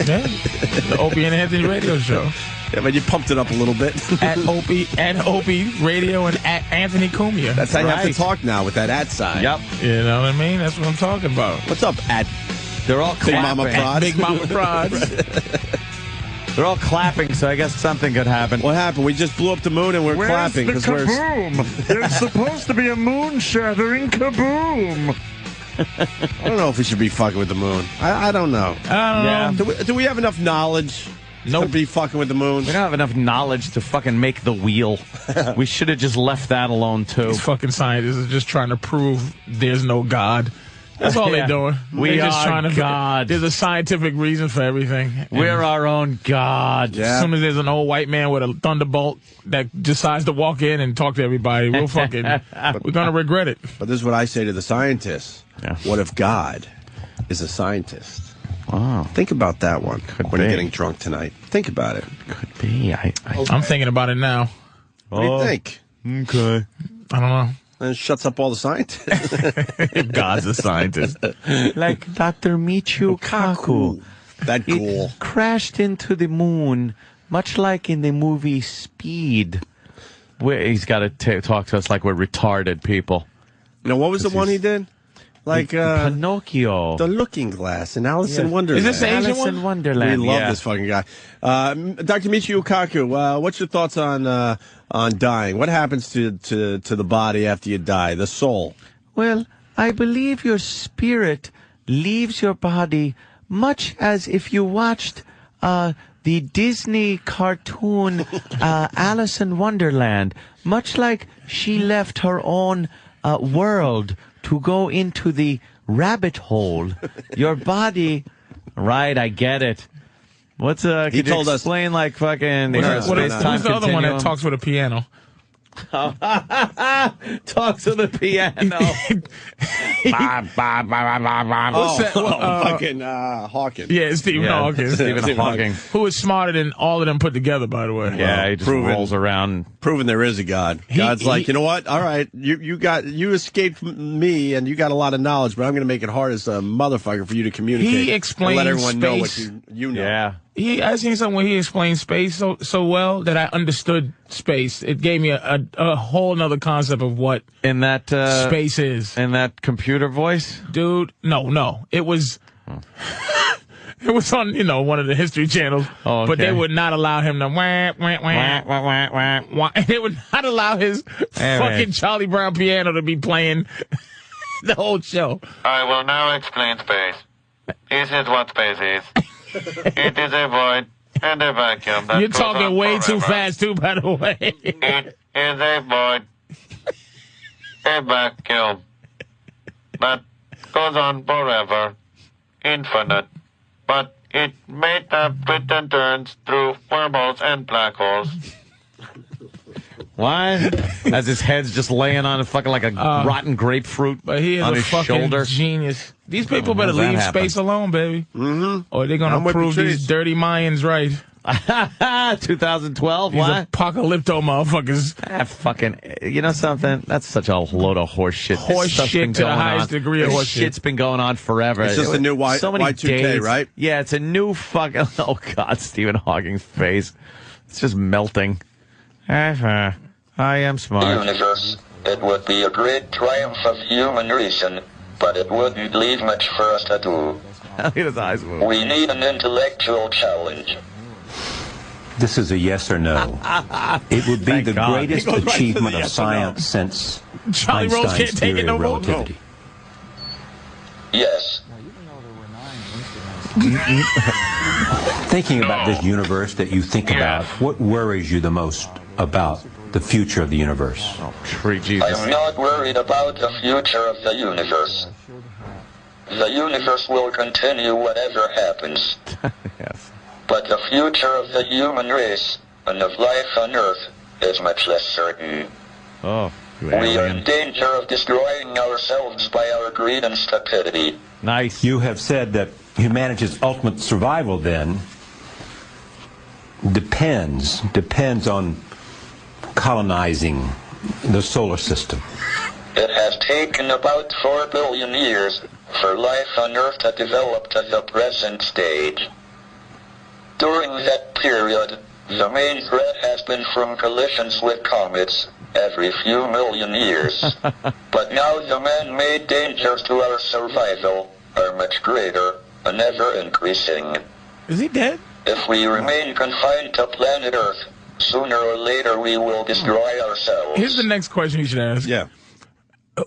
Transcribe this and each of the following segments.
Yeah, the Opie and Anthony radio show. Yeah, but you pumped it up a little bit. At Opie Radio and at Anthony Cumia. That's how you have to talk now with that at sign. Yep. You know what I mean? That's what I'm talking about. What's up, at They're all Big Mama clapping. Prods? Big Mama Prods. They're all clapping, so I guess something could happen. What happened? We just blew up the moon and we're clapping. Where's the kaboom? There's supposed to be a moon-shattering kaboom. I don't know if we should be fucking with the moon. I don't know. I don't know. Do we have enough knowledge to be fucking with the moon? We don't have enough knowledge to fucking make the wheel. We should have just left that alone, too. These fucking scientists are just trying to prove there's no God. That's all they're doing. We they're just are trying to God. There's a scientific reason for everything. We're our own God. As soon as there's an old white man with a thunderbolt that decides to walk in and talk to everybody, we're going to regret it. But this is what I say to the scientists. Yeah. What if God is a scientist? Oh. Think about that one when you're getting drunk tonight. Think about it. Could be. I'm thinking about it now. What do you think? Okay. I don't know. And it shuts up all the scientists. God's a scientist. Like Dr. Michio Kaku. That ghoul. Crashed into the moon, much like in the movie Speed. Where he's got to talk to us like we're retarded people. Now, what was the one he did? Like Pinocchio. The Looking Glass in Alice in Wonderland. Is this the Asian Alice one? in Wonderland. We love this fucking guy. Dr. Michio Kaku, what's your thoughts on dying? What happens to the body after you die, the soul? Well, I believe your spirit leaves your body much as if you watched the Disney cartoon Alice in Wonderland, much like she left her own world to go into the rabbit hole. Your body, right, I get it. What's He could told you us explain like fucking Who's the other one that talks with a piano? Talks to the piano. Fucking Hawking. Yeah, it's Stephen Hawking. Stephen Hawking. Who is smarter than all of them put together, by the way. Yeah, he just rolls around. Proving there is a God. God's like, you know what? All right, you escaped me, and you got a lot of knowledge, but I'm going to make it hard as a motherfucker for you to communicate. He explains and let everyone know what space. you know. Yeah. I seen something where he explained space so well that I understood space. It gave me a whole nother concept of what in that space is. In that computer voice? Dude, no. It was it was on, one of the History channels. Oh, okay. But they would not allow him to they would not allow his fucking Charlie Brown piano to be playing the whole show. I will now explain space. This is what space is. It is a void and a vacuum. That You're goes talking on way too forever. fast, too, by the way. It is a void, a vacuum that goes on forever, infinite. But it may have twists and turns through wormholes and black holes. What? As his head's just laying on fucking like a rotten grapefruit But he is on a his fucking shoulder. genius. These people better How's that leave happen? space alone, baby. Mm-hmm. Or they're going I'm to with prove Patrice. these dirty Mayans right. 2012? These What? apocalypto motherfuckers. Fucking, you know something? That's such a load of horse shit. Horse shit to the highest degree of horse shit. Shit's been going on forever. It's just a new so many Y2K, days. right? Yeah, it's a new fucking, oh God, Stephen Hawking's face. It's just melting. I am smart. Universe. It would be a great triumph of human reason, but it wouldn't leave much for us to do. Look at his eyes move. We need an intellectual challenge. This is a yes or no. It would be Thank the God. greatest He goes right to the achievement of yes or no. science since Charlie Rose Einstein's can't take it theory no of more? relativity. Yes. Thinking about this universe that you think about, what worries you the most about the future of the universe? Oh, tree I Jesus. am not worried about the future of the universe. The universe will continue whatever happens. Yes. But the future of the human race and of life on Earth is much less certain. Oh, you We are alien. in danger of destroying ourselves by our greed and stupidity. Nice. You have said that humanity's ultimate survival then depends on colonizing the solar system. It has taken about 4 billion years for life on Earth to develop to the present stage. During that period, the main threat has been from collisions with comets every few million years. But now the man-made dangers to our survival are much greater and ever increasing. Is he dead? If we remain confined to planet Earth, sooner or later we will destroy ourselves. Here's the next question you should ask. Yeah.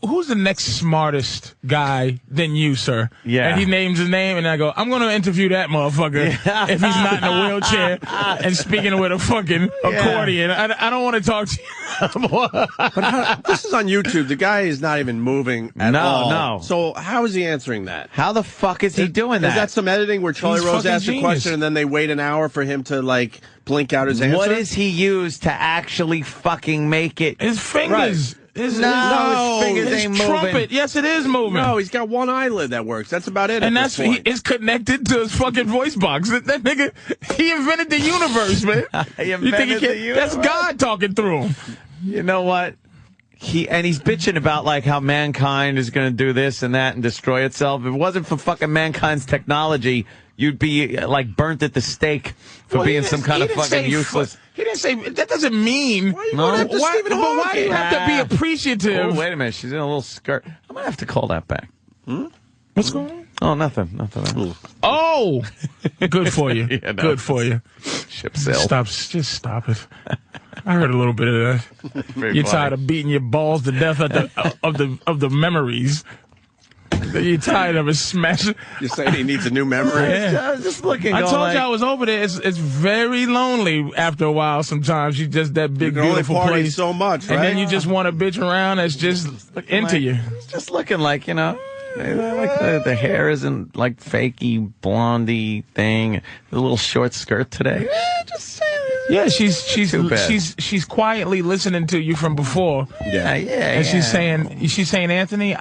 Who's the next smartest guy than you, sir? Yeah. And he names his name, and I go, I'm going to interview that motherfucker if he's not in a wheelchair and speaking with a fucking accordion. I don't want to talk to you. But this is on YouTube. The guy is not even moving at all. No. So how is he answering that? How the fuck is he doing that? Is that some editing where Charlie He's Rose fucking asks a genius. question and then they wait an hour for him to, like, blink out his answer? What does he use to actually fucking make it? His fingers. His fingers his ain't trumpet. moving. Yes, it is moving. No, he's got one eyelid that works. That's about it. And at that's this point. it's connected to his fucking voice box. That nigga, he invented the universe, man. He You think he invented the can? That's universe. God talking through him. You know what? He's bitching about like how mankind is going to do this and that and destroy itself. If it wasn't for fucking mankind's technology, you'd be like burnt at the stake for being some kind of fucking useless. He didn't say that. Doesn't mean. Why are you going after Stephen But why do you Hawking? have to be appreciative? Oh, wait a minute. She's in a little skirt. I might have to call that back. What's going on? Oh, nothing. Oh, good for you. Yeah, no, Good for you. Ship sailed. Just stop it. I heard a little bit of that. Very You're funny. tired of beating your balls to death at of the memories. You're tired of it smashing. You're saying he needs a new memory? Yeah. I was just looking. I going told like, you I was over there. It's very lonely after a while. Sometimes you just that big You can only beautiful party place, so much, right? and then you just want a bitch around that's just into like- you. Just looking like, like the hair isn't like fakey blondie thing. The little short skirt today. Just saying. Yeah, she's Too bad. she's quietly listening to you from before, Yeah. and she's saying, Anthony,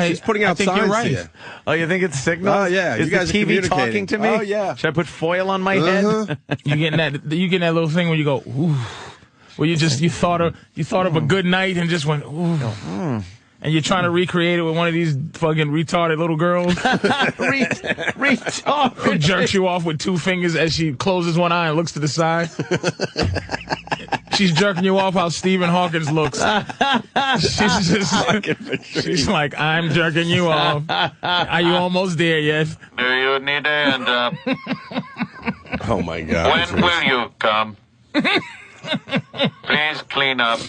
She's putting out I think signs you're right. to you. Oh, you think it's signals? Oh, yeah. Is You guys are the TV communicating. talking to me? Oh, yeah. Should I put foil on my head? You getting that little thing where you go, ooh, where you thought of a good night and just went, ooh. And you're trying to recreate it with one of these fucking retarded little girls Retarded. who jerks you off with two fingers as she closes one eye and looks to the side. She's jerking you off how Stephen Hawkins looks. She's like, I'm jerking you off. Are you almost there yet? Do you need a hand up? Oh, my God. When will you come? Please clean up.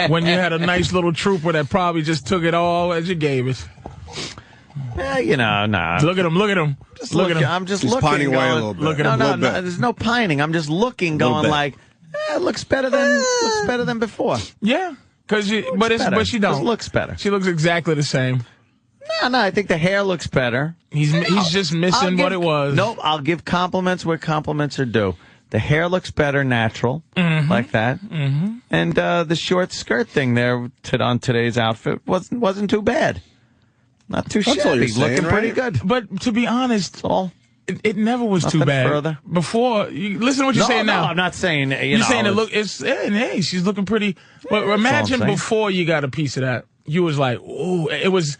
When you had a nice little trooper that probably just took it all as you gave it. Nah. Look at him. Look at him. Look at him. I'm just She's looking. pining away a going, little bit. Look at no, him. no, little no, bit. there's no pining. I'm just looking, Little going bit. like, it looks better than before. Yeah, but she It don't. looks better. She looks exactly the same. No, I think the hair looks better. He's just missing what it was. Nope, I'll give compliments where compliments are due. The hair looks better natural, like that. Mm-hmm. And the short skirt thing there on today's outfit wasn't too bad. Not too That's all shabby. you're saying, Looking pretty right? good. But to be honest, That's all. it never was too Nothing bad. further. Before, listen to what you're saying no, now. I'm not saying, You're saying it look. Hey, she's looking pretty. But imagine saying. before you got a piece of that, you was like, ooh, it was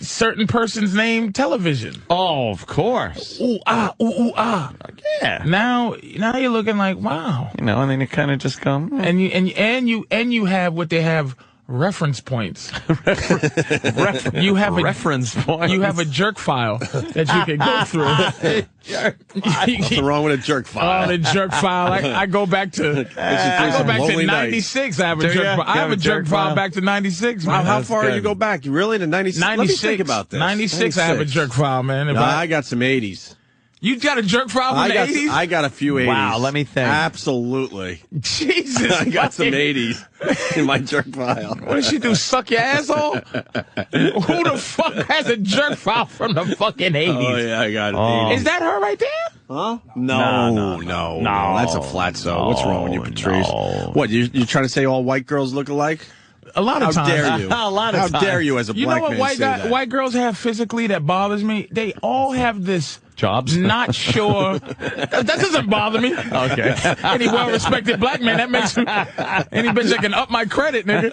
certain person's name television. Oh, of course. Ooh ah. Yeah. Now you're looking like, wow. And then you kind of just go, And you have what they have, reference points. You have a reference point. You have a jerk file that you can go through. Nothing wrong with a jerk file. Oh, the jerk file. I go back to some lonely 96. I have a Do jerk ya? file. I You have a jerk file back to 96. Man. How That's far good. you go back? You really to 96? 96. Let me think about this. 96. I have a jerk file, man. If No, I got some 80s. you got a jerk file from the 80s? I got a few 80s. Wow, let me think. Absolutely. Jesus. I got some fucking- 80s in my jerk file. What did she do? Suck your asshole? Who the fuck has a jerk file from the fucking 80s? Oh, yeah, I got 80s. Is that her right there? Huh? No. No. That's a flat so. What's wrong with you, Patrice? no. What, you're trying to say all white girls look alike? A lot of How times. dare you? A lot of How times. dare you as a You black know what man white say that? white girls have physically that bothers me? They all have this Jobs? not sure. That doesn't bother me. Okay. Any well-respected black man, that makes me, any bitch that can up my credit, nigga.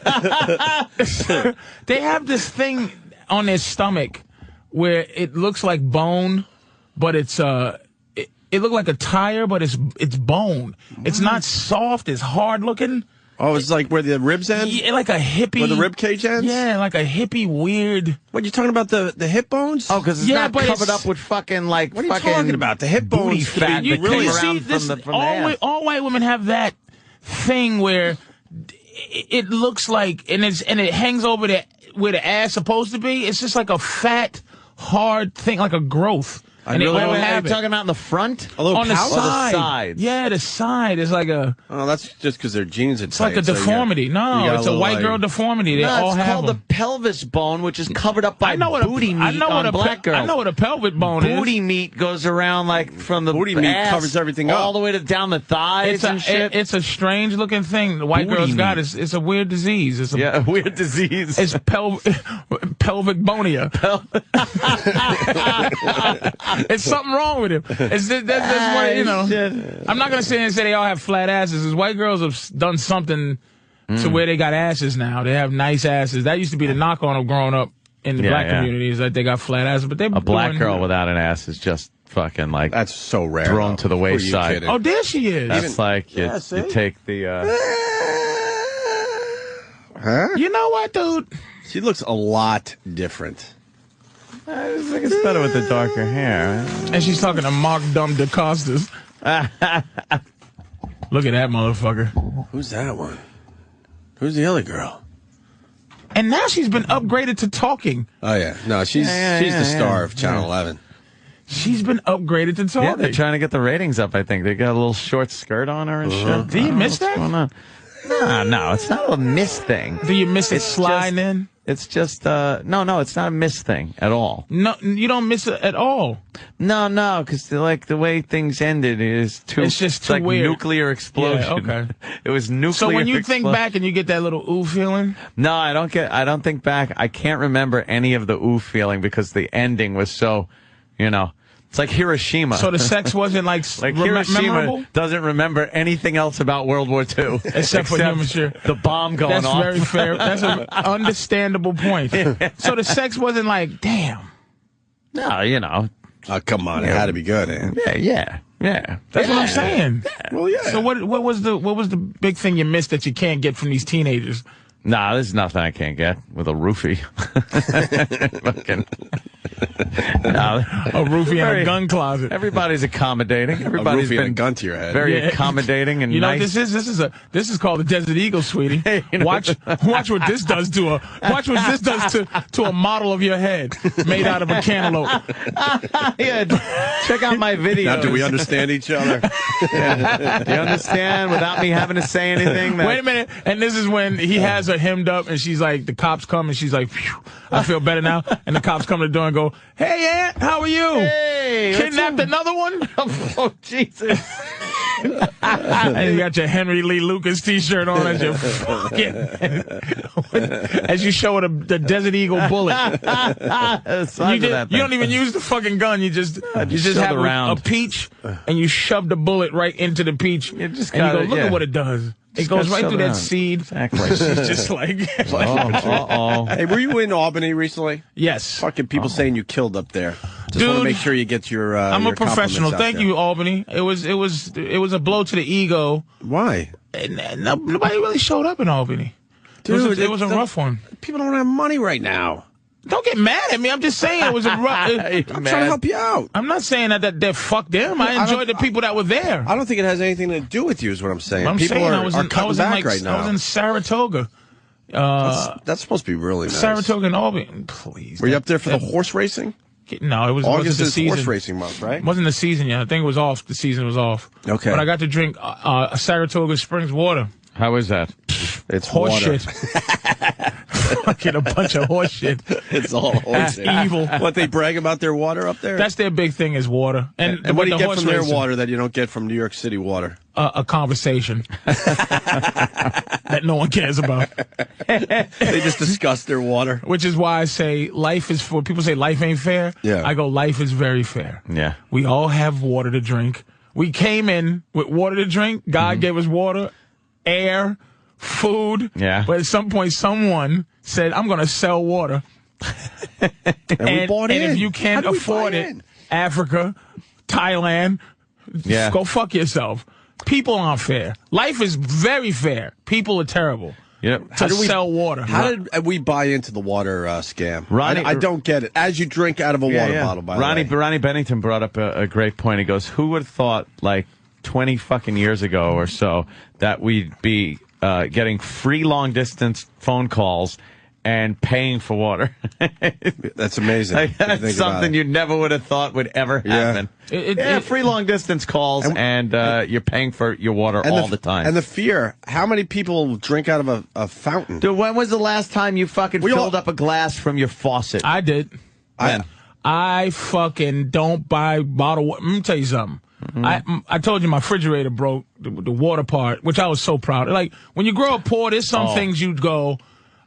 They have this thing on their stomach where it looks like bone, but it's it looked like a tire, but it's bone. It's not soft. It's hard looking. Oh, it's like where the ribs end? Yeah, like a hippie. Where the rib cage ends? Yeah, like a hippie weird. What, you talking about the hip bones? Oh, because it's Yeah, not but covered it's- up with fucking like What are you fucking talking about? The hip booty bones could fat be that really comes see, around this, from the ass. all white women have that thing where it looks like, and it hangs over where the ass supposed to be. It's just like a fat, hard thing, like a growth. And really they all don't have Are you it. talking about in the front? A little On the pouch? side. sides. Yeah, the side is like a. Oh, that's just because their jeans are It's like a tight, so deformity. you No, got it's a little, white like- girl deformity. They No, all it's have called them. the pelvis bone, which is covered up by booty meat on black girls. I know what a pelvic bone is. Booty meat goes around like from the Booty meat ass covers everything up. all the way to down the thighs and shit. It's a strange looking thing the white Booty girls got. meat. It's a weird disease. It's a, yeah, a weird disease. It's pelvic bonia. It's something wrong with him. That's what, you know. Shit. I'm not gonna sit and say they all have flat asses. Because white girls have done something to where they got asses now. They have nice asses. That used to be the knock on them growing up in the black communities, that they got flat asses. But they A black girl without an ass is just fucking like That's so rare. thrown though. to the Who are you wayside. kidding? Oh, there she is. That's like you take the. Huh? You know what, dude? She looks a lot different. I just think it's better with the darker hair. And she's talking to Mark Dumb DeCostas. Look at that motherfucker. Who's that one? Who's the other girl? And now she's been upgraded to talking. Oh, yeah. No, she's the star of Channel 11. She's been upgraded to talking. Yeah, they're trying to get the ratings up, I think. They got a little short skirt on her and shit. Do you miss that? What's going on? No, it's not a miss thing. Do you miss it It's sliding just- in? It's just, no, it's not a miss thing at all. No, you don't miss it at all. No, because like the way things ended is too. It's just too like weird. Nuclear explosion. Yeah, okay. It was nuclear. So when you think explosion. back and you get that little ooh feeling, No, I don't think back. I can't remember any of the ooh feeling because the ending was so, it's like Hiroshima. so the sex wasn't like, Hiroshima memorable? doesn't remember anything else about World War II Except for Hiroshima. the bomb going That's off. very fair. That's an understandable point. So the sex wasn't like, damn. No, Oh, come on. It had to be good, man. yeah. That's what I'm saying. Well, yeah. So what was the big thing you missed that you can't get from these teenagers? Nah, there's nothing I can't get with a roofie. Fucking. No, A roofie and a gun closet. Everybody's accommodating. A Everybody's roofie and a been gun to your head. very Yeah. accommodating and You know nice. what this is? This is called the Desert Eagle, sweetie. Hey, you know- Watch what this does to a model of your head made out of a cantaloupe. Yeah, check out my video. Now, do we understand each other? Do you understand without me having to say anything? Wait a minute. And this is when he has her hemmed up and she's like, the cops come and she's like, phew, I feel better now. And the cops come to the door and go, hey, Aunt, how are you? Hey, Kidnapped another one? Oh, Jesus. And you got your Henry Lee Lucas t-shirt on as your fucking, as you show her the Desert Eagle bullet. You don't even use the fucking gun. You just shove have the round. a peach and you shove the bullet right into the peach. You just and you go, gotta- look yeah. at what it does. It Just goes gotta right shove through it that around. seed. Exactly. She's just like, Uh-oh. Hey, were you in Albany recently? yes. Fucking people saying you killed up there. Just want to Dude, make sure you get your. I'm your a professional. compliments out Thank there. you, Albany. It was a blow to the ego. Why? And nobody really showed up in Albany. Dude, it was a rough one. People don't have money right now. Don't get mad at me. I'm just saying it was a rough. I'm trying to help you out. I'm not saying that fuck them. I enjoyed the people that were there. I don't think it has anything to do with you, is what I'm saying. I'm People saying are cutting back right now. I was in Saratoga. That's supposed to be really nice. Saratoga and Albany. Please. Were you up there for the horse racing? No, August wasn't the is season. horse racing month, right? Wasn't the season yet. I think it was off. The season was off. Okay. But I got to drink Saratoga Springs water. How is that? It's Horse water. shit. Fucking a bunch of horse shit. It's all horse That's evil. What, they brag about their water up there? That's their big thing is water. And what do you the get horse from their racing, water that you don't get from New York City water? A conversation that no one cares about. They just discuss their water. Which is why I say life is for people say life ain't fair. Yeah. I go life is very fair. Yeah. We all have water to drink. We came in with water to drink. God gave us water, air, food. Yeah. But at some point, someone said, I'm going to sell water. And we bought in. if you How can't did we afford buy it, in? Africa, Thailand, Yeah. Go fuck yourself. People aren't fair. Life is very fair. People are terrible. Yep. To sell water. How did we buy into the water scam? Ronnie, I don't get it. As you drink out of a water bottle, by the way. Ronnie Bennington brought up a great point. He goes, who would have thought, like, 20 fucking years ago or so, that we'd be getting free long-distance phone calls and paying for water? That's amazing. Like, that's something you never would have thought would ever happen. Free long-distance calls, and you're paying for your water all the time. And the fear. How many people drink out of a fountain? Dude, when was the last time you fucking filled up a glass from your faucet? I did. I fucking don't buy bottled water. Let me tell you something. I told you my refrigerator broke, the water part, which I was so proud of. Like, when you grow up poor, there's some things you go...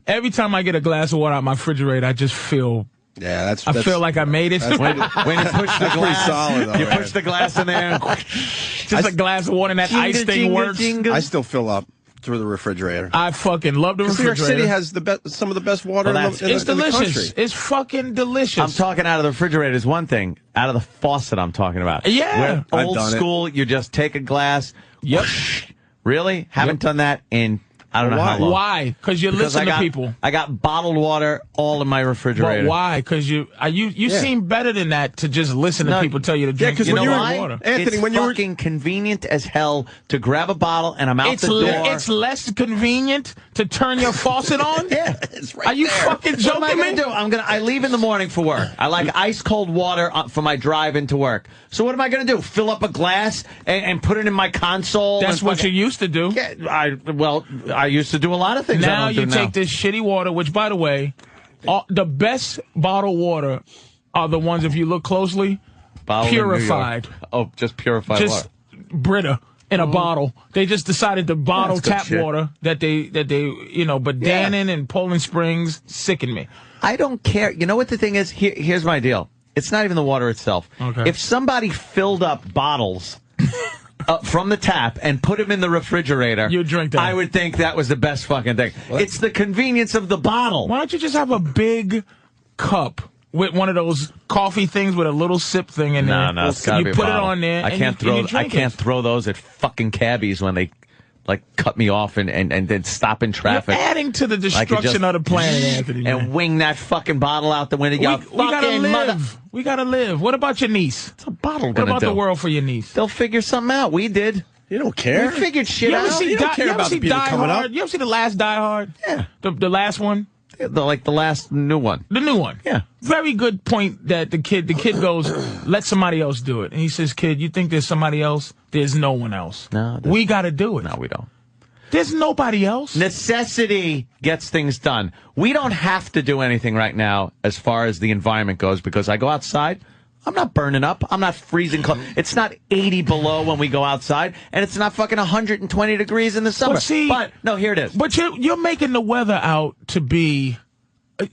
Every time I get a glass of water out my refrigerator, I just feel... I feel like I made it. When you push the glass, solid, though, you push the glass in there, and just a glass of water, and that ice thing works. I still fill up through the refrigerator. I fucking love the refrigerator. New York City has some of the best water in the delicious. country. It's fucking delicious. I'm talking out of the refrigerator is one thing. Out of the faucet, I'm talking about. Yeah. Where old school, you just take a glass. Yep. Really? Haven't done that in... I don't know how long. Why? Because you listen to people. I got bottled water all in my refrigerator. But why? Because you seem better than that to just listen to people tell you to drink water. Anthony, it's fucking convenient as hell to grab a bottle and I'm out the door. It's less convenient to turn your faucet on? Yeah, it's right. Are you fucking joking what am I me? gonna do? I leave in the morning for work. I like ice cold water for my drive into work. So what am I going to do? Fill up a glass and put it in my console? That's what you used to do. Yeah, I used to do a lot of things. Now you take this shitty water, which, by the way, the best bottled water are the ones, if you look closely, purified. Oh, just purified just water. Brita in a bottle. They just decided to bottle tap water that they but Dannon and Poland Springs sicken me. I don't care. You know what the thing is? Here's my deal. It's not even the water itself. Okay. If somebody filled up bottles from the tap and put them in the refrigerator, you drink that. I would think that was the best fucking thing. What? It's the convenience of the bottle. Why don't you just have a big cup with one of those coffee things with a little sip thing in there? No, it's gotta be a bottle. You put it on there. I can't throw those at fucking cabbies when they cut me off and then stop in traffic. You're adding to the destruction of the planet, Anthony. And wing that fucking bottle out the window. We gotta live. We gotta live. What about your niece? What's a bottle What gonna do? about the world for your niece? They'll figure something out. We did. You don't care. We figured shit out. You don't care about the people coming up. You ever see the last Die Hard? Yeah. The last one? The last new one. The new one. Yeah. Very good point that the kid goes, let somebody else do it. And he says, kid, you think there's somebody else? There's no one else. No. We got to do it. No, we don't. There's nobody else. Necessity gets things done. We don't have to do anything right now as far as the environment goes because I go outside. I'm not burning up. I'm not freezing cold. It's not 80 below when we go outside, and it's not fucking 120 degrees in the summer. But no, here it is. But you're making the weather out to be...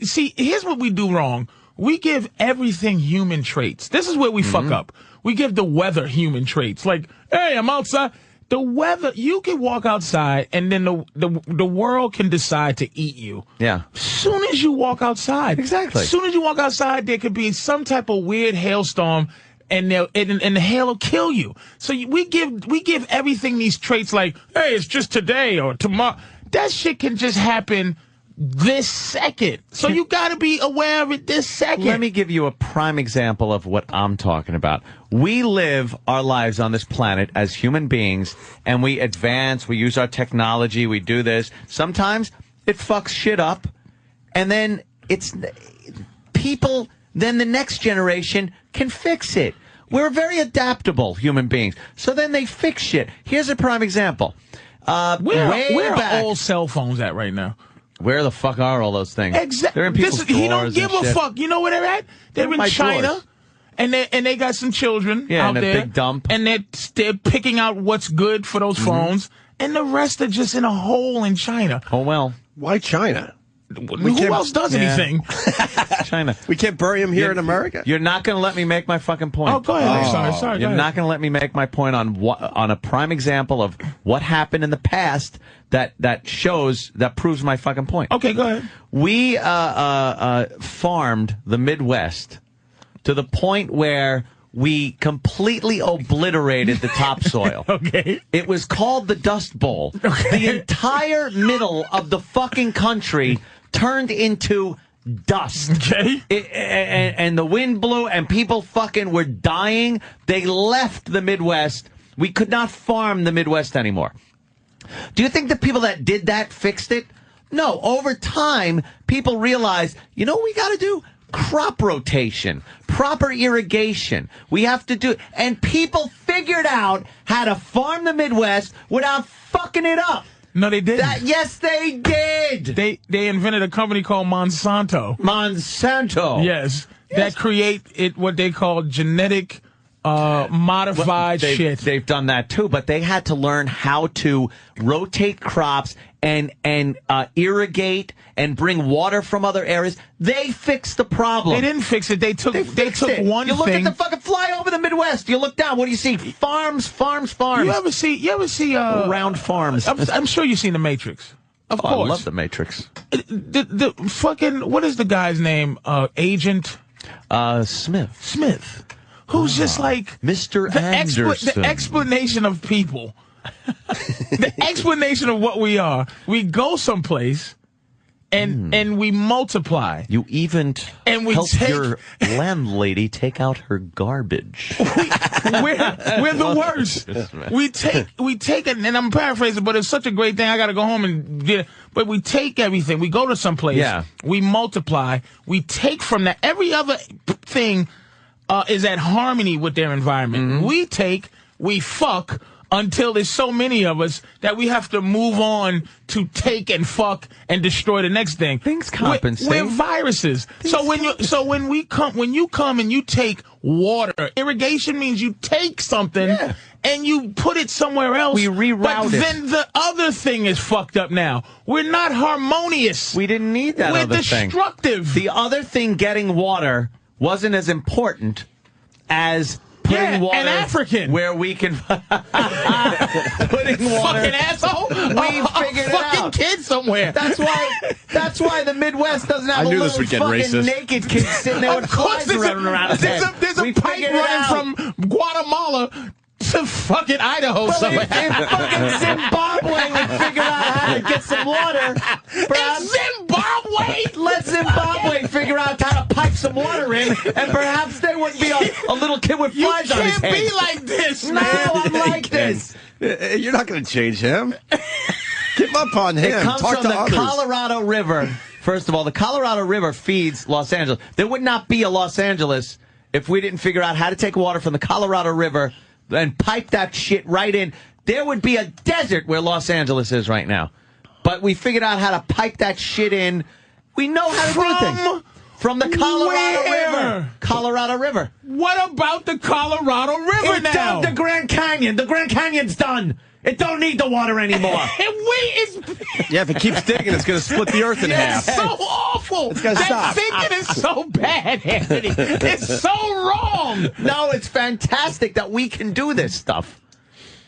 See, here's what we do wrong. We give everything human traits. This is where we fuck up. We give the weather human traits. Like, hey, I'm outside. The weather, you can walk outside, and then the world can decide to eat you. Yeah. Soon as you walk outside. Exactly. Soon as you walk outside, there could be some type of weird hailstorm, and the hail will kill you. So we give everything these traits like, hey, it's just today or tomorrow. That shit can just happen this second. So you got to be aware of it this second. Let me give you a prime example of what I'm talking about. We live our lives on this planet as human beings, and we advance, we use our technology, we do this. Sometimes it fucks shit up, and then then the next generation can fix it. We're very adaptable human beings. So then they fix shit. Here's a prime example. Where are all cell phones at right now? Where the fuck are all those things? Exactly. They're in people's drawers. He don't give a fuck. You know where they're at? They're in China, drawers. and they got some children out in a there, big dump, and they're picking out what's good for those phones, and the rest are just in a hole in China. Oh well, why China? Who else does anything? China. We can't bury him here in America. You're not going to let me make my fucking point. Oh, go ahead. Sorry. You're not going to let me make my point on a prime example of what happened in the past that proves my fucking point. Okay, go ahead. We farmed the Midwest to the point where we completely obliterated the topsoil. Okay. It was called the Dust Bowl. Okay. The entire middle of the fucking country turned into dust. Okay. And the wind blew and people fucking were dying. They left the Midwest. We could not farm the Midwest anymore. Do you think the people that did that fixed it? No. Over time, people realized, you know what we got to do? Crop rotation, proper irrigation. We have to do, and people figured out how to farm the Midwest without fucking it up. No, they didn't. Yes, they did. They invented a company called Monsanto. Monsanto. Yes. That create what they call genetic modified shit. They've done that too, but they had to learn how to rotate crops and irrigate and bring water from other areas. They fixed the problem. They didn't fix it. They took one thing. You look at the fucking fly over the Midwest. You look down. What do you see? Farms. You ever see round farms? I'm sure you've seen The Matrix. Of course. I love The Matrix. The fucking, what is the guy's name? Agent Smith. Who's just like Mr. Anderson. The explanation of people. The explanation of what we are. We go someplace and we multiply. You even help your landlady take out her garbage. We're the worst. We take it, and I'm paraphrasing, but it's such a great thing. I got to go home and get it. But we take everything. We go to someplace. Yeah. We multiply. We take from that. Every other thing is at harmony with their environment. We fuck until there's so many of us that we have to move on to take and fuck and destroy the next thing. Things compensate. We're viruses. When you come and you take water, irrigation means you take something and you put it somewhere else. We reroute but it. Then the other thing is fucked up now. We're not harmonious. We didn't need that other thing. We're destructive. The other thing, getting water, wasn't as important as putting water an African where we can putting water. Fucking asshole. We figured it fucking out. kid somewhere. That's why the Midwest doesn't have I a knew little this would get fucking racist. naked kid sitting there with flies running around his head. There's a We pipe figured it running out. from Guatemala to fucking Idaho somewhere. If fucking Zimbabwe would figure out how to get some water, perhaps Zimbabwe! let Zimbabwe figure out how to pipe some water in, and perhaps there wouldn't be a little kid with You flies on his can't head. be like this, No, man. I'm like this. You're not going to change him. Give up on him. It comes Talk from to the others. Colorado River. First of all, the Colorado River feeds Los Angeles. There would not be a Los Angeles if we didn't figure out how to take water from the Colorado River and pipe that shit right in. There would be a desert where Los Angeles is right now. But we figured out how to pipe that shit in. We know how to do things. From the Colorado River. Colorado River. What about the Colorado River It's now? down the Grand Canyon. The Grand Canyon's done. It don't need the water anymore. Yeah, if it keeps digging, it's going to split the earth in half. It's so awful. It's gotta stop. That thinking is so bad, Anthony. It's so wrong. No, it's fantastic that we can do this stuff.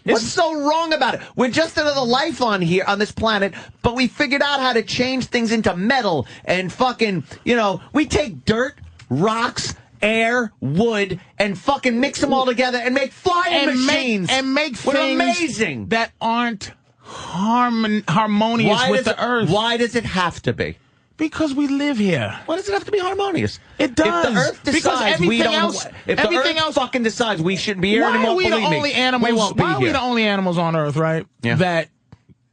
What's so wrong about it? We're just another life on here, on this planet, but we figured out how to change things into metal and fucking, we take dirt, rocks, air, wood, and fucking mix them all together and make flying machines. Make We're things amazing. that aren't harmonious with the earth. Why does it have to be? Because we live here. Why does it have to be harmonious? It does. If the earth decides we don't, if the earth fucking decides we shouldn't be here Why anymore, are we the believe me, only animals? we won't be Why are we here. the only animals on Earth, right? Yeah.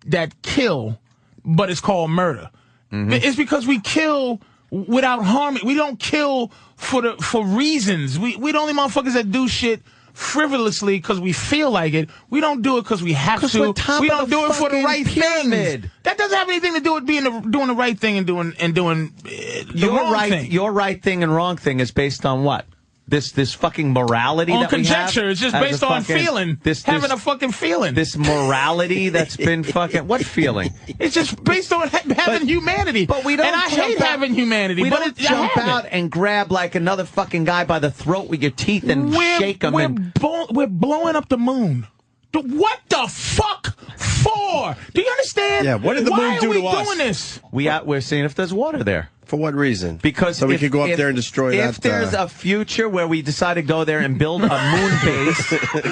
That kill, but it's called murder. It's because we kill without harmony. We don't kill for reasons. We the only motherfuckers that do shit frivolously because we feel like it. We don't do it because we have to. We don't do it for the right things. That doesn't have anything to do with doing the right thing and doing the wrong thing. Your right thing and wrong thing is based on what? This fucking morality on that we have? conjecture. It's just as based a on fucking- feeling. Having a fucking feeling. This morality that's been fucking... What feeling? It's just based on having humanity. But we don't and I jump hate out- having humanity. We but don't I jump have out it. and grab like another fucking guy by the throat with your teeth and shake him. We're blowing up the moon. What the fuck? for? Do you understand? Yeah, what did the moon do to us? Why are we doing this? We're seeing if there's water there. For what reason? Because so we could go up there and destroy that. If there's a future where we decide to go there and build a moon base,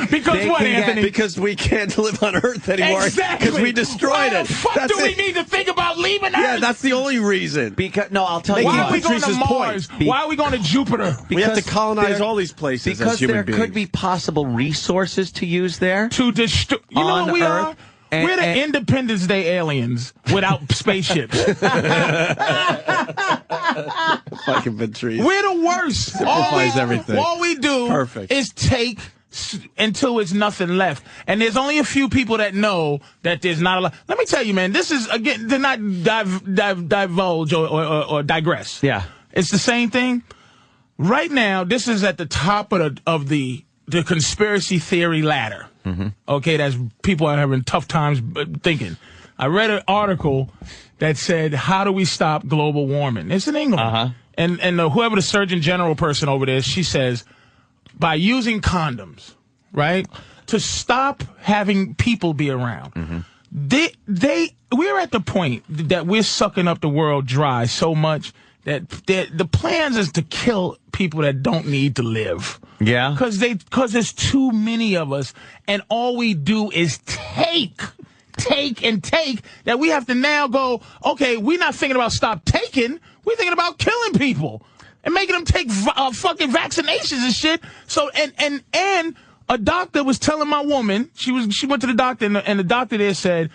because what, Anthony? Because we can't live on Earth anymore. Exactly. Because we destroyed it. Why the fuck do we need to think about leaving Earth? Yeah, that's the only reason. I'll tell you. Why are we going to Mars? Why are we going to Jupiter? We have to colonize all these places as human beings. Because there could be possible resources to use there. To destroy. You know what we are? We're the Independence Day aliens without spaceships. Fucking Patrice. We're the worst. Sacrifice everything. All we do is take until there's nothing left. And there's only a few people that know that there's not a lot. Let me tell you, man, this is, again, to not divulge or digress. Yeah. It's the same thing. Right now, this is at the top of the conspiracy theory ladder. Mm-hmm. Okay, that's people are having tough times thinking. I read an article that said, "How do we stop global warming?" It's in England, and whoever the Surgeon General person over there, she says, by using condoms, right, to stop having people be around. Mm-hmm. We're at the point that we're sucking up the world dry so much that the plans is to kill people that don't need to live. Yeah. Because there's too many of us, and all we do is take, that we have to now go, okay, we're not thinking about stop taking, we're thinking about killing people and making them take fucking vaccinations and shit. So, and a doctor was telling my woman, she went to the doctor, and the doctor there said,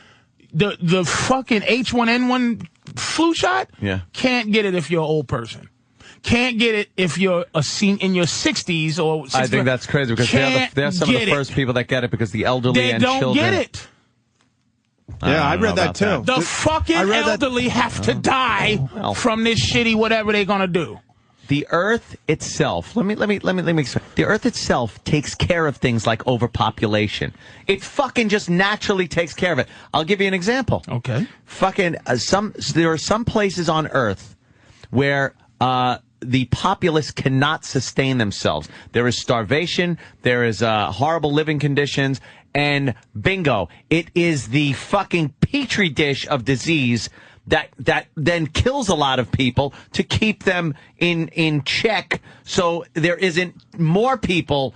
the fucking H1N1 flu shot, can't get it if you're an old person. Can't get it if you're in your 60s or 60s. I think that's crazy because they're some of the first people that get it because the elderly and children. They don't get it. Yeah, I read that too. The fucking elderly have to die from this shitty whatever they're gonna do. The Earth itself, let me explain. The Earth itself takes care of things like overpopulation. It fucking just naturally takes care of it. I'll give you an example. Okay. Fucking there are some places on Earth where the populace cannot sustain themselves. There is starvation. There is horrible living conditions. And bingo, it is the fucking petri dish of disease that then kills a lot of people to keep them in check, so there isn't more people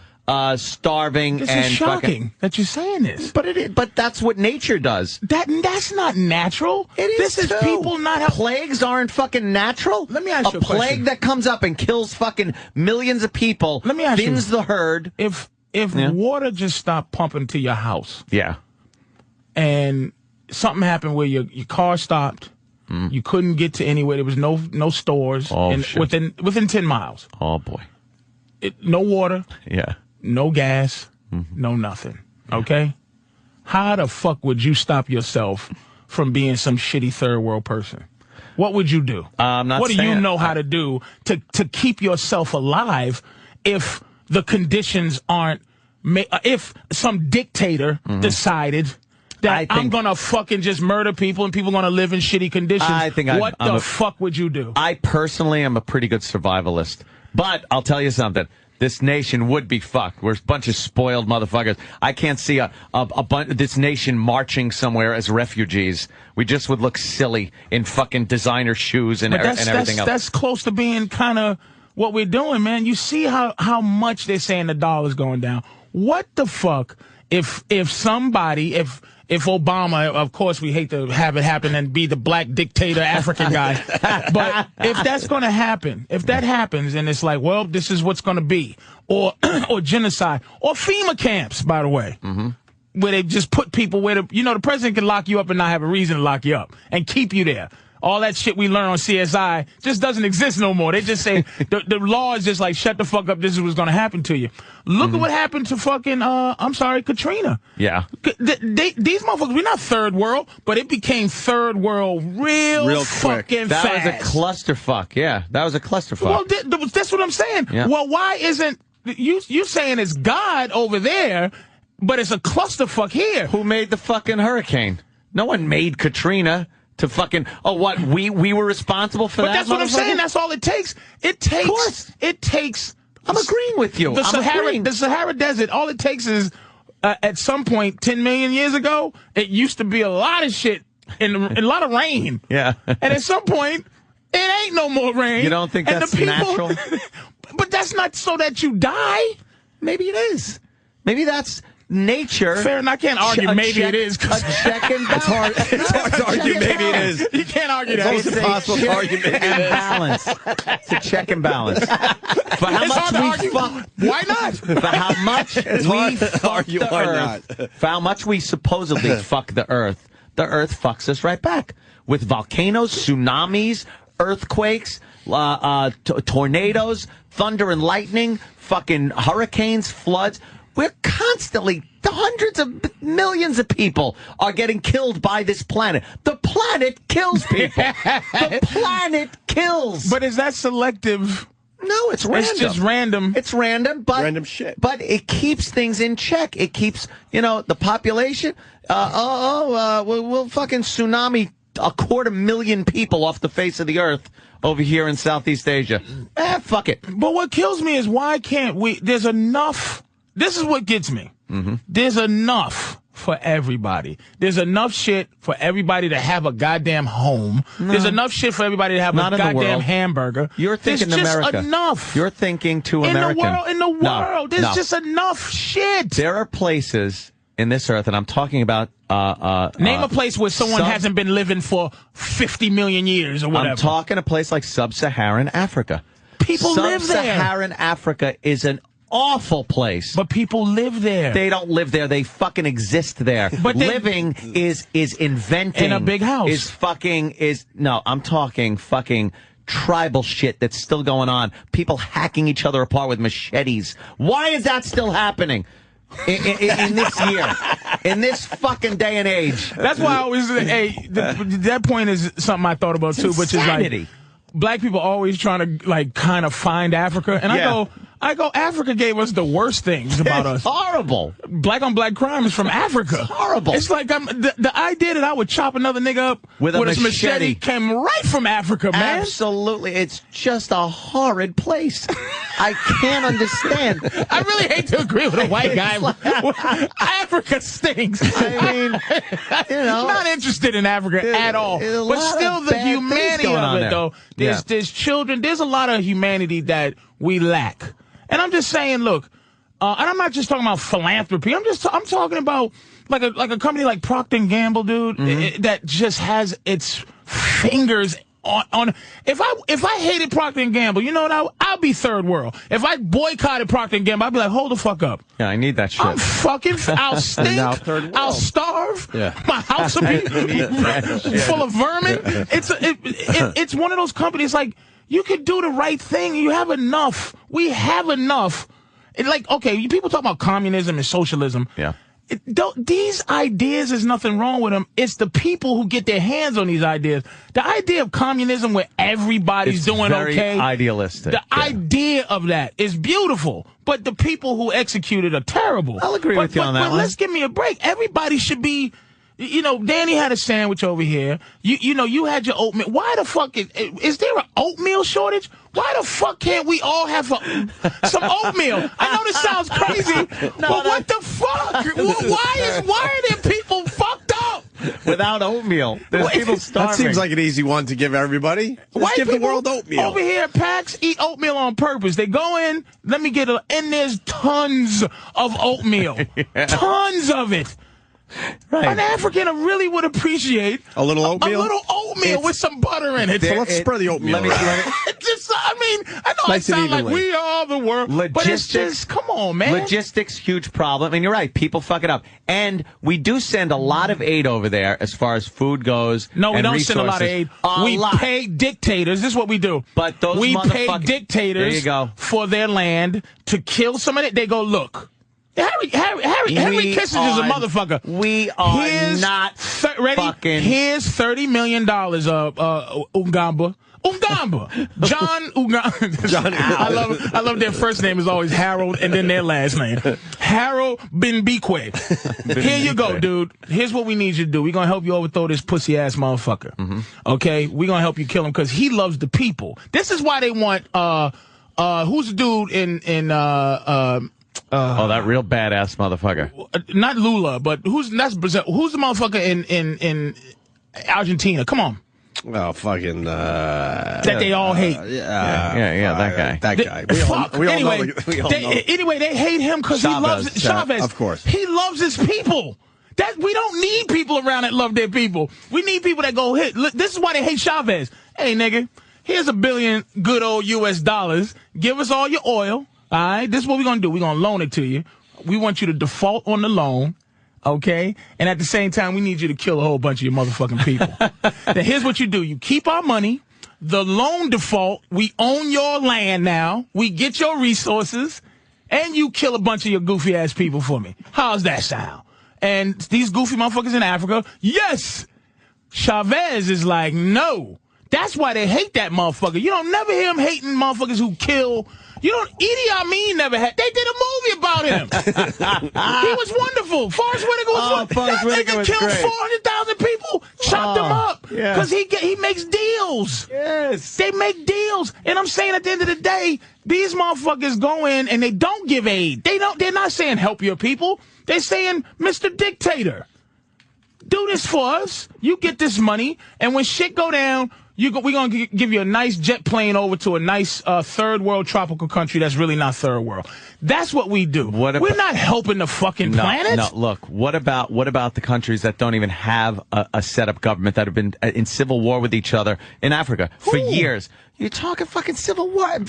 starving. This and is shocking that you're saying this. But that's what nature does. That's not natural. This is people not plagues aren't fucking natural. Let me ask you a question. A plague that comes up and kills fucking millions of people. Let me ask you, thins the herd. If water just stopped pumping to your house, and something happened where your car stopped, you couldn't get to anywhere. There was no stores within 10 miles. Oh boy, no water. Yeah. No gas, no nothing. Okay? How the fuck would you stop yourself from being some shitty third world person? What would you do? What do you know how to do to keep yourself alive if the conditions aren't, if some dictator decided that I'm going to fucking just murder people and people are going to live in shitty conditions? What the fuck would you do? I personally am a pretty good survivalist. But I'll tell you something. This nation would be fucked. We're a bunch of spoiled motherfuckers. I can't see this nation marching somewhere as refugees. We just would look silly in fucking designer shoes and everything else. That's close to being kind of what we're doing, man. You see how much they're saying the dollar's going down. What the fuck if Obama, of course we hate to have it happen and be the black dictator African guy, but if that's going to happen, if that happens and it's like, well, this is what's going to be, or genocide, or FEMA camps, by the way, where they just put people where the president can lock you up and not have a reason to lock you up and keep you there. All that shit we learn on CSI just doesn't exist no more. They just say the law is just like, shut the fuck up. This is what's going to happen to you. Look at what happened to fucking, Katrina. Yeah. These motherfuckers, we're not third world, but it became third world real fucking fast. That was a clusterfuck. Yeah. That was a clusterfuck. Well, that's what I'm saying. Yeah. Well, why isn't, you saying it's God over there, but it's a clusterfuck here? Who made the fucking hurricane? No one made Katrina. To fucking, we were responsible for that? But that's what I'm saying. That's all it takes. It takes. I'm agreeing with you. The Sahara Desert, all it takes is at some point 10 million years ago, it used to be a lot of shit and a lot of rain. Yeah. And at some point, it ain't no more rain. You don't think that's natural? But that's not so that you die. Maybe it is. Maybe that's nature. Fair enough. I can't argue it is. A check and balance. It's hard to argue maybe it is. You can't argue that. It's almost impossible to argue maybe it is. Balance. It's a check and balance. For how much we fuck. Why not? For how much we fuck the Earth. For how much we supposedly fuck the Earth fucks us right back. With volcanoes, tsunamis, earthquakes, tornadoes, thunder and lightning, fucking hurricanes, floods. We're constantly, hundreds of millions of people are getting killed by this planet. The planet kills people. The planet kills. But is that selective? No, it's random. It's just random. It's random, but random shit. But it keeps things in check. It keeps, the population. We'll fucking tsunami 250,000 people off the face of the earth over here in Southeast Asia. Fuck it. But what kills me is why can't we? There's enough. This is what gets me. Mm-hmm. There's enough for everybody. There's enough shit for everybody to have a goddamn home. No. There's enough shit for everybody to have a goddamn hamburger. You're thinking there's just America. Enough. You're thinking too American. In the world. There's just enough shit. There are places in this earth, and I'm talking about... name a place where someone hasn't been living for 50 million years or whatever. I'm talking a place like Sub-Saharan Africa. People live there. Sub-Saharan Africa is an awful place. But people live there. They don't live there. They fucking exist there. But living is inventing. In a big house. No, I'm talking fucking tribal shit that's still going on. People hacking each other apart with machetes. Why is that still happening? In this year, in this fucking day and age. That's why I always that point is something I thought about too, which is like black people always trying to like kind of find Africa, and I go, Africa gave us the worst things about us. Horrible. Black on black crime is from Africa. It's horrible. It's like the idea that I would chop another nigga up with a machete came right from Africa, man. Absolutely. It's just a horrid place. I can't understand. I really hate to agree with a white guy. Africa stinks. I mean, not interested in Africa at all. But still the humanity of it, though. There's children. There's a lot of humanity that we lack. And I'm just saying, look, and I'm not just talking about philanthropy. I'm talking about like a company like Procter & Gamble, dude, that just has its fingers on. If I hated Procter & Gamble, you know what? I'll be third world. If I boycotted Procter & Gamble, I'd be like, hold the fuck up. Yeah, I need that shit. I'll stink. I'll starve. Yeah. My house will be full of vermin. It's one of those companies like. You could do the right thing. You have enough. We have enough. People talk about communism and socialism. Yeah. These ideas, there's nothing wrong with them. It's the people who get their hands on these ideas. The idea of communism where everybody's doing very okay. Idealistic. The idea of that is beautiful. But the people who execute it are terrible. I'll agree with you on that one. Let's give me a break. Everybody should be... Danny had a sandwich over here. You had your oatmeal. Why the fuck is there an oatmeal shortage? Why the fuck can't we all have some oatmeal? I know this sounds crazy, but what the fuck? Why are there people fucked up without oatmeal? There's people starving. That seems like an easy one to give everybody. Just give the world oatmeal. Over here at PAX eat oatmeal on purpose. They go in, let me get and there's tons of oatmeal. Tons of it. Right. An African really would appreciate a little oatmeal. A little oatmeal with some butter in it. So let's spread the oatmeal. I know I sound like we are the world, but it's just, come on, man. Logistics, huge problem. And you're right, people fuck it up. And we do send a lot of aid over there as far as food goes. No, we don't send a lot of aid. We pay dictators. This is what we do. But we pay dictators there you go. For their land to kill some of it. They go, look. Henry Kissinger's a motherfucker. We are not ready. Fucking... Here's $30 million, Ungamba. John Ungamba. I love their first name is always Harold and then their last name. Harold Binbikwe. Here you go, dude. Here's what we need you to do. We're going to help you overthrow this pussy-ass motherfucker. Mm-hmm. Okay? We're going to help you kill him because he loves the people. This is why they want, who's the dude in that real badass motherfucker. Not Lula, but who's the motherfucker in Argentina? Come on. Oh, fucking that they all hate. That guy. Anyway, they hate him because he loves Chavez. Of course, he loves his people. We don't need people around that love their people. We need people that go hit. This is why they hate Chavez. Hey, nigga, here's $1 billion good old US dollars. Give us all your oil. All right, this is what we're gonna do. We're gonna loan it to you. We want you to default on the loan. Okay? And at the same time, we need you to kill a whole bunch of your motherfucking people. Then here's what you do. You keep our money. The loan default, we own your land now. We get your resources. And you kill a bunch of your goofy-ass people for me. How's that sound? And these goofy motherfuckers in Africa, yes. Chavez is like, no. That's why they hate that motherfucker. You don't never hear him hating motherfuckers who kill. Idi Amin never had. They did a movie about him. He was wonderful. Forrest Whitaker was wonderful. That nigga killed 400,000 people, chopped them up because he makes deals. Yes, they make deals, and I'm saying at the end of the day, these motherfuckers go in and they don't give aid. They're not saying help your people. They're saying, Mr. Dictator, do this for us. You get this money, and when shit go down, we're going to give you a nice jet plane over to a nice third world tropical country that's really not third world. That's what we do. We're not helping the fucking planet. No, look, what about the countries that don't even have a set-up government, that have been in civil war with each other in Africa for years? You're talking fucking civil war.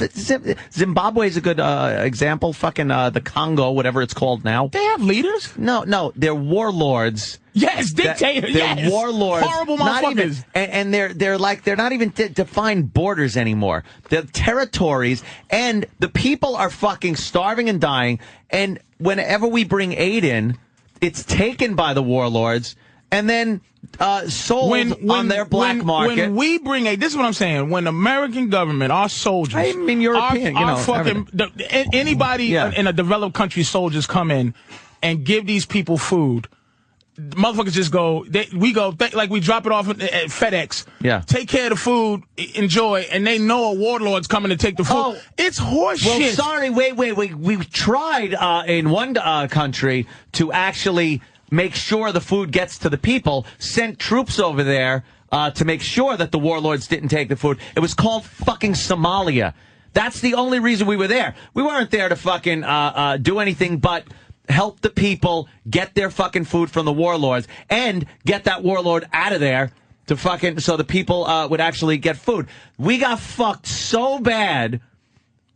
Zimbabwe is a good example. Fucking the Congo, whatever it's called now. They have leaders? No, they're warlords. Yes, dictators. They're warlords. Horrible motherfuckers. And they're not even defined borders anymore. They're territories, and the people are fucking starving and dying. And whenever we bring aid in, it's taken by the warlords and then sold on their black market. When we bring aid, this is what I'm saying. When the American government, our soldiers, I mean European, anybody in a developed country, soldiers come in and give these people food. Motherfuckers just go, we drop it off at FedEx. Yeah. Take care of the food, enjoy, and they know a warlord's coming to take the food. Oh, it's horse shit. Well, sorry, wait. We tried in one country to actually make sure the food gets to the people, sent troops over there to make sure that the warlords didn't take the food. It was called fucking Somalia. That's the only reason we were there. We weren't there to fucking do anything but help the people get their fucking food from the warlords and get that warlord out of there to fucking so the people would actually get food. We got fucked so bad,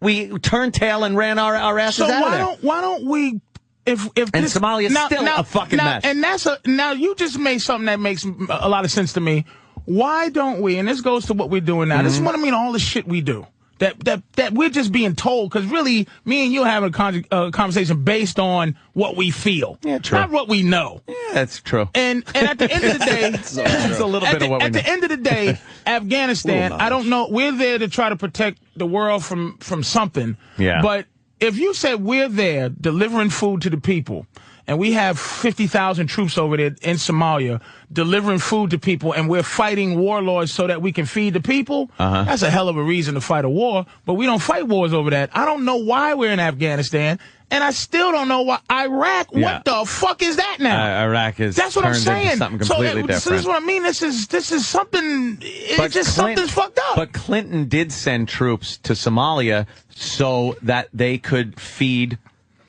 we turned tail and ran our asses out of there. So why don't we? If Somalia's still a fucking mess. And now you just made something that makes a lot of sense to me. Why don't we? And this goes to what we're doing now. Mm-hmm. This is what I mean. All the shit we do. That we're just being told, because really, me and you are having a conversation based on what we feel, not what we know. Yeah, that's true. And at the end of the day, it's a little bit of what we know. At the end of the day, Afghanistan, I don't know. We're there to try to protect the world from something. Yeah. But if you said we're there delivering food to the people, and we have 50,000 troops over there in Somalia delivering food to people, and we're fighting warlords so that we can feed the people, that's a hell of a reason to fight a war. But we don't fight wars over that. I don't know why we're in Afghanistan, and I still don't know why Iraq. Yeah. What the fuck is that now? Iraq is that's what I'm saying. Something completely different. So this is what I mean. This is something. Something's fucked up. But Clinton did send troops to Somalia so that they could feed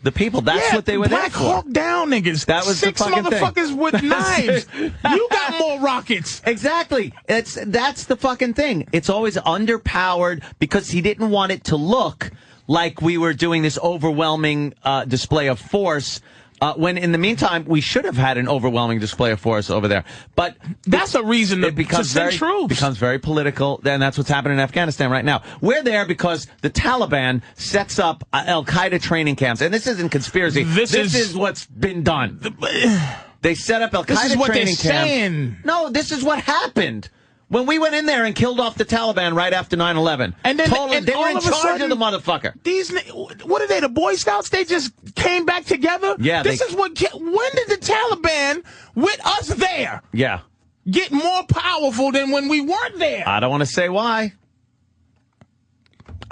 the people. That's what they were there for. Black Hawk Down niggas. That was 6 the fucking motherfuckers thing. With knives. You got more rockets. Exactly. That's the fucking thing. It's always underpowered because he didn't want it to look like we were doing this overwhelming display of force. When in the meantime, we should have had an overwhelming display of force over there. But that's a reason to send troops. It becomes very political, and that's what's happening in Afghanistan right now. We're there because the Taliban sets up Al-Qaeda training camps. And this isn't conspiracy. This is what's been done. They set up Al-Qaeda training camps. No, this is what happened. When we went in there and killed off the Taliban right after 9/11. And then they were in charge of the motherfucker. What are they, the Boy Scouts? They just came back together? Yeah. When did the Taliban, with us there, get more powerful than when we weren't there? I don't want to say why.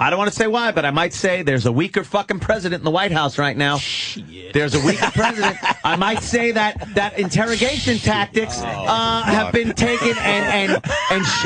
I don't want to say why, but I might say there's a weaker fucking president in the White House right now. Shit. There's a weaker president. I might say that interrogation tactics have been taken and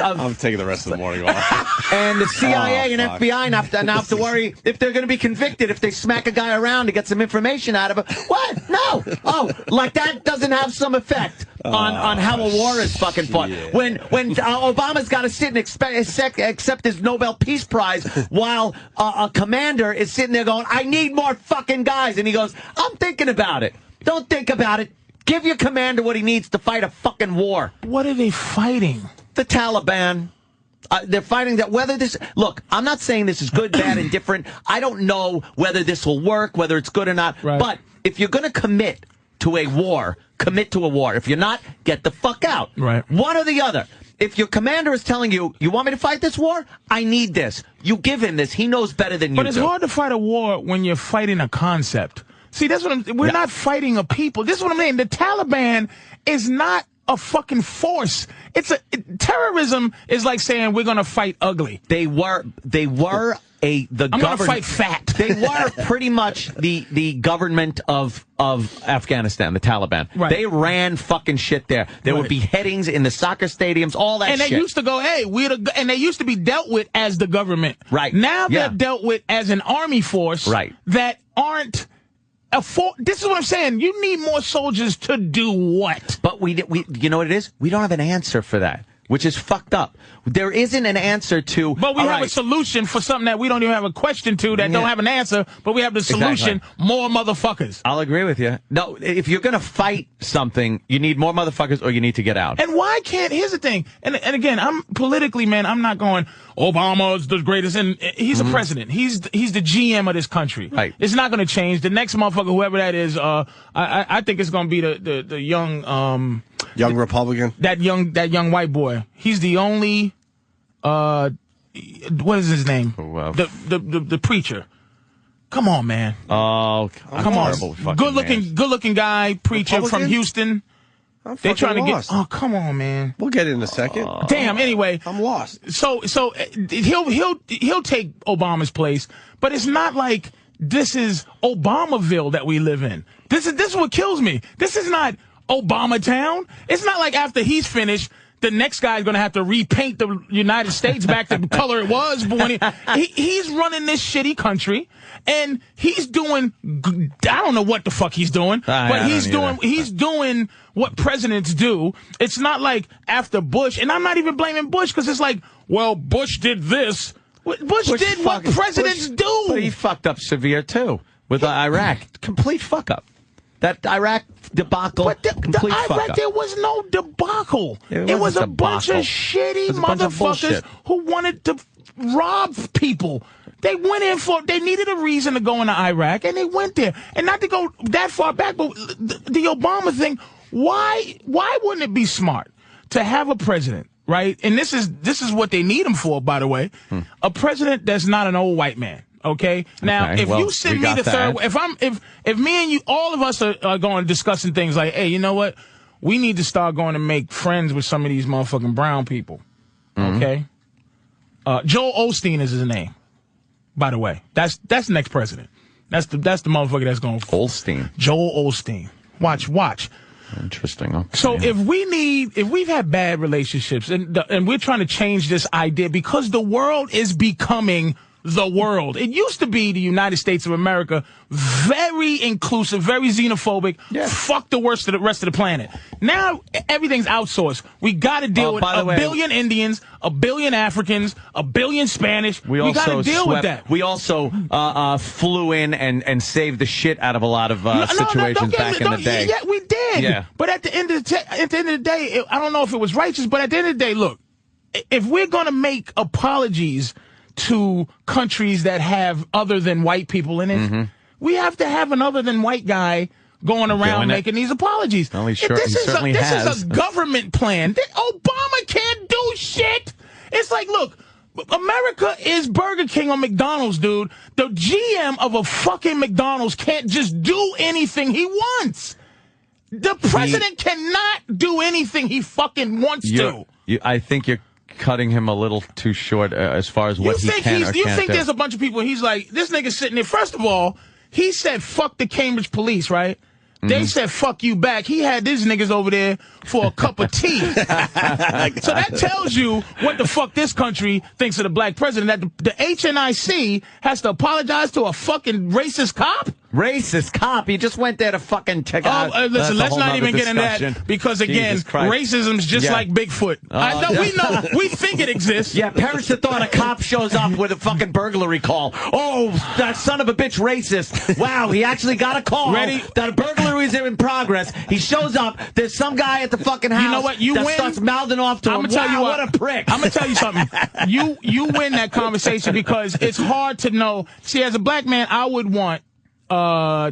I'm taking the rest of the morning off. And the CIA and FBI now have to worry if they're going to be convicted if they smack a guy around to get some information out of him. What? No. Oh, like that doesn't have some effect on how a war is fucking fought. Yeah. When Obama's got to sit and accept his Nobel Peace Prize while a commander is sitting there going, I need more fucking guys. And he goes, I'm thinking about it. Don't think about it. Give your commander what he needs to fight a fucking war. What are they fighting? The Taliban. They're fighting that whether this... Look, I'm not saying this is good, bad, and different. I don't know whether this will work, whether it's good or not. Right. But if you're going to commit to a war, commit to a war. If you're not, get the fuck out. Right. One or the other. If your commander is telling you, you want me to fight this war? I need this. You give him this. He knows better than you do. But it's hard to fight a war when you're fighting a concept. See, that's what we're not fighting a people. This is what I'm saying. The Taliban is not a fucking force. Terrorism is like saying we're going to fight ugly. They were the I'm government. going to fight fat. They were pretty much the government of Afghanistan, the Taliban. Right. They ran fucking shit there. There were Right. beheadings in the soccer stadiums, all that And shit. they used to go, hey, and they used to be dealt with as the government. Right. Now Yeah. they're dealt with as an army force. Right. That aren't this is what I'm saying. You need more soldiers to do what? But we you know what it is? We don't have an answer for that, which is fucked up. There isn't an answer to... But we all have right, a solution for something that we don't even have a question to that don't have an answer, but we have the solution, more motherfuckers. I'll agree with you. No, if you're going to fight something, you need more motherfuckers or you need to get out. And why can't, here's the thing, and again, I'm politically, man, I'm not going, Obama's the greatest, and he's a president. He's the GM of this country. Right. It's not going to change. The next motherfucker, whoever that is, I think it's going to be the young, Young Republican? that young white boy. He's the only, what is his name? The preacher. Come on, man. Oh, Come on. Good looking guy, preacher from Republican? Houston. I'm They're trying to lost. get. Oh, come on, man. We'll get it in a second. Damn. Anyway, I'm lost. So he'll take Obama's place, but it's not like this is Obamaville that we live in. This is what kills me. This is not Obama town. It's not like after he's finished, the next guy's going to have to repaint the United States back to the color it was. But he's running this shitty country, and he's doing. I don't know what the fuck he's doing, but he's doing what presidents do. It's not like after Bush, and I'm not even blaming Bush because it's like, well, Bush did this. Bush did what presidents do. But he fucked up severe too with Iraq. Complete fuck up. That Iraq debacle. But complete fuck Iraq, up. there was no debacle. It was a debacle. bunch of shitty It was a bunch of motherfuckers bullshit. who wanted to rob people. They went in they needed a reason to go into Iraq, and they went there. And not to go that far back, but the Obama thing, why wouldn't it be smart to have a president, right? And this is what they need him for, by the way. A president that's not an old white man. Okay. Now, if you send me the third, if me and you, all of us are going discussing things like, hey, you know what? We need to start going to make friends with some of these motherfucking brown people. Okay. Joel Osteen is his name, by the way. That's the next president. That's the motherfucker that's going. Osteen. Joel Osteen. Watch. Interesting. Okay. So if we've had bad relationships and we're trying to change this idea because the world is becoming the world. It used to be the United States of America, very inclusive, very xenophobic. Yeah. Fuck the rest of the planet. Now everything's outsourced. We got to deal with a billion Indians, a billion Africans, a billion Spanish. We got to deal with that. We also flew in and saved the shit out of a lot of situations back in the day. Yeah, we did. Yeah. But at the end of the day, I don't know if it was righteous, but at the end of the day, look, if we're going to make apologies to countries that have other than white people in it, we have to have an other than white guy going around making these apologies. Well, he certainly has. This is a government plan. Obama can't do shit. It's like, look, America is Burger King or McDonald's, dude. The GM of a fucking McDonald's can't just do anything he wants. The president cannot do anything he fucking wants to. I think you're cutting him a little too short as far as what he can or can't do. You think there's a bunch of people, he's like, this nigga's sitting there. First of all, he said, fuck the Cambridge police, right? They said, fuck you back. He had these niggas over there for a cup of tea. So that tells you what the fuck this country thinks of the black president. That the HNIC has to apologize to a fucking racist cop? Racist cop? He just went there to fucking check out. Listen, let's not even get into that because, again, racism's just like Bigfoot. I know, we think it exists. Yeah, perish the thought a cop shows up with a fucking burglary call. Oh, that son of a bitch racist. Wow, he actually got a call that a burglary is in progress. He shows up. There's some guy at the fucking house. You know what? You win. Starts mouthing off to him. Tell you what a prick. I'm gonna tell you something. You win that conversation because it's hard to know. See, as a black man, I would want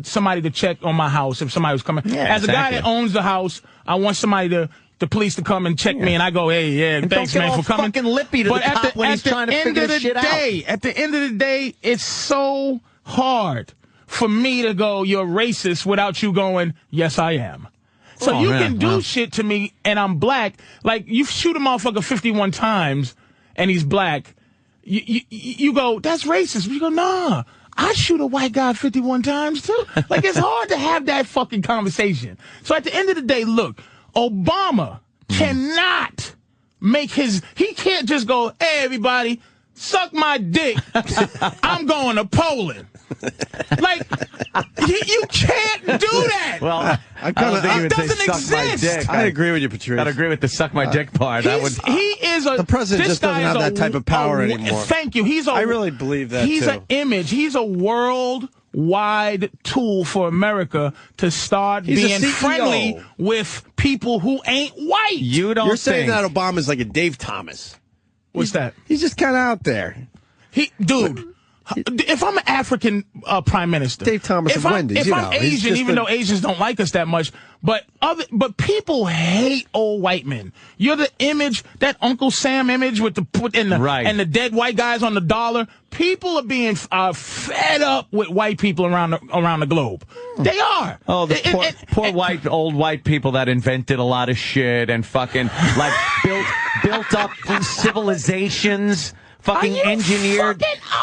somebody to check on my house if somebody was coming. Yeah, as a guy that owns the house, I want somebody the police to come and check me, and I go, hey, yeah, thanks, man, for coming. Fucking lippy to the cop when he's trying to figure this shit out. At the end of the day, it's so hard for me to go, you're racist, without you going, yes, I am. So you can do shit to me, and I'm black. Like, you shoot a motherfucker 51 times, and he's black. You go, that's racist. You go, nah. I shoot a white guy 51 times, too. Like, it's hard to have that fucking conversation. So at the end of the day, look, Obama cannot make he can't just go, hey, everybody, suck my dick. I'm going to Poland. Like, you can't do that. Well, I don't think he would say suck my dick. I agree with you, Patrice. I'd agree with the suck my dick part. The president just doesn't have that type of power anymore. Thank you. I really believe that, He's an image. He's a worldwide tool for America to start being friendly with people who ain't white. You're saying that Obama's like a Dave Thomas. What's that? He's just kind of out there. Dude, if I'm an African prime minister, Dave Thomas of Wendy's, if I'm Asian, even though Asians don't like us that much, but people hate old white men. You're the image, that Uncle Sam image with and the dead white guys on the dollar. People are being fed up with white people around the globe. They are. Oh, the poor old white people that invented a lot of shit and fucking like built up civilizations. Fucking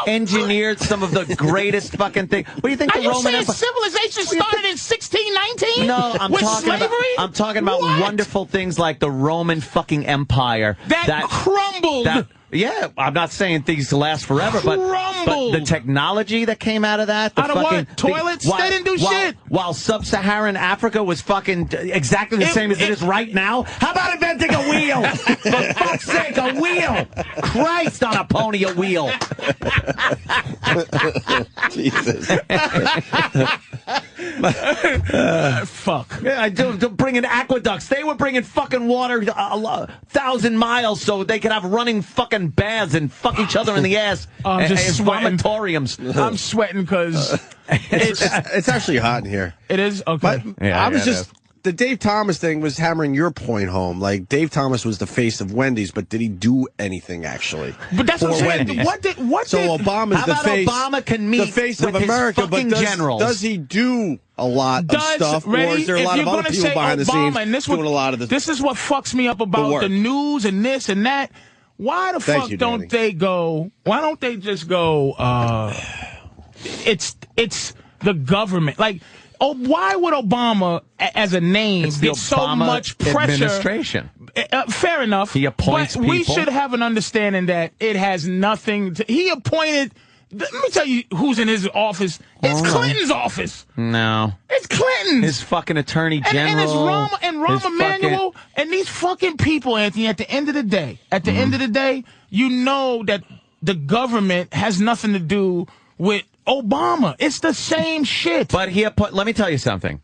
engineered some of the greatest fucking thing. What do you think the Roman Empire? Civilization started in 1619? No, I'm talking about wonderful things like the Roman fucking Empire that crumbled. Yeah, I'm not saying things last forever, but the technology that came out of that, toilets, they didn't do shit. While sub-Saharan Africa was fucking exactly the same as it is right now. How about inventing a wheel? For fuck's sake, a wheel! Christ on a pony, a wheel. Jesus. Fuck. Yeah, I do bringing aqueducts. They were bringing fucking water 1,000 miles so they could have running fucking baths and fuck each other in the ass. I'm just sweating. Vomitoriums. I'm sweating because it's actually hot in here. It is? Okay. But the Dave Thomas thing was hammering your point home. Like, Dave Thomas was the face of Wendy's, but did he do anything actually? But that's what I'm saying. Obama's the face. Obama can meet the face of America, but does he do a lot of stuff, or is there a lot of other people behind the scenes doing a lot of this? This is what fucks me up about the news and this and that. Why the fuck don't they go? Why don't they just go? It's the government. Like, why would Obama, as a name, get so much pressure? Administration. Fair enough. He appoints but we should have an understanding that it has nothing to. He appointed. Let me tell you who's in his office. It's Clinton's office. No. It's Clinton's. His fucking attorney general. And it's Rahm Emanuel. And these fucking people, Anthony, at the end of the day, you know that the government has nothing to do with Obama. It's the same shit. But let me tell you something.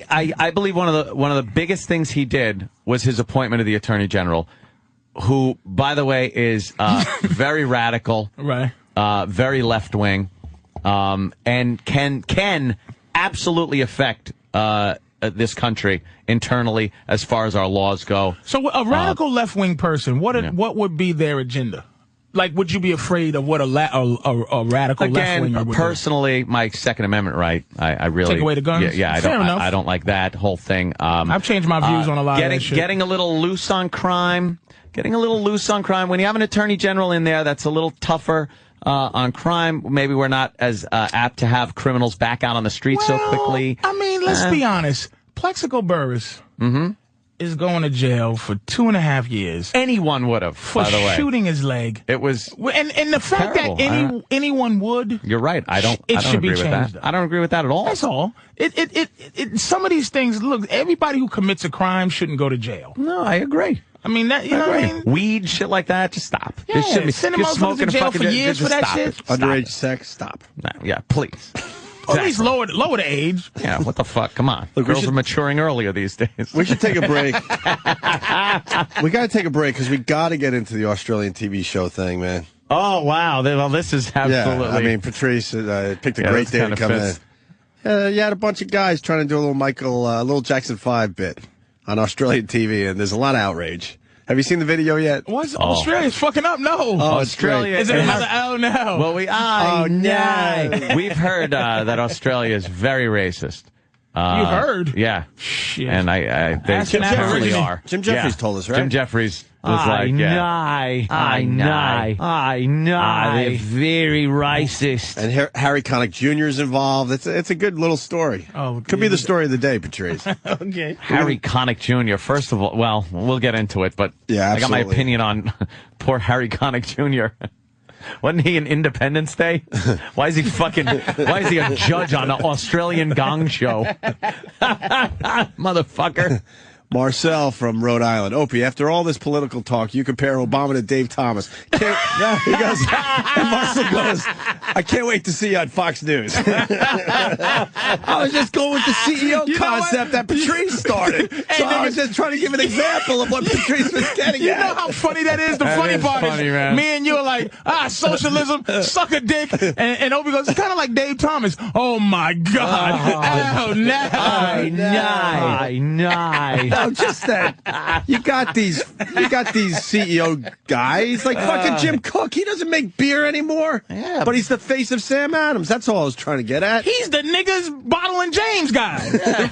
I believe one of the biggest things he did was his appointment of the attorney general, who, by the way, is very radical. Right. Very left wing, and can absolutely affect this country internally as far as our laws go. So, a radical left wing person, what would be their agenda? Like, would you be afraid of what a radical left winger would do? Personally, my Second Amendment right, I really take away the guns. Yeah, I don't like that whole thing. I've changed my views on a lot of that shit. Getting a little loose on crime. getting a little loose on crime. When you have an attorney general in there that's a little tougher on crime, maybe we're not as apt to have criminals back out on the streets so quickly. I mean, let's be honest. Plexico Burress is going to jail for 2.5 years. Anyone would have, for by the way. shooting his leg. It was and the fact terrible. that anyone would. You're right. I don't should agree be with changed. that. I don't agree with that at all. That's all. Some of these things. Look, everybody who commits a crime shouldn't go to jail. No, I agree. I mean, that, you know what I mean? Weed, shit like that, just stop. Yeah, Shouldn't be. sending Just motherfuckers to jail for years for that stop shit. it. Stop Underage it. sex, stop. No, yeah, please. Or at least lower the age. Yeah, what the fuck? Come on. Look, Girls are maturing earlier these days. We should take a break. We got to take a break because we got to get into the Australian TV show thing, man. Oh, wow. Well, this is absolutely... Yeah, I mean, Patrice picked a great day to come in. You had a bunch of guys trying to do a little Jackson 5 bit on Australian TV, and there's a lot of outrage. Have you seen the video yet? What's Australia's fucking up? No. Australia Is it another oh no? Well, we've heard that Australia is very racist. You heard? Yeah. Shit. And they Jim totally Jeffries. are. Jim Jeffries told us, right? Jim Jeffries was I know. They're very racist. And Harry Connick Jr. is involved. It's a good little story. Oh, could be the story of the day, Patrice. Okay. Harry Connick Jr. First of all, well, we'll get into it, but yeah, I got my absolutely. opinion on poor Harry Connick Jr. Wasn't he in Independence Day? Why is he a judge on an Australian Gong show? Motherfucker. Marcel from Rhode Island. Opie, after all this political talk, you compare Obama to Dave Thomas. He goes, and Marcel goes, I can't wait to see you on Fox News. I was just going with the CEO concept that Patrice started. So I was just trying to give an example of what Patrice was getting You at. know how funny that is? The That funny is part funny, is man. me and you are like, socialism, suck a dick. And Opie goes, it's kind of like Dave Thomas. Oh, my God. Oh, no. I know. No, just that you got these CEO guys like fucking Jim Cook. He doesn't make beer anymore. Yeah, but he's the face of Sam Adams. That's all I was trying to get at. He's the niggas bottling James guy.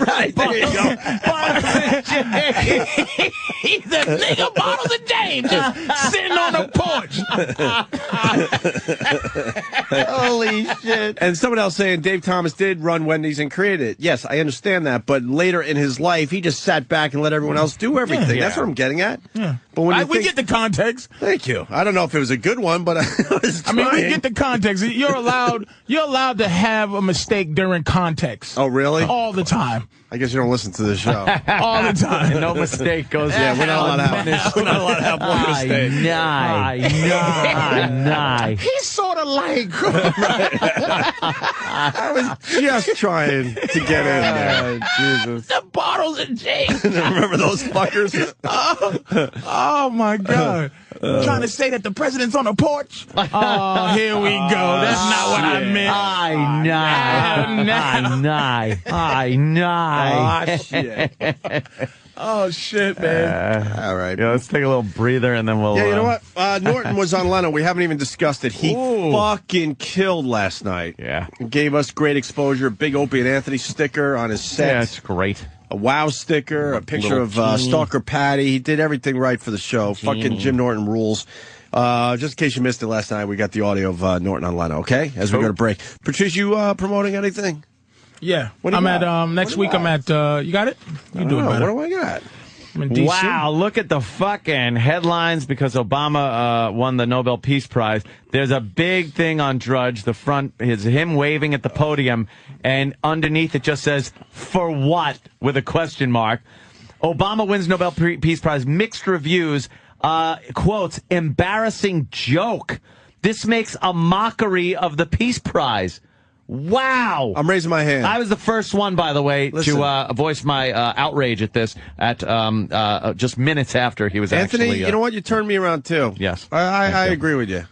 Right, there you go. He's the nigga bottles of James just sitting on the porch. Holy shit. And someone else saying Dave Thomas did run Wendy's and created it. Yes, I understand that. But later in his life, he just sat back and let everyone else do everything. Yeah. That's what I'm getting at. Yeah. But when We get the context. Thank you. I don't know if it was a good one, but I was I mean, we trying. get the context. You're allowed to have a mistake during context. Oh, really? All the time. I guess you don't listen to this show. All the time. No mistake goes. Yeah, we're not allowed to have. We're not allowed to have one mistake. I know. He's sort of like. I was just trying to get in there. Jesus. The bottles of James. Remember those fuckers? Oh my God. Trying to say that the president's on the porch? Oh, here we go. That's not what I meant. I know. Oh, shit. Oh, shit, man. All right. Yeah, let's take a little breather and then we'll. Yeah, you know what? Norton was on Leno. We haven't even discussed it. He Ooh. fucking killed last night. Yeah. Gave us great exposure. Big Opie and Anthony sticker on his set. Yeah, it's great. A wow sticker, a picture of Stalker Patty. He did everything right for the show. Fucking Jim Norton rules. Just in case you missed it last night, we got the audio of Norton on Leno, okay? As we go to break. Patrice, you promoting anything? Yeah. What do you I'm got? at, next week I'm at, you got it? You do it better. What do I got? I'm in DC. Wow, look at the fucking headlines because Obama won the Nobel Peace Prize. There's a big thing on Drudge. The front is him waving at the podium, and underneath it just says, "For what?" with a question mark. Obama wins Nobel Peace Prize. Mixed reviews. Quotes, embarrassing joke. This makes a mockery of the Peace Prize. Wow. I'm raising my hand. I was the first one, by the way, to voice my outrage at this at just minutes after he was Anthony, actually... you know what? You turned me around, too. Yes. I agree with you.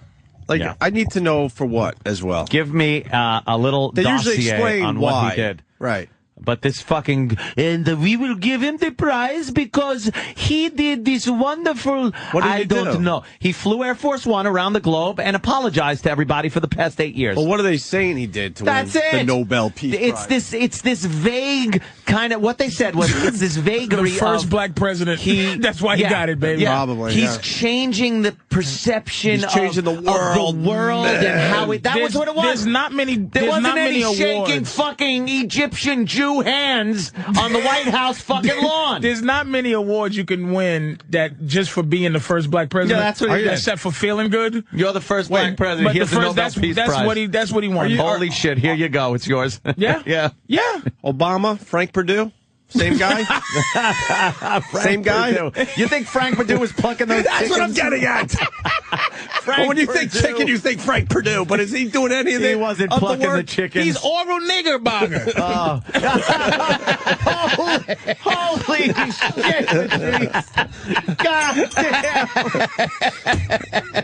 Like, Yeah. I need to know for what as well. Give me a little They usually dossier explain on why. what he did. Right. But this fucking, and we will give him the prize because he did this wonderful. What did I he do? don't know. He flew Air Force One around the globe and apologized to everybody for the past 8 years. Well, what are they saying he did to win the Nobel Peace Prize? It's this vague kind of, what they said was, it's this vagary the first of black president. That's why he got it, baby. Yeah. Probably. He's changing the perception He's changing of the world, and how it. That was what it was. There's not many. There wasn't any awards. shaking fucking Egyptian Jew hands on the White House fucking lawn. There's not many awards you can win that just for being the first black president. Yeah, that's what he did. Except for feeling good. You're the first black president. But He has the Nobel that's Peace Prize. That's what he won. Holy shit! Here you go. It's yours. Yeah, yeah. Obama, Frank Perdue, same guy. Same guy. Perdue. You think Frank Perdue was plucking those? That's what I'm getting at. Well, when you think chicken, you think Frank Perdue. But is he doing any of the? He wasn't plucking the chickens. He's oral niggerbogger. Oh. Holy shit! God damn!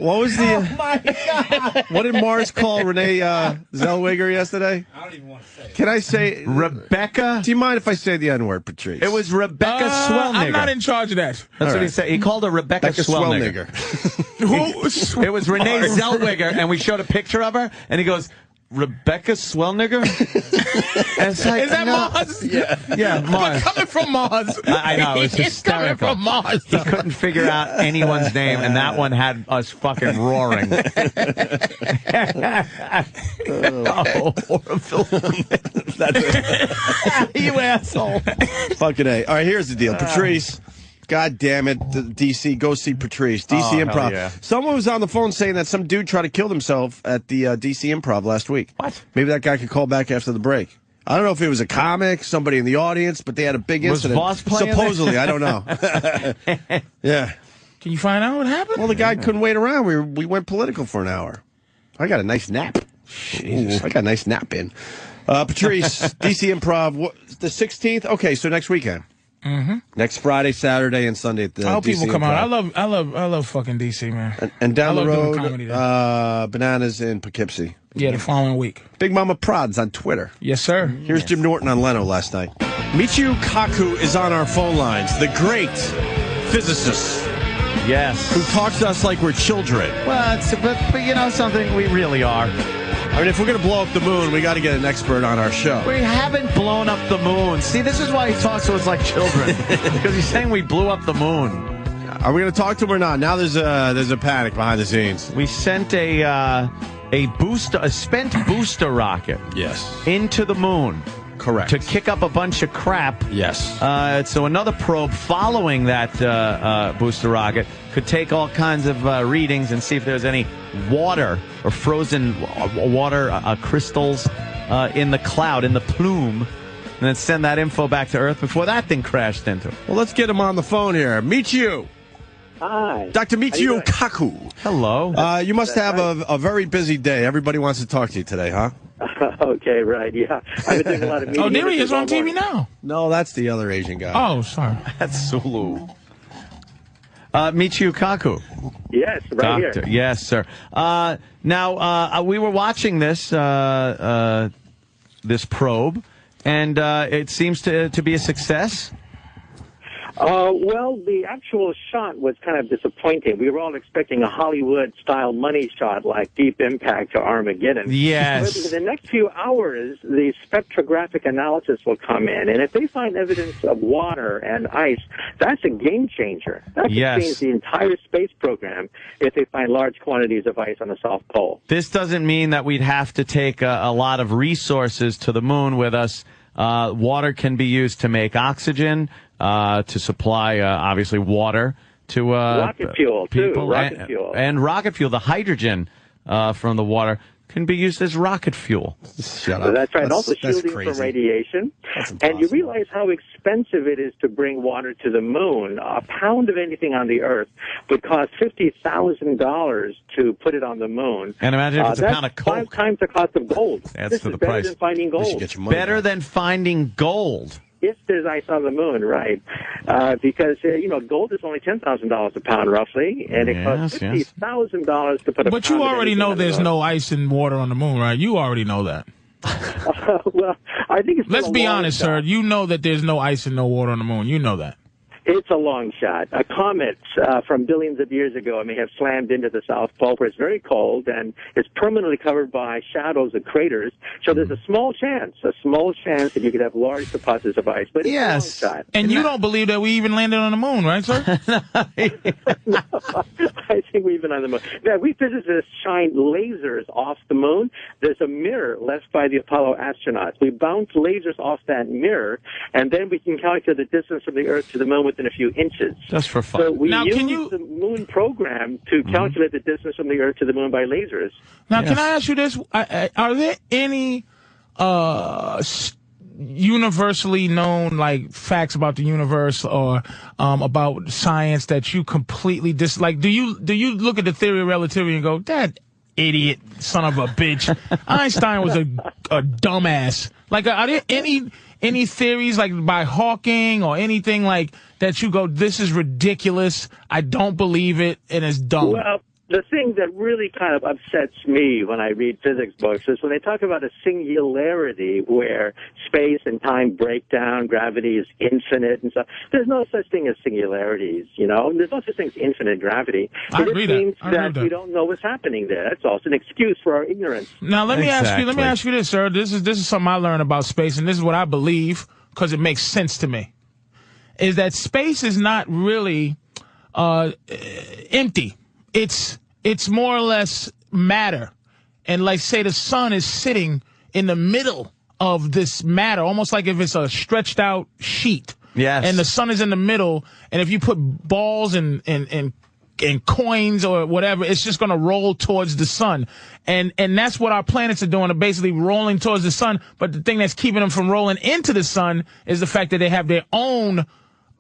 What was the? Oh my God! What did Mars call Renee Zellweger yesterday? I don't even want to say it. Can I say Rebecca? Do you mind if I say the N-word, Patrice? It was Rebecca Swellnigger. I'm not in charge of that. That's what he said. He called her Rebecca Swellnigger. Who? It was Renee Zellweger, and we showed a picture of her, and he goes, Rebecca Swellnigger? And it's like, Is that Mars? Yeah, Mars. But coming from Mars. I know, it was It's coming hysterical. from Mars. He couldn't figure out anyone's name, and that one had us fucking roaring. That's it. You asshole. Fucking A. All right, here's the deal. Patrice, God damn it, DC, go see Patrice. DC Oh, Improv. hell yeah. Someone was on the phone saying that some dude tried to kill himself at the DC Improv last week. What? Maybe that guy could call back after the break. I don't know if it was a comic, somebody in the audience, but they had a big incident. Was Voss playing supposedly, I don't know. Yeah. Can you find out what happened? Well, the guy couldn't wait around. We went political for an hour. I got a nice nap. Jesus, I got a nice nap in. Patrice, DC Improv, the 16th? Okay, so next weekend. Mm-hmm. Next Friday, Saturday, and Sunday at the I hope DC people come Improv. out. I love fucking DC, man. And down I the love doing comedy road, there. Bananas in Poughkeepsie. Yeah, the following week. Big Mama Prods on Twitter. Yes, sir. Here's Jim Norton on Leno last night. Michio Kaku is on our phone lines, the great physicist Yes. who talks to us like we're children. Well, but you know something, we really are. I mean, if we're going to blow up the moon, we got to get an expert on our show. We haven't blown up the moon. See, this is why he talks to us like children. Because he's saying we blew up the moon. Are we going to talk to him or not? Now there's a panic behind the scenes. We sent a spent booster rocket Yes. into the moon. Correct. To kick up a bunch of crap. Yes. So another probe following that booster rocket could take all kinds of readings and see if there's any water or frozen water crystals in the cloud, in the plume, and then send that info back to Earth before that thing crashed into it. Well, let's get him on the phone here. Michio. Hi. Dr. Michio Kaku. Hello. You must have a very busy day. Everybody wants to talk to you today, huh? Okay, right, yeah. I've been doing a lot of meetings. Oh, there he is on TV now. No, that's the other Asian guy. Oh, sorry. That's Sulu. Michio Kaku. Yes, right Doctor. here. Yes, sir. Now, we were watching this this probe, and it seems to be a success. Well, the actual shot was kind of disappointing. We were all expecting a Hollywood-style money shot like Deep Impact or Armageddon. Yes. But in the next few hours, the spectrographic analysis will come in, and if they find evidence of water and ice, that's a game changer. That could change the entire space program if they find large quantities of ice on the South Pole. This doesn't mean that we'd have to take a lot of resources to the moon with us. Water can be used to make oxygen, to supply, obviously, water to rocket fuel, people. too. Rocket fuel. And rocket fuel, the hydrogen from the water, can be used as rocket fuel. Shut up. That's right. And also that's shielding crazy. from radiation. That's And you realize how expensive it is to bring water to the moon. A pound of anything on the Earth would cost $50,000 to put it on the moon. And imagine if it's a that's pound of coke. 5 times the cost of gold. Adds this to is the better price. than finding You should gold. get your money Better back. than finding gold. If there's ice on the moon, right? Because, gold is only $10,000 a pound, roughly, and it costs $50,000 to put a But pound you of already anything know on the there's moon. no ice and water on the moon, right? You already know that. Well, I think it's. Let's be honest, sir. You know that there's no ice and no water on the moon. You know that. It's a long shot. A comet from billions of years ago may have slammed into the South Pole where it's very cold and it's permanently covered by shadows of craters. So there's a small chance that you could have large deposits of ice. But it's a long shot. And you don't believe that we even landed on the moon, right, sir? No, I think we've been on the moon. Now, we physicists shine lasers off the moon. There's a mirror left by the Apollo astronauts. We bounce lasers off that mirror, and then we can calculate the distance from the Earth to the moon within a few inches. Just for fun. So we use the moon program to calculate the distance from the Earth to the moon by lasers. Now, can I ask you this? Are there any universally known like facts about the universe or about science that you completely dislike? Do you look at the theory of relativity and go, that idiot son of a bitch, Einstein was a dumbass? Like, are there any theories like by Hawking or anything like that you go, this is ridiculous, I don't believe it, and it's dumb? Well, the thing that really kind of upsets me when I read physics books is when they talk about a singularity where space and time break down, gravity is infinite and stuff. There's no such thing as singularities, you know? There's no such thing as infinite gravity. It just means that we don't know what's happening there. That's all. It's an excuse for our ignorance. Now, let me ask you this, sir. This is something I learned about space, and this is what I believe because it makes sense to me, is that space is not really empty. It's more or less matter. And like, say the sun is sitting in the middle of this matter, almost like if it's a stretched out sheet. Yes. And the sun is in the middle, and if you put balls and coins or whatever, it's just going to roll towards the sun. And that's what our planets are doing, are basically rolling towards the sun. But the thing that's keeping them from rolling into the sun is the fact that they have their own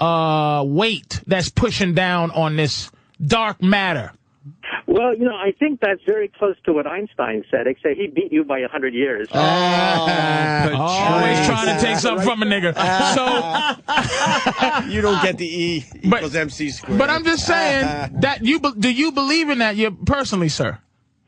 weight that's pushing down on this dark matter. Well, you know, I think that's very close to what Einstein said, except he beat you by 100 years. Always trying to take something from a nigger. You don't get the E equals MC squared. But I'm just saying that do you believe in that personally, sir?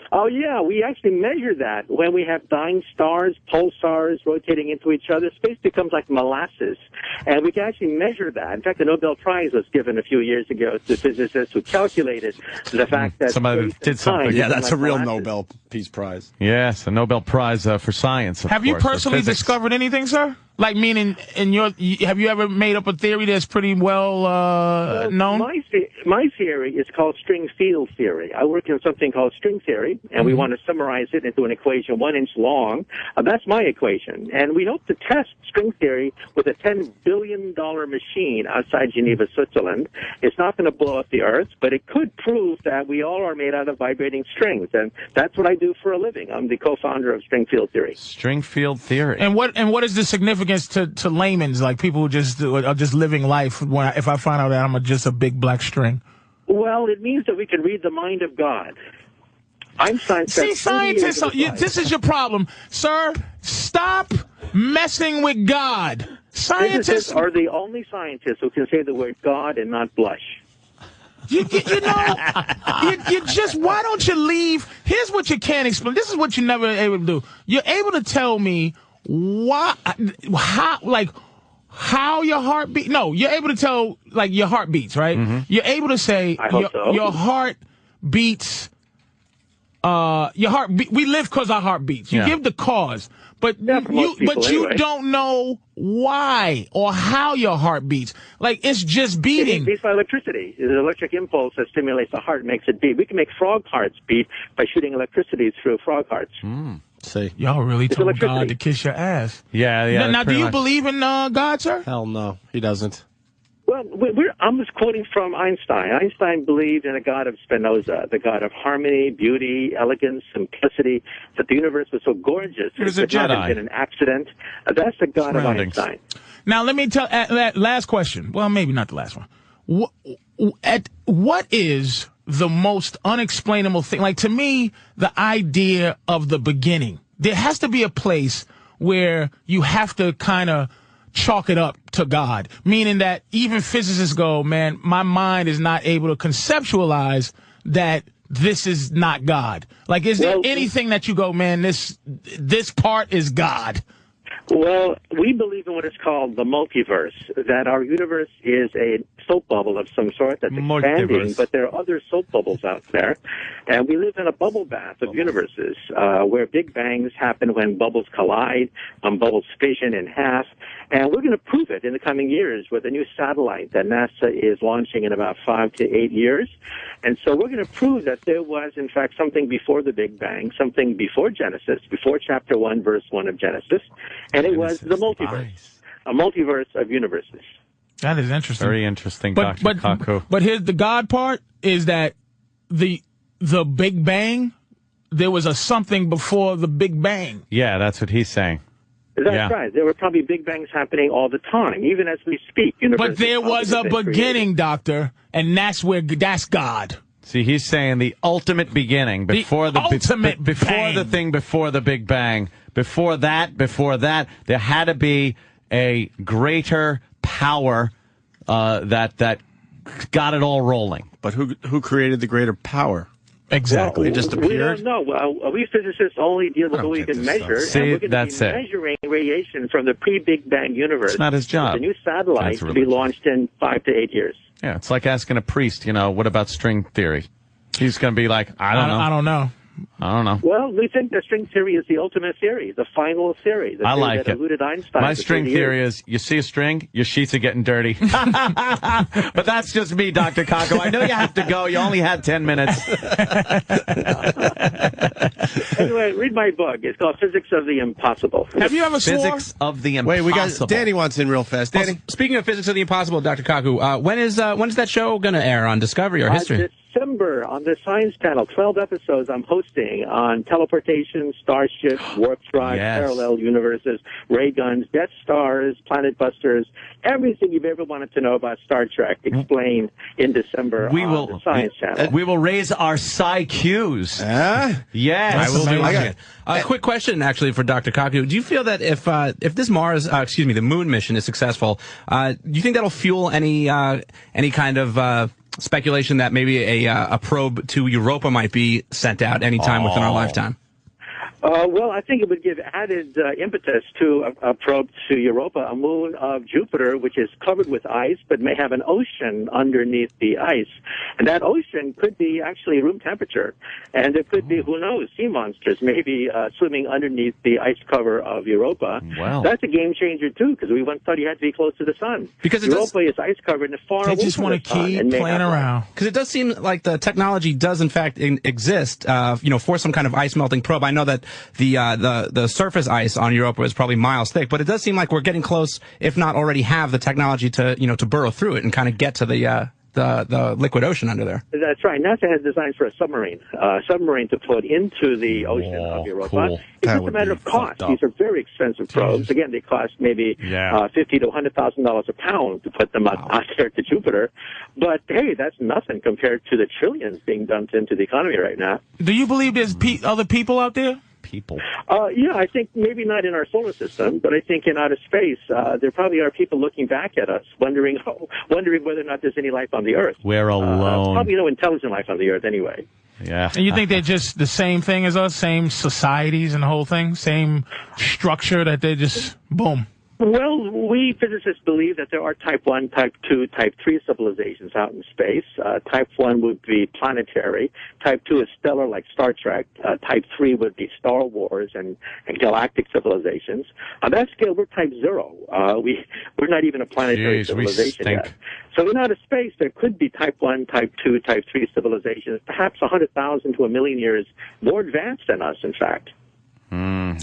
Oh, yeah, we actually measure that. When we have dying stars, pulsars rotating into each other, space becomes like molasses. And we can actually measure that. In fact, the Nobel Prize was given a few years ago to physicists who calculated the fact that somebody did something. Yeah, that's like a real molasses. Nobel Peace Prize. Yes, a Nobel Prize for science. Have you personally discovered anything, sir? Like, meaning, have you ever made up a theory that's pretty well known? My theory is called string field theory. I work in something called string theory, and we want to summarize it into an equation 1 inch long. That's my equation. And we hope to test string theory with a $10 billion machine outside Geneva, Switzerland. It's not going to blow up the Earth, but it could prove that we all are made out of vibrating strings. And that's what I do for a living. I'm the co-founder of string field theory. String field theory. And what is the significance to laymen's, like people who just are just living life if I find out that I'm just a big black string? Well, it means that we can read the mind of God. Einstein said, see, scientists, this is your problem, sir. Stop messing with God. Scientists are the only scientists who can say the word God and not blush. You just, why don't you leave? Here's what you can't explain. This is what you're never able to do. You're able to tell me how your heart beat. No, you're able to tell, like, your heart beats, right? Mm-hmm. You're able to say your heart beats. We live because our heart beats. You give the cause, but you don't know why or how your heart beats. Like, it's just beating. It beats by electricity. The electric impulse that stimulates the heart makes it beat. We can make frog hearts beat by shooting electricity through frog hearts. See, y'all really told God to kiss your ass. Yeah. Now, do you believe in God, sir? Hell no, he doesn't. Well, I'm just quoting from Einstein. Einstein believed in a God of Spinoza, the God of harmony, beauty, elegance, simplicity, that the universe was so gorgeous. It was a Jedi. Not have been an accident. That's the God of Einstein. Now, let me tell that last question. Well, maybe not the last one. What is the most unexplainable thing? Like, to me, the idea of the beginning. There has to be a place where you have to kind of chalk it up to God, meaning that even physicists go, man, my mind is not able to conceptualize that this is not God? Like, is there anything that you go, man, this part is God? Well, we believe in what is called the multiverse, that our universe is a soap bubble of some sort that's expanding, but there are other soap bubbles out there. And we live in a bubble bath of universes, where big bangs happen when bubbles collide, bubbles fission in half. And we're going to prove it in the coming years with a new satellite that NASA is launching in about 5 to 8 years. And so we're going to prove that there was, in fact, something before the Big Bang, something before Genesis, before chapter 1, verse 1 of Genesis. And it was the multiverse, a multiverse of universes. That is interesting. Very interesting, Dr. Kaku. But here's the God part, is that the Big Bang, there was a something before the Big Bang. Yeah, that's what he's saying. That's right. There were probably Big Bangs happening all the time, even as we speak. But there was a beginning, Doctor, and that's God. See, he's saying the ultimate beginning, before the thing before the Big Bang. Before that, there had to be a greater power that got it all rolling. But who created the greater power? Exactly. Well, it just appeared? We don't know. We physicists only deal with what we can measure. See, and we're going that's to be measuring radiation from the pre-Big Bang universe. It's not his job. The new satellite to be launched in 5 to 8 years. Yeah, it's like asking a priest, what about string theory? He's going to be like, I don't know. Well, we think that string theory is the ultimate theory, the final theory. I like it. Eluded Einstein. My string theory is, you see a string, your sheets are getting dirty. But that's just me, Dr. Kako. I know you have to go. You only had 10 minutes. Anyway, read my book. It's called Physics of the Impossible. Have you ever swore? Physics of the Impossible. Wait, we got Danny wants in real fast. Danny? Well, speaking of Physics of the Impossible, Dr. Kaku, when is that show going to air on Discovery or History? December on the Science Channel. 12 episodes I'm hosting on teleportation, starships, warp drive, parallel universes, ray guns, Death Stars, planet busters, everything you've ever wanted to know about Star Trek explained in December on the Science Channel. We will raise our PsyQs. Yes. I will be watching it. Quick question, actually, for Dr. Kaku. Do you feel that if this the moon mission is successful, do you think that'll fuel any kind of speculation that maybe a probe to Europa might be sent out anytime within our lifetime? Well, I think it would give added impetus to a probe to Europa, a moon of Jupiter, which is covered with ice, but may have an ocean underneath the ice. And that ocean could be actually room temperature. And there could be, who knows, sea monsters maybe swimming underneath the ice cover of Europa. Wow. That's a game changer, too, because we once thought you had to be close to the sun. Because Europa is ice covered and far away from the sun. They just want to keep playing around. Because it does seem like the technology does, in fact, exist, for some kind of ice melting probe. I know that the surface ice on Europa is probably miles thick, but it does seem like we're getting close, if not already have the technology to burrow through it and kind of get to the liquid ocean under there. That's right. NASA has designed for a submarine to put into the ocean of Europa. Cool. It's just a matter of cost. These are very expensive probes. Again, they cost maybe $50,000 to $100,000 a pound to put them out there to Jupiter. But hey, that's nothing compared to the trillions being dumped into the economy right now. Do you believe there's other people out there? Yeah, I think maybe not in our solar system, but I think in outer space, there probably are people looking back at us, wondering whether or not there's any life on the Earth. We're alone. Probably no intelligent life on the Earth anyway. Yeah. And you think they're just the same thing as us, same societies and the whole thing, same structure, that they're just boom? Well, we physicists believe that there are type 1, type 2, type 3 civilizations out in space. Type 1 would be planetary. Type 2 is stellar, like Star Trek. Type 3 would be Star Wars and galactic civilizations. On that scale, we're type 0. We're not even a planetary civilization yet. So in outer space, there could be type 1, type 2, type 3 civilizations, perhaps 100,000 to 1 million years more advanced than us, in fact.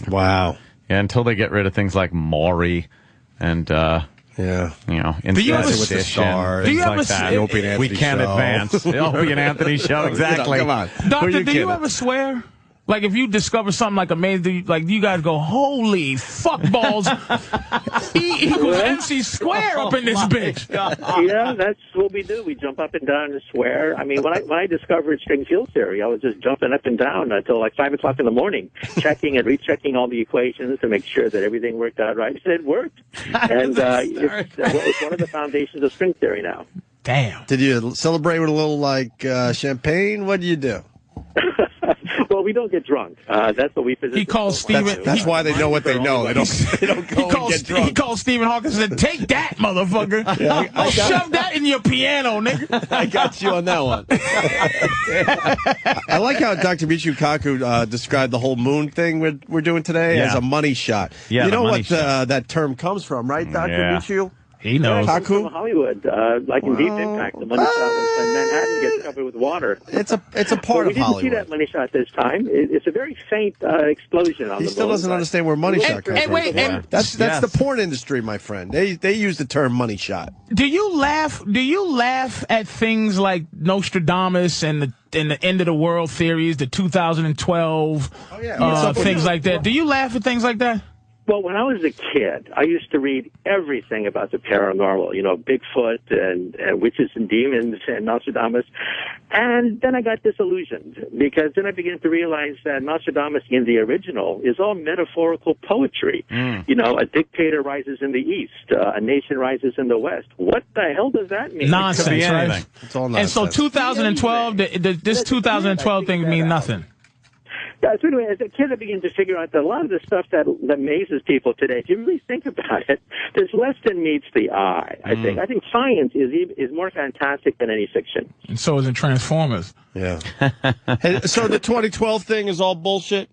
Wow. Yeah, until they get rid of things like Maury and, with the stars, do you ever like that. The Opie and Anthony we can't show. advance. The Opie and Anthony show, exactly. Come on. Doctor, do you ever swear? Like, if you discover something like amazing, like, you guys go, holy fuck balls, E equals MC square up in this bitch. Yeah, that's what we do. We jump up and down and swear. I mean, when I discovered string field theory, I was just jumping up and down until like 5 o'clock in the morning, checking and rechecking all the equations to make sure that everything worked out right. And it worked. And it's one of the foundations of string theory now. Damn. Did you celebrate with a little, champagne? What did you do? Well, we don't get drunk. That's what we physicists. He calls Stephen. That's why they know what they know. They don't go and get drunk. He calls Stephen Hawking and said, "Take that, motherfucker! Yeah, I'll shove that in your piano, nigga." I got you on that one. I like how Dr. Michio Kaku described the whole moon thing we're doing today as a money shot. Yeah, you know what that term comes from, right, Dr. Michio? He knows. Kaku? From Hollywood, like in Deep Impact, the money shot was when Manhattan gets covered with water. It's a part of Hollywood. We didn't see that money shot this time. It's a very faint explosion on the moon. He still doesn't understand where money shot comes from. That's the porn industry, my friend. They use the term money shot. Do you laugh at things like Nostradamus and the end of the world theories, the 2012 things like that? Do you laugh at things like that? Well, when I was a kid, I used to read everything about the paranormal, Bigfoot and witches and demons and Nostradamus. And then I got disillusioned because then I began to realize that Nostradamus in the original is all metaphorical poetry. A dictator rises in the East, a nation rises in the West. What the hell does that mean? Nonsense, right? It's all nonsense. And so 2012, this 2012 thing means nothing. Yeah, so anyway, as a kid, I began to figure out that a lot of the stuff that amazes people today, if you really think about it, there's less than meets the eye, I think. I think science is more fantastic than any fiction. And so is in Transformers. Yeah. So the 2012 thing is all bullshit?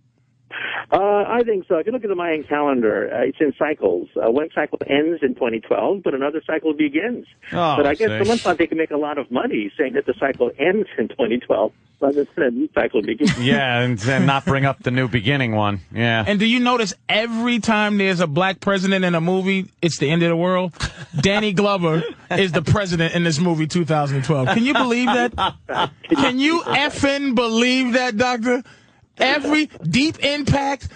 I think so. If you look at the Mayan calendar, it's in cycles. One cycle ends in 2012, but another cycle begins. But I guess someone thought they could make a lot of money saying that the cycle ends in 2012. But instead, a new cycle begins. Yeah, and not bring up the new beginning one. Yeah. And do you notice every time there's a black president in a movie, it's the end of the world? Danny Glover is the president in this movie 2012. Can you believe that? Can you effing believe that, Doctor? Every Deep Impact,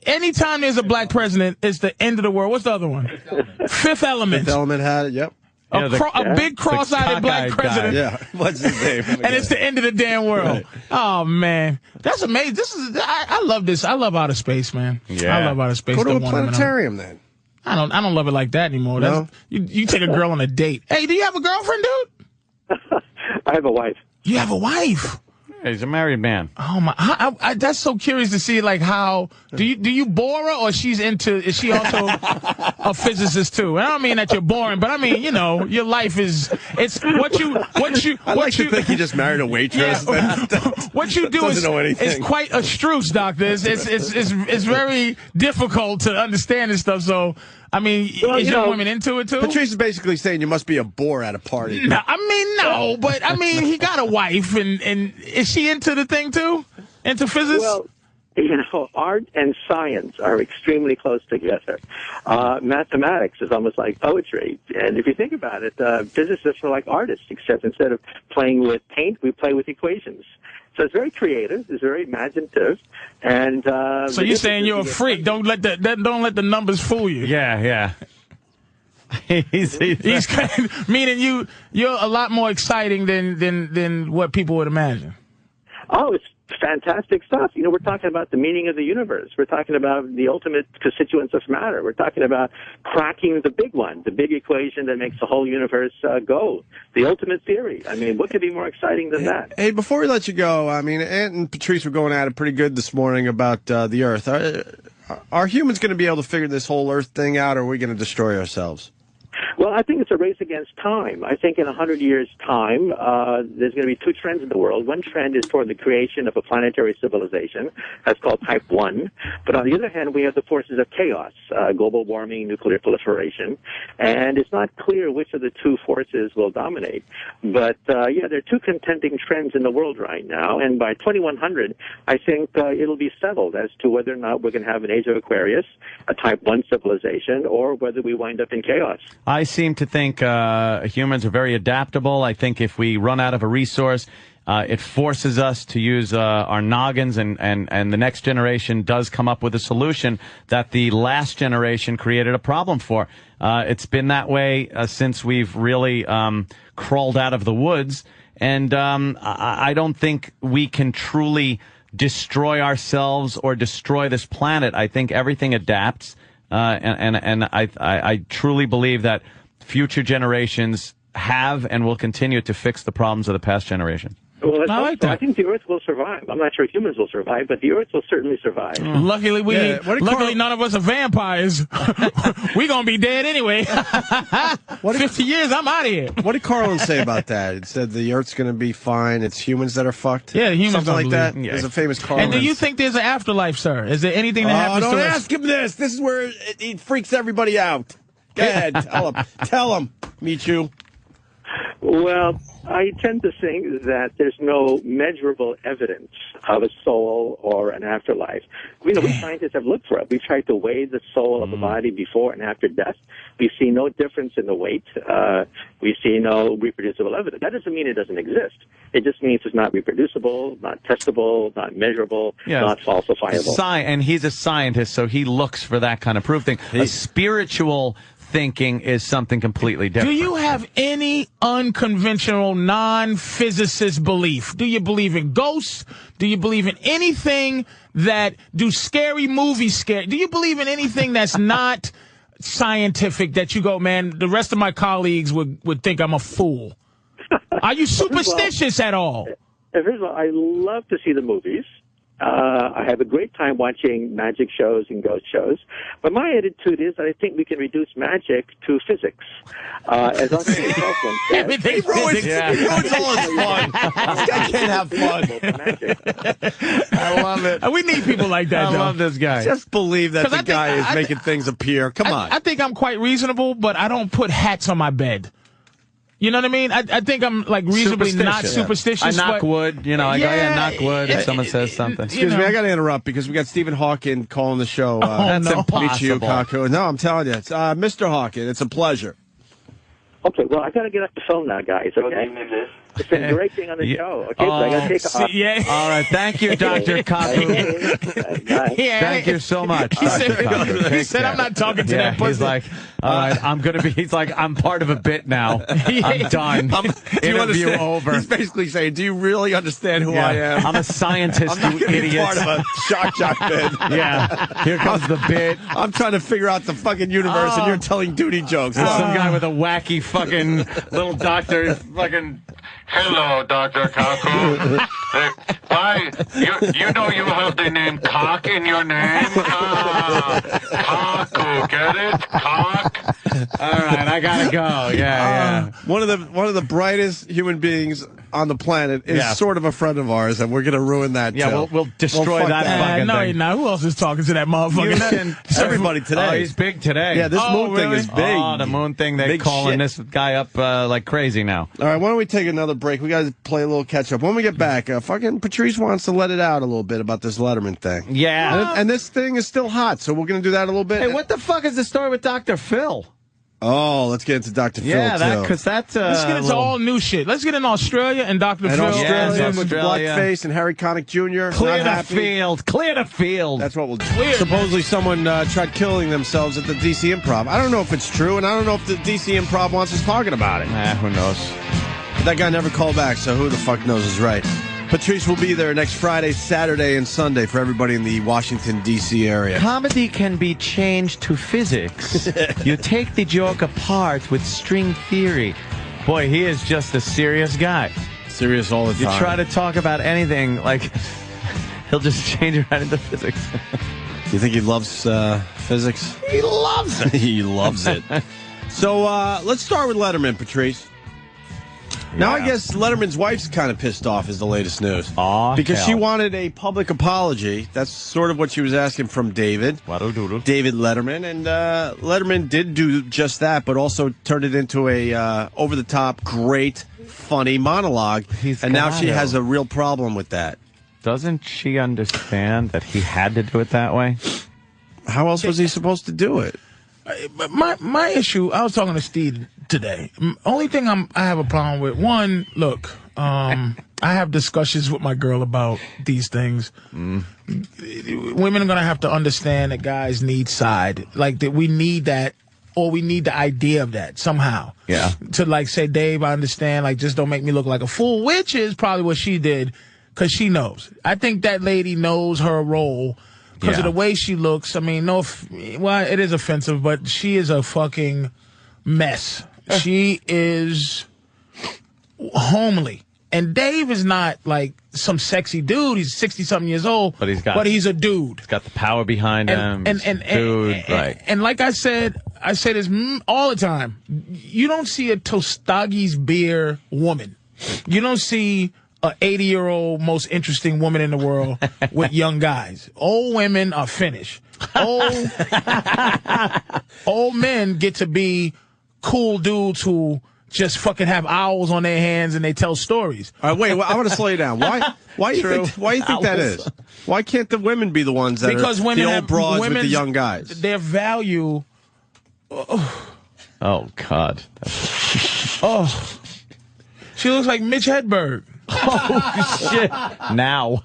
anytime there's a black president, it's the end of the world. What's the other one? Fifth Element. Fifth Element had it, yep. A big cross-eyed black president. Yeah, what's his name? And it's the end of the damn world. Right. Oh, man. That's amazing. I love this. I love outer space, man. Yeah. I love outer space. Go to a planetarium, then. I don't love it like that anymore. No? You take a girl on a date. Hey, do you have a girlfriend, dude? I have a wife. You have a wife? He's a married man. Oh my! That's so curious to see, like, how do you bore her, or is she also a physicist too? And I don't mean that you're boring, but I mean, your life is what you. I like to think you just married a waitress. Yeah. What you do is quite abstruse, Doctor. It's very difficult to understand this stuff. So. I mean, is your woman into it, too? Patrice is basically saying you must be a bore at a party. No, no, but, he got a wife, and is she into the thing, too? Into physics? Well, art and science are extremely close together. Mathematics is almost like poetry. And if you think about it, physicists are like artists, except instead of playing with paint, we play with equations. So it's very creative. It's very imaginative, and so you're saying you're a freak. Don't let the numbers fool you. Yeah. he's meaning you're a lot more exciting than what people would imagine. Oh, it's fantastic stuff. We're talking about the meaning of the universe. We're talking about the ultimate constituents of matter. We're talking about cracking the big one, the big equation that makes the whole universe go. The ultimate theory. What could be more exciting than that? Hey, before we let you go, Ant and Patrice were going at it pretty good this morning about the Earth. Are humans going to be able to figure this whole Earth thing out, or are we going to destroy ourselves? Well, I think it's a race against time. I think in 100 years' time, there's going to be two trends in the world. One trend is toward the creation of a planetary civilization. That's called Type 1. But on the other hand, we have the forces of chaos, global warming, nuclear proliferation. And it's not clear which of the two forces will dominate. But, there are two contending trends in the world right now. And by 2100, I think it'll be settled as to whether or not we're going to have an age of Aquarius, a Type 1 civilization, or whether we wind up in chaos. I seem to think humans are very adaptable. I think if we run out of a resource, it forces us to use our noggins, and the next generation does come up with a solution that the last generation created a problem for. It's been that way since we've really crawled out of the woods, and I don't think we can truly destroy ourselves or destroy this planet. I think everything adapts. And I truly believe that future generations have and will continue to fix the problems of the past generation. Well, I like that. I think the Earth will survive. I'm not sure humans will survive, but the Earth will certainly survive. Luckily, none of us are vampires. We're going to be dead anyway. 50 years, I'm out of here. What did Carlin say about that? It said the Earth's going to be fine. It's humans that are fucked. Yeah, humans something like that. Yeah. There's a famous Carlin. And do you think there's an afterlife, sir? Is there anything that happens to us? Don't ask him this. This is where it freaks everybody out. Go ahead, tell him. Tell him. Meet you. Well, I tend to think that there's no measurable evidence of a soul or an afterlife. We scientists have looked for it. We've tried to weigh the soul of the body before and after death. We see no difference in the weight. We see no reproducible evidence. That doesn't mean it doesn't exist. It just means it's not reproducible, not testable, not measurable, not falsifiable. And he's a scientist, so he looks for that kind of proof thing. A spiritual thinking is something completely different. Do you have any unconventional, non-physicist belief? Do you believe in ghosts? Do you believe in anything that do scary movies scare? Do you believe in anything that's not scientific that you go, man, the rest of my colleagues would think I'm a fool? Are you superstitious at all? First of all, I love to see the movies. I have a great time watching magic shows and ghost shows. But my attitude is that I think we can reduce magic to physics. As Dr. Kaufman said, he ruins all his fun. This guy can't have fun. I love it. We need people like that, I love this guy. Just believe that the guy is making things appear. Come on. I think I'm quite reasonable, but I don't put hats on my bed. You know what I mean? I think I'm like reasonably not superstitious. I knock wood. I go, knock wood if someone says something. Excuse me, I got to interrupt because we got Stephen Hawking calling the show. That's impossible. Meet you, Kaku. No, I'm telling you. It's, Mr. Hawking, it's a pleasure. Okay, well, I got to get off the phone now, guys, okay? It's been great being on the show. Okay, so I got to take off. All right, thank you, Dr. Kaku. Thank you so much. He said I'm not talking to that person. He's like, all right, I'm part of a bit now. I'm done. Interview over. He's basically saying, do you really understand who I am? I'm a scientist, you idiot. Part of a shock bit. Yeah, here comes the bit. I'm trying to figure out the fucking universe, and you're telling duty jokes. There's some guy with a wacky fucking little doctor fucking... Hello, Dr. Kaku. Why? You know you have the name Cock in your name? Kaku, get it? Cock? All right, I gotta go. Yeah. One of the brightest human beings on the planet is sort of a friend of ours, and we're gonna ruin that. Yeah, we'll destroy that fucking no, thing. You're not. Who else is talking to that motherfucker? Everybody today. Oh, he's big today. Yeah, this moon thing is big. Oh, the moon thing. They're calling this guy up like crazy now. All right, why don't we take another break? We got to play a little catch up. When we get back, fucking Patrice wants to let it out a little bit about this Letterman thing. Yeah. And this thing is still hot, so we're going to do that a little bit. Hey, what the fuck is the story with Dr. Phil? Oh, let's get into Dr. Phil, too. Yeah, because that's... let's get into all new shit. Let's get in Australia and Dr. Phil. Australia with Blackface and Harry Connick Jr. Clear the field. Clear the field. That's what we'll do. Supposedly someone tried killing themselves at the DC Improv. I don't know if it's true, and I don't know if the DC Improv wants us talking about it. Who knows? But that guy never called back, so who the fuck knows is right. Patrice will be there next Friday, Saturday, and Sunday for everybody in the Washington, D.C. area. Comedy can be changed to physics. You take the joke apart with string theory. Boy, he is just a serious guy. Serious all the time. You try to talk about anything, like, he'll just change it right into physics. You think he loves physics? He loves it. He loves it. So let's start with Letterman, Patrice. Now, I guess Letterman's wife's kind of pissed off is the latest news. Because she wanted a public apology. That's sort of what she was asking from David Letterman. And Letterman did do just that, but also turned it into a over-the-top, great, funny monologue. And now she has a real problem with that. Doesn't she understand that he had to do it that way? How else was he supposed to do it? My issue, I was talking to Steve today. Only thing I have a problem with, one, look, I have discussions with my girl about these things. Women are going to have to understand that guys need side. Like, that we need that, or we need the idea of that somehow. Yeah. To, like, say, Dave, I understand, like, just don't make me look like a fool, which is probably what she did, because she knows. I think that lady knows her role. Because of the way she looks. I mean, it is offensive, but she is a fucking mess. She is homely. And Dave is not like some sexy dude. He's 60-something years old, but he's a dude. He's got the power behind him. And like I say this all the time. You don't see a Tostagi's beer woman. You don't see a 80-year-old most interesting woman in the world with young guys. Old women are finished. Old men get to be cool dudes who just fucking have owls on their hands and they tell stories. All right, wait. I want to slow you down. Why do you think that is? Why can't the women be the ones that because are women the old broads with the young guys? Their value. Oh God. Oh, she looks like Mitch Hedberg. Oh shit! Now,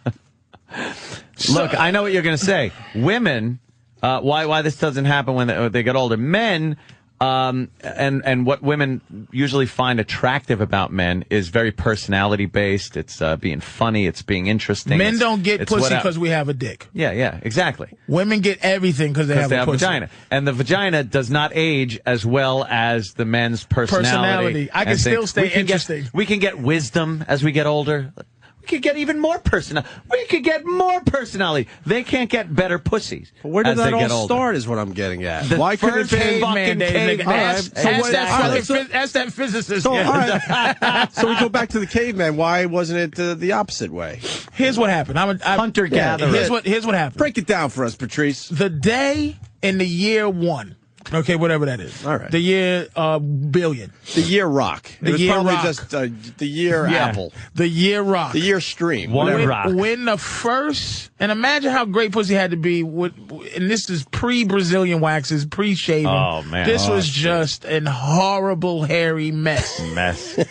look, I know what you're going to say. Women, why this doesn't happen when they get older? Men, and what women usually find attractive about men is very personality based. It's being funny. It's being interesting. Men don't get pussy because we have a dick. Yeah, exactly. Women get everything because they have a pussy. Vagina, and the vagina does not age as well as the men's personality. I can still stay interesting. We can get wisdom as we get older. We could get even more personality. We could get more personality. They can't get better pussies. Where did that all start is what I'm getting at. Why couldn't it be fucking caveman? Ask that physicist. So, all right. So we go back to the caveman. Why wasn't it the opposite way? Here's what happened. I'm hunter-gatherer. Here's what happened. Break it down for us, Patrice. The day in the year one. Okay, whatever that is. All right. The year billion. The year rock. It was probably just the year apple. The year rock. The year stream. When the first, and imagine how great pussy had to be, and this is pre-Brazilian waxes, pre-shaving. Oh, man. This was just an horrible, hairy mess.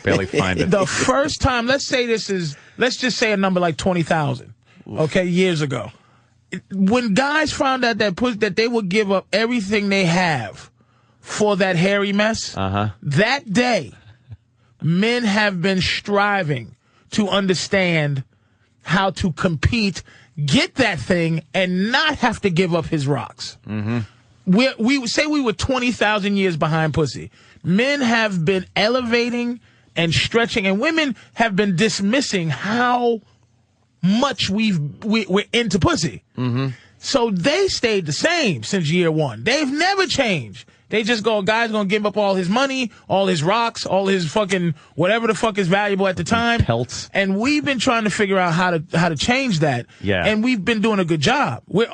Barely find it. The first time, let's just say a number like 20,000, okay, years ago. When guys found out that they would give up everything they have for that hairy mess, that day, men have been striving to understand how to compete, get that thing, and not have to give up his rocks. We say we were 20,000 years behind pussy. Men have been elevating and stretching, and women have been dismissing how much we're into pussy. So they stayed the same since year one. They've never changed. They just guy's gonna give up all his money, all his rocks, all his fucking whatever the fuck is valuable at the time. Pelts. And we've been trying to figure out how to change that. Yeah. And we've been doing a good job. We're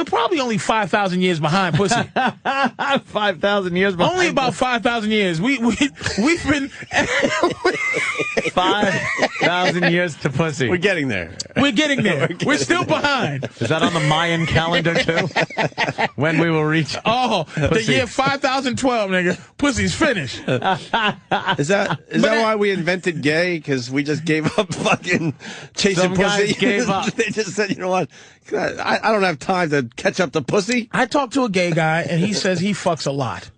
probably only 5,000 years behind pussy. 5,000 years behind. Only about 5,000 years. We've been 5,000 years to pussy. We're getting there. We're still behind. Is that on the Mayan calendar too? When we will reach? Oh, pussy. The year 5012, nigga. Pussy's finished. Is that why we invented gay? Because we just gave up fucking chasing pussy? Gave up. They just said, you know what? I don't have time to catch up to pussy. I talked to a gay guy, and he says he fucks a lot.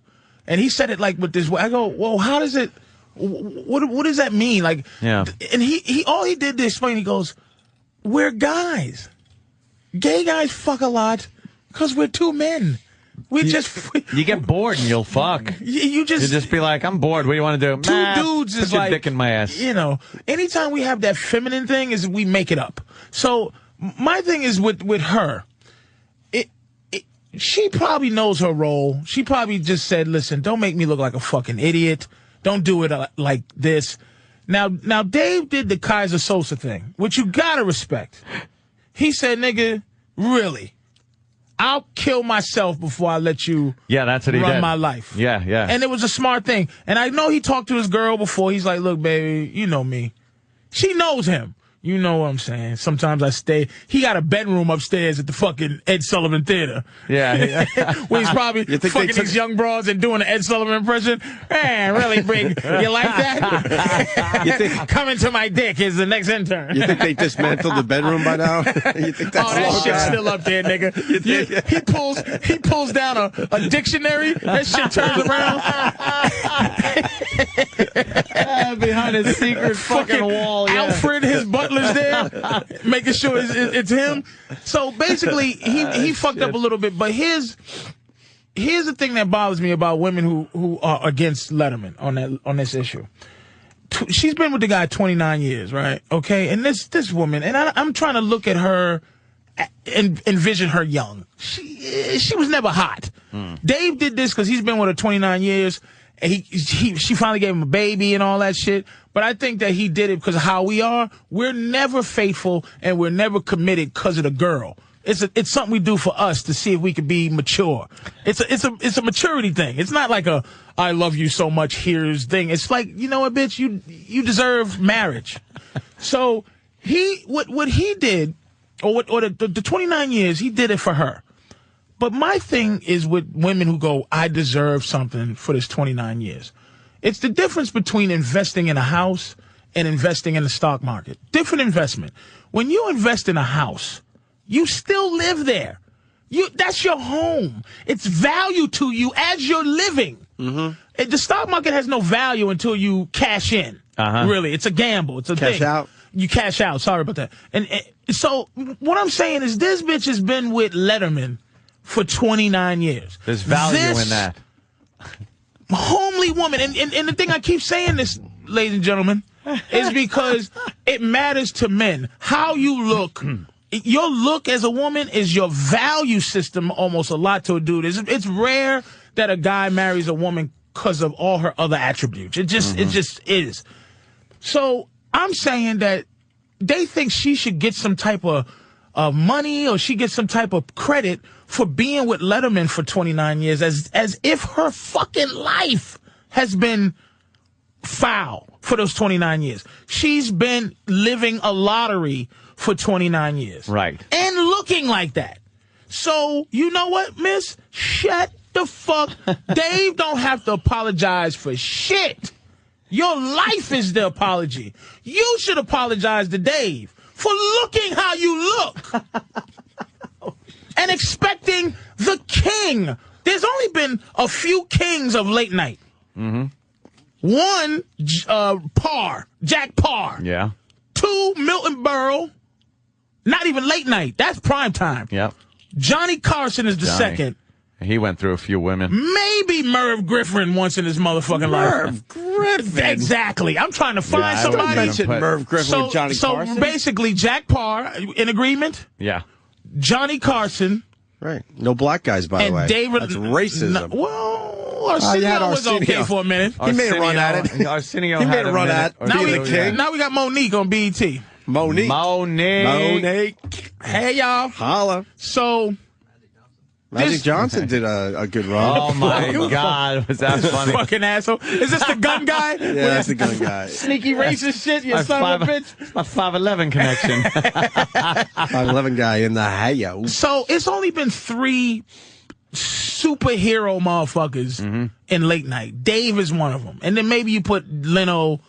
And he said it like with this way. I go, well, how does it, what does that mean? Like, yeah. And all he did to explain, he goes, we're guys. Gay guys fuck a lot because we're two men. You get bored and you'll fuck. You just be like, I'm bored. What do you want to do? Two dudes is put your like, dick in my ass. You know, anytime we have that feminine thing, is we make it up. So my thing is with her. She probably knows her role. She probably just said, "Listen, don't make me look like a fucking idiot. Don't do it like this." Now Dave did the Kaiser Sosa thing, which you gotta respect. He said, "Nigga, really? I'll kill myself before I let you that's what he run did. my life." Yeah. And it was a smart thing. And I know he talked to his girl before. He's like, "Look, baby, you know me." She knows him. You know what I'm saying. Sometimes I stay. He got a bedroom upstairs at the fucking Ed Sullivan Theater. Yeah. Where he's probably fucking these young broads and doing an Ed Sullivan impression. Man, really big. You like that? Coming to my dick is the next intern. You think they dismantled the bedroom by now? You think that's that shit's still up there, nigga. He pulls down a dictionary. That shit turns around. Behind his secret fucking wall. Yeah. Alfred, his butler's there, making sure it's him. So basically, he fucked up a little bit. But here's the thing that bothers me about women who are against Letterman on this issue. she's been with the guy 29 years, right? Okay, and this woman, and I'm trying to look at her and envision her young. She was never hot. Dave did this because he's been with her 29 years, and she finally gave him a baby and all that shit. But I think that he did it because of how we are. We're never faithful and we're never committed because of the girl. It's something we do for us to see if we can be mature. It's a maturity thing. It's not like a I love you so much here's thing. It's like, you know what, bitch, you deserve marriage. So what he did, or the 29 years, he did it for her. But my thing is with women who go, I deserve something for this 29 years. It's the difference between investing in a house and investing in the stock market. Different investment. When you invest in a house, you still live there. That's your home. It's value to you as you're living. Mm-hmm. The stock market has no value until you cash in. Really, it's a gamble. It's a cash thing. Out. You cash out. Sorry about that. And so what I'm saying is this bitch has been with Letterman for 29 years. There's value in that. Homely woman. And the thing I keep saying this, ladies and gentlemen, is because it matters to men. How you look. Your look as a woman is your value system almost a lot to a dude. It's rare that a guy marries a woman because of all her other attributes. It just is. So I'm saying that they think she should get some type of money or she gets some type of credit for being with Letterman for 29 years as if her fucking life has been foul for those 29 years. She's been living a lottery for 29 years. Right. And looking like that. So, you know what, miss? Shut the fuck. Dave don't have to apologize for shit. Your life is the apology. You should apologize to Dave for looking how you look. And expecting the king. There's only been a few kings of late night. Mm-hmm. One, Jack Parr. Yeah. Two, Milton Berle. Not even late night. That's prime time. Yep. Johnny Carson is the second. He went through a few women. Maybe Merv Griffin once in his motherfucking life. Merv Griffin. Exactly. I'm trying to find somebody. Mention Merv Griffin with Johnny Carson. So basically, Jack Parr, in agreement? Yeah. Johnny Carson. Right. No black guys, by the way. David, that's racism. Well, Arsenio was okay for a minute. He made a run at it. Arsenio he made a run at it. Now we got Monique on BET. Monique. Hey, y'all. Holla. So Magic Johnson did a good run. Oh, my God. Was that funny? Fucking asshole. Is this the gun guy? Yeah, that's the gun guy. Sneaky racist shit, you son of a bitch. My 5'11" connection. 5'11" guy in the hayo. So it's only been 3 superhero motherfuckers in late night. Dave is one of them. And then maybe you put Leno.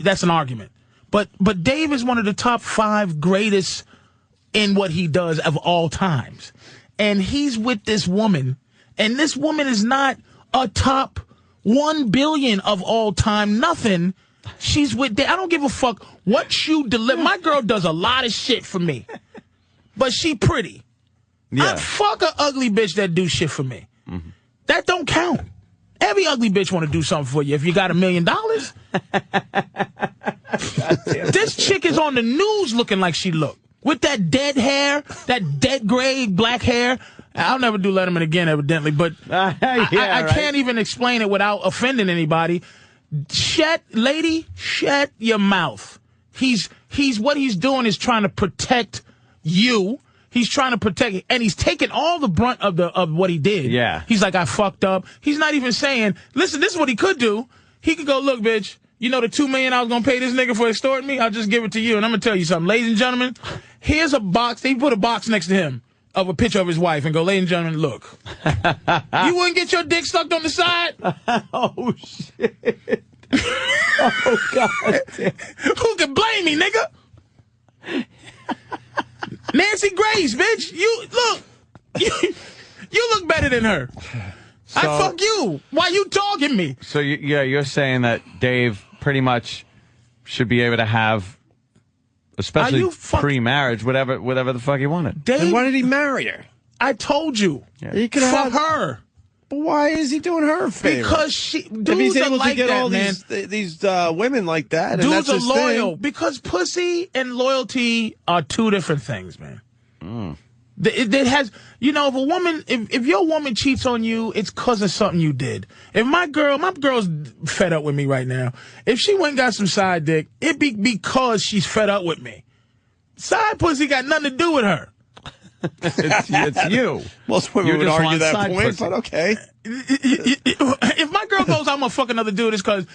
That's an argument. But Dave is one of the top 5 greatest in what he does of all times. And he's with this woman, and this woman is not a top 1 billion of all time, nothing. She's with Dave. I don't give a fuck what you deliver. My girl does a lot of shit for me, but she pretty. Yeah. I fuck a ugly bitch that do shit for me. Mm-hmm. That don't count. Every ugly bitch want to do something for you if you got $1 million. This chick is on the news looking like she look. With that dead hair, that dead gray black hair. I'll never do Letterman again, evidently, but I can't even explain it without offending anybody. Shut your mouth. What he's doing is trying to protect you. He's trying to protect, and he's taking all the brunt of what he did. Yeah. He's like, I fucked up. He's not even saying, listen, this is what he could do. He could go, look, bitch, you know the $2 million I was going to pay this nigga for extorting me? I'll just give it to you. And I'm going to tell you something. Ladies and gentlemen, here's a box. They put a box next to him of a picture of his wife and go, ladies and gentlemen, look. You wouldn't get your dick sucked on the side? Oh, shit. Oh, God. Who can blame me, nigga? Nancy Grace, bitch. You look better than her. I fuck you. Why you dogging me? So, you're saying that Dave pretty much should be able to have, especially pre-marriage, whatever the fuck he wanted. Dave, and why did he marry her? I told you. Yeah. He could fuck her. But why is he doing her a favor? Because if he's able to get all these women like that, and dudes that's are his loyal. thing. Because pussy and loyalty are two different things, man. It has, if a woman, if your woman cheats on you, it's because of something you did. If my girl's fed up with me right now. If she went and got some side dick, it'd be because she's fed up with me. Side pussy got nothing to do with her. It's you. Most women would argue that point, but okay. If my girl goes, I'm gonna fuck another dude, it's because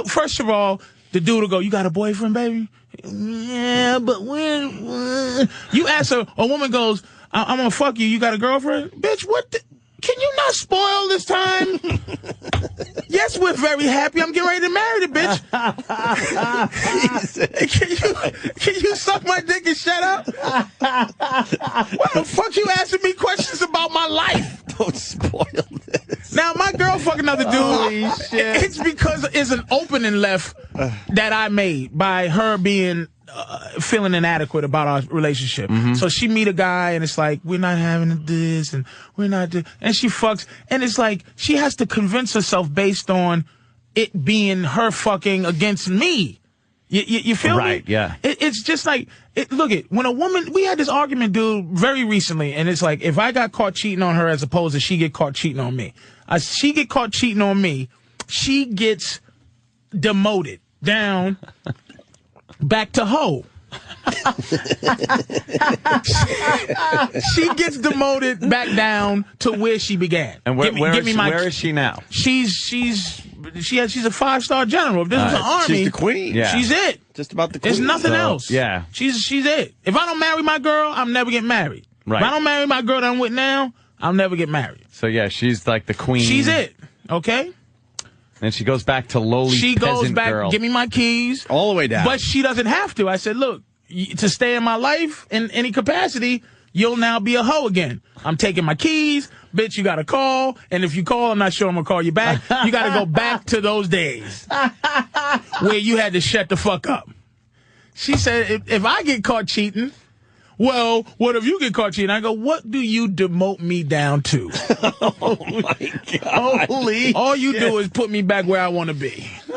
first of all, the dude will go, you got a boyfriend, baby? Yeah, but when you ask her, a woman goes, I'm gonna fuck you, you got a girlfriend? Bitch, can you not spoil this time? Yes, we're very happy. I'm getting ready to marry the bitch. Can you suck my dick and shut up? Why the fuck you asking me questions about my life? Don't spoil this. Now, my girl fucking another dude, Holy shit. it's because it's an opening left that I made by her being feeling inadequate about our relationship. So she meet a guy and it's like, we're not having this and we're not and she fucks, and it's like she has to convince herself based on it being her fucking against me. You feel me? Right, yeah. It's just like, look it, when a woman, we had this argument, dude, very recently, and it's like, if I got caught cheating on her as opposed to she get caught cheating on me. She get caught cheating on me, she gets demoted down back to hoe. She gets demoted back down to where she began. And where is she now? She's a 5-star general. If this was an army, she's the queen. Yeah. She's it. Just about the queen. There's nothing else. Yeah. She's it. If I don't marry my girl, I'm never getting married. Right. If I don't marry my girl that I'm with now, I'll never get married. So yeah, she's like the queen. She's it. Okay? And she goes back to lowly She goes peasant back, girl. give me my keys. All the way down. But she doesn't have to. I said, look, to stay in my life in any capacity, you'll now be a hoe again. I'm taking my keys. Bitch, you got to call. And if you call, I'm not sure I'm going to call you back. You got to go back to those days where you had to shut the fuck up. She said, if I get caught cheating, well, what if you get caught cheating? I go, what do you demote me down to? Oh, my God. Holy All you do is put me back where I want to be. You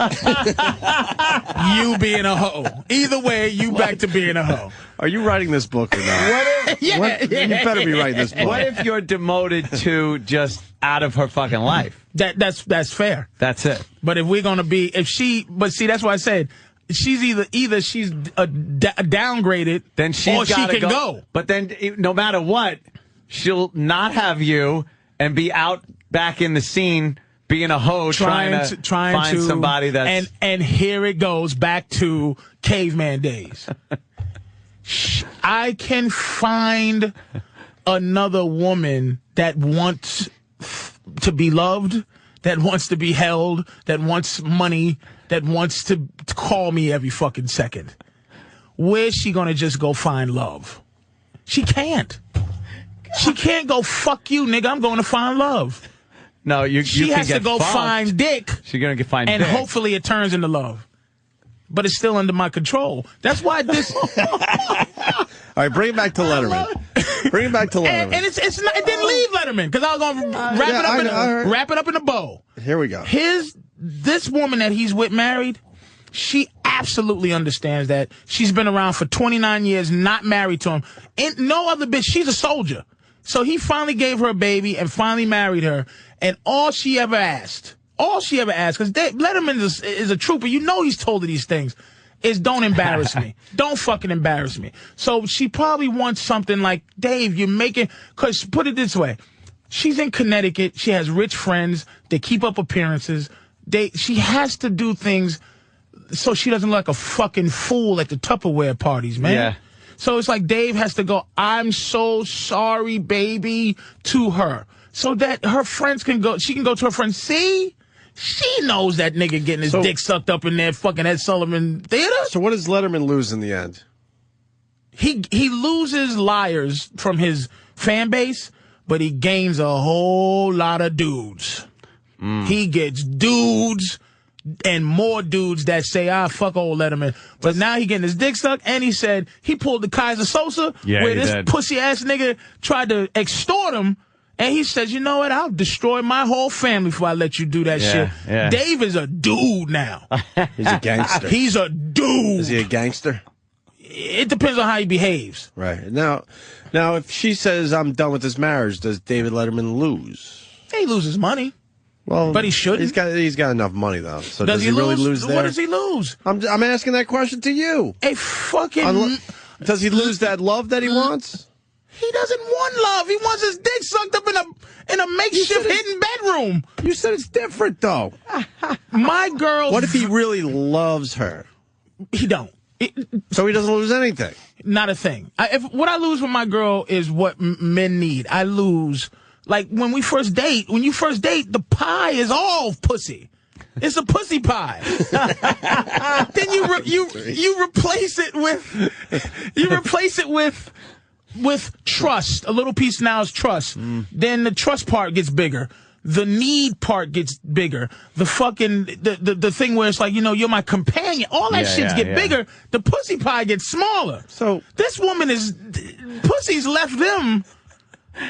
being a hoe. Either way, you back to being a hoe. Are you writing this book or not? You better be writing this book. What if you're demoted to just out of her fucking life? That's fair. That's it. But if we're going to be, but see, that's why I said, she's either she's downgraded, then or she can go. But then, no matter what, she'll not have you and be out back in the scene being a hoe, trying to find somebody that's and here it goes back to caveman days. I can find another woman that wants to be loved, that wants to be held, that wants money, that wants to call me every fucking second. Where's she gonna just go find love? She can't. She can't go, fuck you, nigga, I'm going to find love. No, she has to go find dick. She's gonna find dick. And hopefully it turns into love. But it's still under my control. That's why this... All right, bring it back to Letterman. Bring it back to Letterman. And it's not, it didn't leave Letterman, because I was going to wrap it up in a bow. Here we go. This woman that he's with married, she absolutely understands that. She's been around for 29 years, not married to him. And no other bitch, she's a soldier. So he finally gave her a baby and finally married her. And all she ever asked, because Letterman is a trooper. You know he's told her these things. Is don't embarrass me. Don't fucking embarrass me. So she probably wants something like, Dave, you're making... Because put it this way. She's in Connecticut. She has rich friends. They keep up appearances. She has to do things so she doesn't look like a fucking fool at the Tupperware parties, man. Yeah. So it's like Dave has to go, I'm so sorry, baby, to her. So that her friends can go, she can go to her friends, see? She knows that nigga getting his dick sucked up in that fucking Ed Sullivan Theater. So what does Letterman lose in the end? He loses liars from his fan base, but he gains a whole lot of dudes. He gets dudes and more dudes that say, fuck old Letterman. But now he getting his dick sucked, and he said he pulled the Kaiser Sosa, where this pussy-ass nigga tried to extort him, And he says, you know what? I'll destroy my whole family before I let you do that shit. Yeah. Dave is a dude now. He's a gangster. He's a dude. Is he a gangster? It depends on how he behaves. Right. Now, if she says, I'm done with this marriage, does David Letterman lose? He loses money. Well, but he shouldn't. He's got enough money, though. So does he really lose there? What does he lose? I'm asking that question to you. A fucking... Does he lose that love that he wants? He doesn't want love. He wants his dick sucked up in a makeshift hidden bedroom. You said it's different, though. My girl... What if he really loves her? He don't. So he doesn't lose anything? Not a thing. What I lose with my girl is what men need. I lose... Like, when you first date, the pie is all pussy. It's a pussy pie. Then you replace it with trust. A little piece now is trust. Then the trust part gets bigger. The need part gets bigger. The fucking the thing where it's like, you're my companion. All that shit's get bigger. The pussy pie gets smaller. So this woman pussy's left them.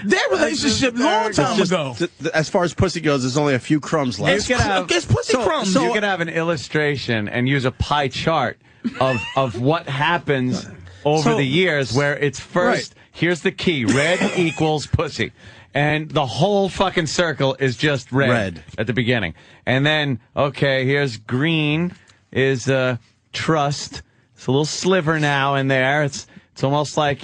Their relationship long time ago. As far as pussy goes, there's only a few crumbs left. It's pussy crumbs. You could have an illustration and use a pie chart of what happens over the years, where it's first, here's the key, red equals pussy. And the whole fucking circle is just red at the beginning. And then, okay, here's green is trust. It's a little sliver now and there. It's almost like,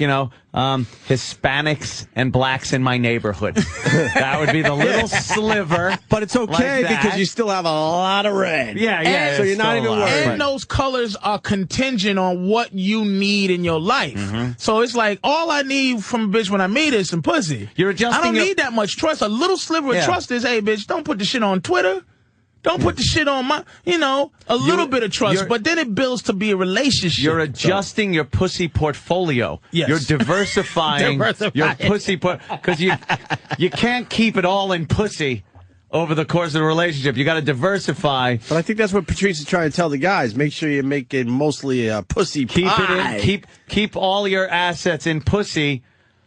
Hispanics and blacks in my neighborhood. That would be the little sliver. But it's okay because you still have a lot of red. Yeah. So you're not even worried. And those colors are contingent on what you need in your life. So it's like, all I need from a bitch when I meet is some pussy. You're adjusting. I don't need that much trust. A little sliver of trust is, hey, bitch, don't put the shit on Twitter. Don't put the shit on my, a little bit of trust, but then it builds to be a relationship. You're adjusting your pussy portfolio. Yes. You're diversifying your pussy because you can't keep it all in pussy over the course of the relationship. You got to diversify. But I think that's what Patrice is trying to tell the guys. Make sure you make it mostly a pussy pie. Keep all your assets in pussy.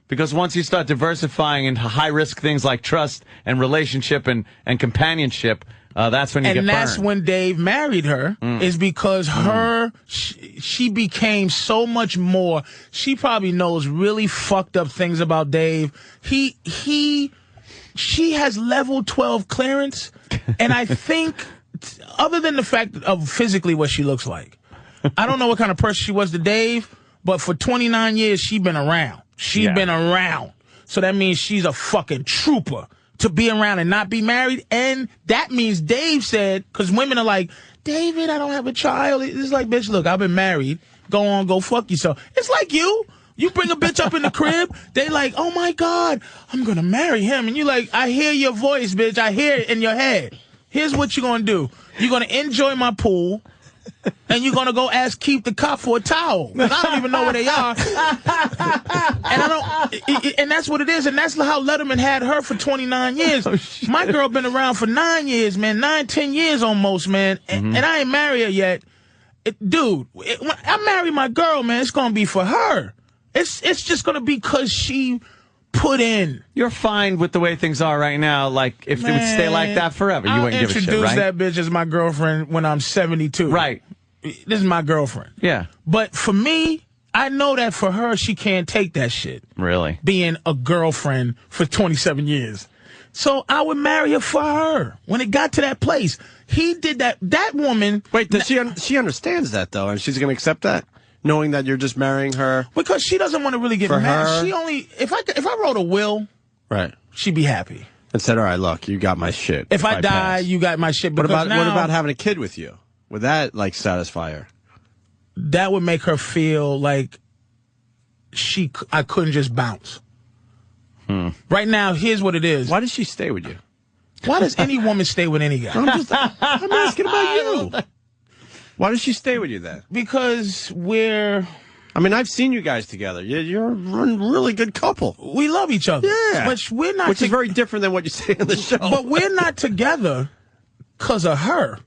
Because once you start diversifying into high-risk things like trust and relationship and companionship, that's when you get burned. And that's when Dave married her, is because she became so much more. She probably knows really fucked up things about Dave. She has level 12 clearance, and I think, other than the fact of physically what she looks like, I don't know what kind of person she was to Dave, but for 29 years, she's been around. She's been around. So that means she's a fucking trooper to be around and not be married. And that means Dave said, because women are like, David, I don't have a child. It's like, bitch, look, I've been married. Go on, go fuck yourself. It's like you. You bring a bitch up in the crib, they like, oh my God, I'm going to marry him. And you like, I hear your voice, bitch. I hear it in your head. Here's what you're going to do. You're going to enjoy my pool. And you're gonna go ask Keith the cop for a towel. I don't even know where they are. And that's what it is. And that's how Letterman had her for 29 years. My girl been around for 9 years, man. 10 years almost, man. And I ain't married her yet. When I marry my girl, man, it's gonna be for her. It's just gonna be because she put in. You're fine with the way things are right now. Like, if they would stay like that forever, you wouldn't give a shit, right? I'll introduce that bitch as my girlfriend when I'm 72. Right. This is my girlfriend. Yeah. But for me, I know that for her, she can't take that shit. Really? Being a girlfriend for 27 years. So I would marry her for her. When it got to that place, he did that. That woman. Wait, she understands that, though, and she's going to accept that? Knowing that you're just marrying her? Because she doesn't want to really get married. She only, if I wrote a will, right, she'd be happy. And said, all right, look, you got my shit. If I die, you got my shit. What about having a kid with you? Would that, like, satisfy her? That would make her feel like I couldn't just bounce. Right now, here's what it is. Why does she stay with you? Why does any woman stay with any guy? I'm asking about you. Why does she stay with you then? Because I mean, I've seen you guys together. You're a really good couple. We love each other. Yeah. But we're not. Which is very different than what you say in the show. But we're not together because of her.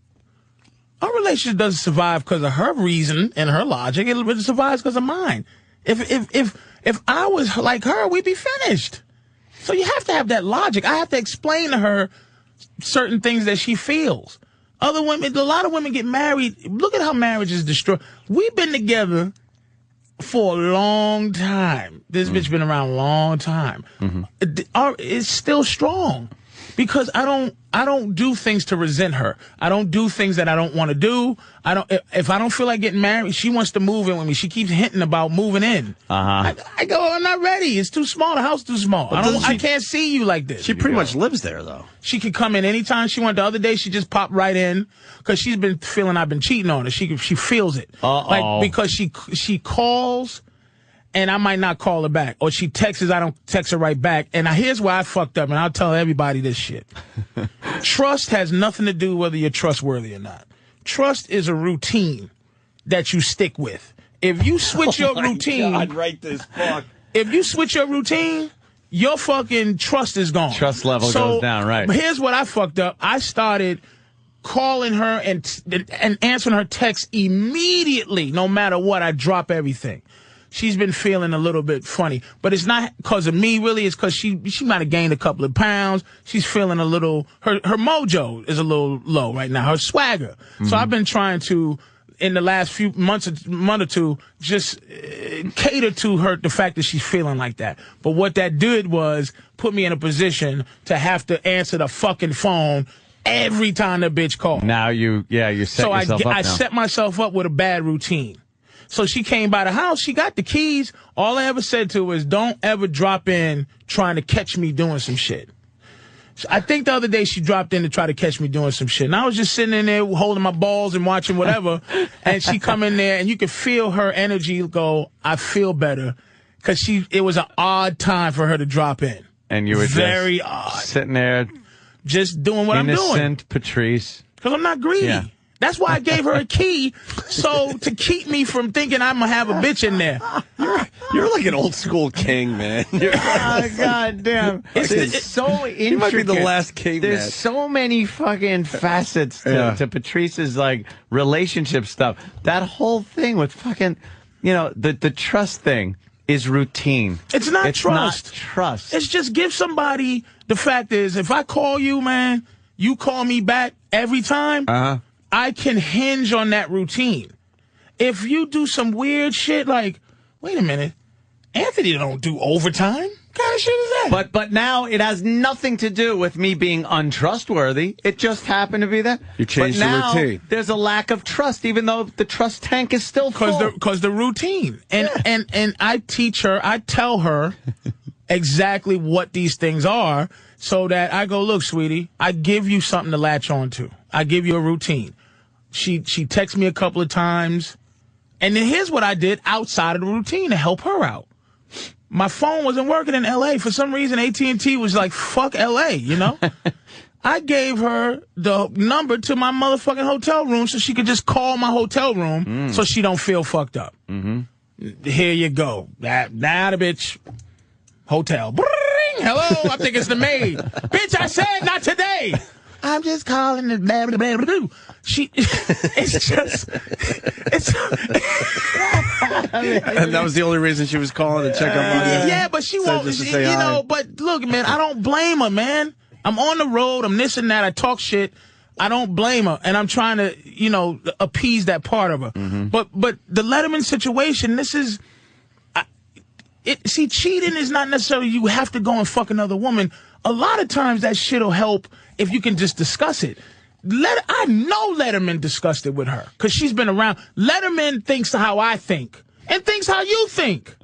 Our relationship doesn't survive because of her reason and her logic. It survives because of mine. If I was like her, we'd be finished. So you have to have that logic. I have to explain to her certain things that she feels. Other women, a lot of women get married. Look at how marriage is destroyed. We've been together for a long time. This bitch been around a long time. It's still strong because I don't do things to resent her. I don't do things that I don't want to do. If I don't feel like getting married, she wants to move in with me. She keeps hinting about moving in. I go, I'm not ready. It's too small. The house too small. I can't see you like this. She pretty much lives there, though. She could come in anytime she wanted. The other day, she just popped right in because she's been feeling I've been cheating on her. She feels it. Like, because she calls and I might not call her back. Or she texts, I don't text her right back. And here's why I fucked up, and I'll tell everybody this shit. Trust has nothing to do whether you're trustworthy or not. Trust is a routine that you stick with. If you switch your routine... God, write this fuck. If you switch your routine, your fucking trust is gone. Trust level goes down, right. Here's what I fucked up. I started calling her and answering her texts immediately. No matter what, I drop everything. She's been feeling a little bit funny, but it's not because of me, really. It's because she might have gained a couple of pounds. She's feeling a little, her mojo is a little low right now, her swagger. So I've been trying to, in the last few month or two, just cater to her, the fact that she's feeling like that. But what that did was put me in a position to have to answer the fucking phone every time the bitch called. Now you set yourself up. I set myself up with a bad routine. So she came by the house. She got the keys. All I ever said to her was, don't ever drop in trying to catch me doing some shit. I think the other day she dropped in to try to catch me doing some shit. And I was just sitting in there holding my balls and watching whatever. And she come in there and you could feel her energy go, I feel better. Because it was an odd time for her to drop in. And you were very just odd. Sitting there. Just doing what I'm doing. Innocent Patrice. Because I'm not greedy. Yeah. That's why I gave her a key, to keep me from thinking I'm going to have a bitch in there. You're like an old school king, man. God damn. It's so intricate. You might be the last king, There's man. so many fucking facets to Patrice's, like, relationship stuff. That whole thing with fucking, the trust thing is routine. It's not trust. Not trust. It's just give somebody, the fact is, if I call you, man, you call me back every time. I can hinge on that routine. If you do some weird shit like, wait a minute, Anthony don't do overtime? What kind of shit is that? But now it has nothing to do with me being untrustworthy. It just happened to be that. You changed the routine. There's a lack of trust, even though the trust tank is still full. Because the routine. And I teach her, I tell her exactly what these things are so that I go, look, sweetie, I give you something to latch on to. I give you a routine. She texts me a couple of times. And then here's what I did outside of the routine to help her out. My phone wasn't working in L.A. For some reason, AT&T was like, fuck L.A., I gave her the number to my motherfucking hotel room so she could just call my hotel room so she don't feel fucked up. Here you go. Now the bitch. Hotel. Bring. Hello, I think it's the maid. Bitch, I said not today. I'm just calling it. Blah, blah, blah, blah. It's just. And that was the only reason she was calling to check up on you. Yeah, but she won't. But look, man, I don't blame her, man. I'm on the road. I'm this and that. I talk shit. I don't blame her, and I'm trying to, appease that part of her. But the Letterman situation, this is. Cheating is not necessarily you have to go and fuck another woman. A lot of times that shit'll help if you can just discuss it. I know Letterman discussed it with her because she's been around. Letterman thinks how I think and thinks how you think,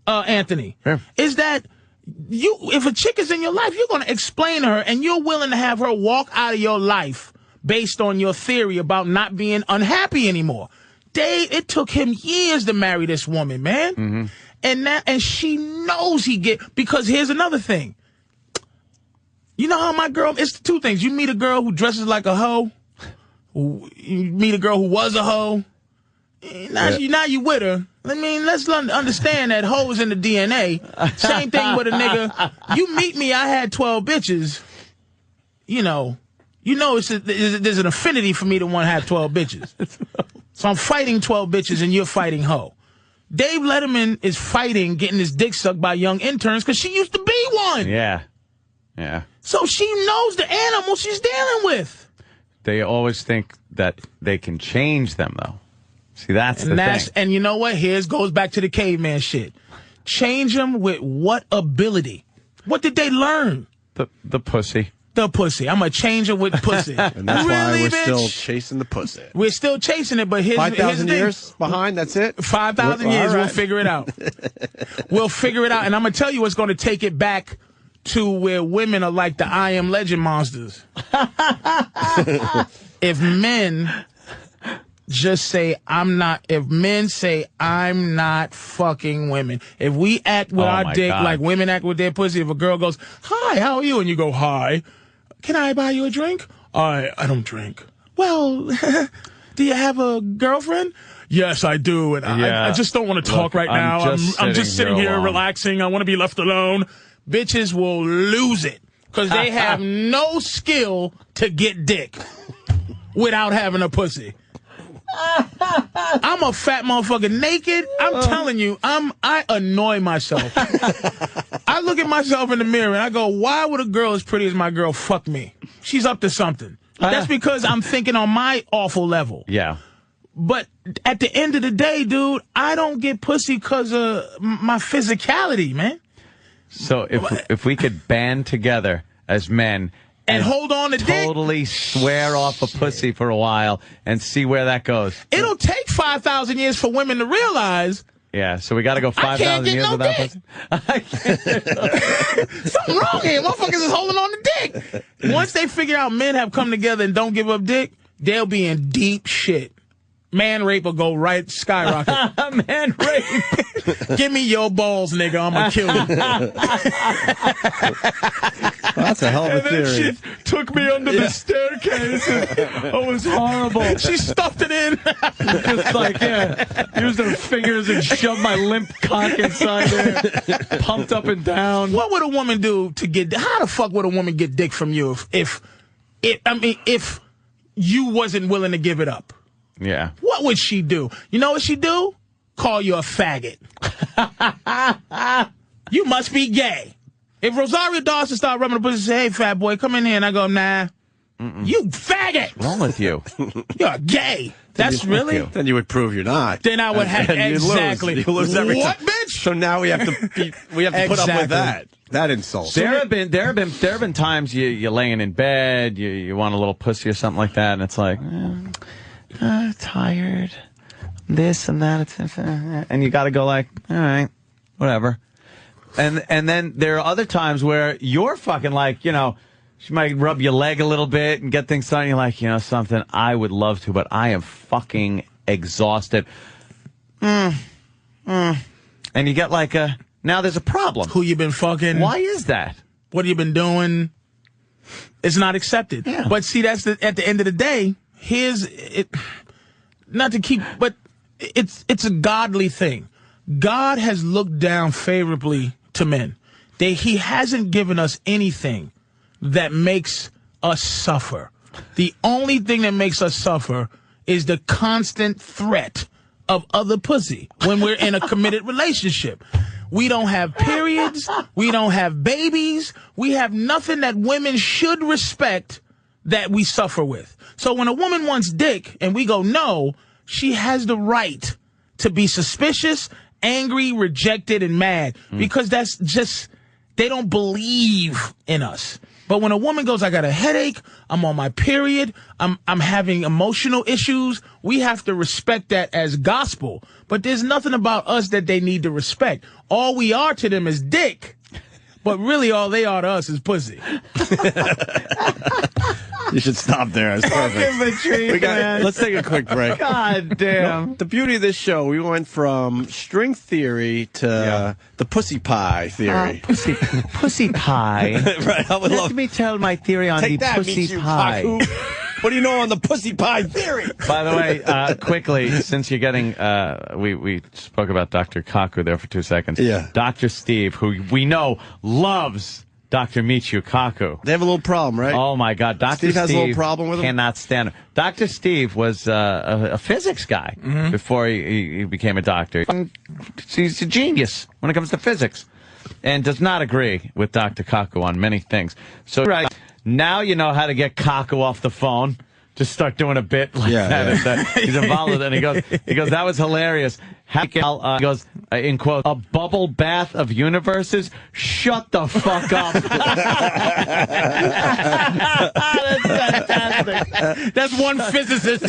Anthony. Yeah. Is that if a chick is in your life, you're going to explain to her and you're willing to have her walk out of your life based on your theory about not being unhappy anymore. It took him years to marry this woman, man. And she knows because here's another thing. You know how my girl, it's two things. You meet a girl who dresses like a hoe. You meet a girl who was a hoe. Now you with her. I mean, let's understand that hoe is in the DNA. Same thing with a nigga. You meet me, I had 12 bitches. There's an affinity for me to want to have 12 bitches. So I'm fighting 12 bitches and you're fighting hoe. Dave Letterman is fighting getting his dick sucked by young interns because she used to be one. Yeah. Yeah. So she knows the animal she's dealing with. They always think that they can change them, though. See, that's the thing. And you know what? Here's goes back to the caveman shit. Change them with what ability? What did they learn? The pussy. The pussy. I'm going to change it with pussy. And that's why we're bitch? still chasing the pussy. We're still chasing it, but here's 5,000 the years behind, that's it? 5,000 years, we'll figure it out. We'll figure it out, and I'm going to tell you what's going to take it back to where women are like the I Am Legend monsters. If men just say, if men say, I'm not fucking women. If we act with our dick like women act with their pussy, if a girl goes, hi, how are you? And you go, hi. Can I buy you a drink? I don't drink. Well, do you have a girlfriend? Yes, I do. And I just don't want to talk right now. I'm just sitting here relaxing. I want to be left alone. Bitches will lose it because they have no skill to get dick without having a pussy. I'm a fat motherfucker naked. I'm telling you, I annoy myself. I look at myself in the mirror and I go, why would a girl as pretty as my girl fuck me? She's up to something. That's because I'm thinking on my awful level. Yeah. But at the end of the day, dude, I don't get pussy because of my physicality, man. So if we could band together as men and hold on to totally swear off a pussy for a while and see where that goes. It'll take 5,000 years for women to realize. Yeah, so we got to go 5,000 years without pussy. Something wrong here. Motherfuckers is holding on to dick. Once they figure out men have come together and don't give up dick, they'll be in deep shit. Man rape will go right skyrocket. Man rape. Give me your balls, nigga. I'm gonna kill you. Well, that's a hell of a theory. Then she took me under the staircase. It was horrible. She stuffed it in. Just like, used her fingers and shoved my limp cock inside there. Pumped up and down. What would a woman do to get? How the fuck would a woman get dick from you if you wasn't willing to give it up? Yeah. What would she do? You know what she'd do? Call you a faggot. You must be gay. If Rosario Dawson started rubbing the pussy and say, hey, fat boy, come in here, and I go, nah. You faggot. What's wrong with you? You're gay. That's really? Then you would prove you're not. Then I would have exactly. You lose every what, time. bitch? So now we have to put up with that insult. There have been times you're laying in bed, you want a little pussy or something like that, and it's like, tired, this and that, and you got to go like, all right, whatever. And then there are other times where you're fucking like, you know, she might rub your leg a little bit and get things done. You're like, you know something, I would love to, but I am fucking exhausted. And you get like now there's a problem. Who you been fucking? Why is that? What have you been doing? It's not accepted. Yeah. But see, that's at the end of the day, here's it. Not to keep, but it's a godly thing. God has looked down favorably to men. He hasn't given us anything that makes us suffer. The only thing that makes us suffer is the constant threat of other pussy when we're in a committed relationship. We don't have periods. We don't have babies. We have nothing that women should respect that we suffer with. So when a woman wants dick and we go no, she has the right to be suspicious, angry, rejected, and mad because that's just, they don't believe in us. But when a woman goes, I got a headache, I'm on my period, I'm having emotional issues, we have to respect that as gospel. But there's nothing about us that they need to respect. All we are to them is dick. But really all they are to us is pussy. You should stop there. It's perfect. Let's take a quick break. God damn. No, the beauty of this show, we went from string theory to the pussy pie theory. Pussy pie. Right. I would Let me tell my theory on the pussy pie. What do you know on the pussy pie theory? By the way, quickly, since you're getting, we spoke about Dr. Kaku there for 2 seconds. Yeah. Dr. Steve, who we know loves Dr. Michio Kaku. They have a little problem, right? Oh, my God. Dr. Steve has a little problem with him? Cannot stand him. Dr. Steve was a physics guy before he became a doctor. He's a genius when it comes to physics and does not agree with Dr. Kaku on many things. So now you know how to get Kaku off the phone. Just start doing a bit like that. He's involved with it. And he goes, that was hilarious. He goes, in quote, a bubble bath of universes? Shut the fuck up. That's fantastic. That's one physicist.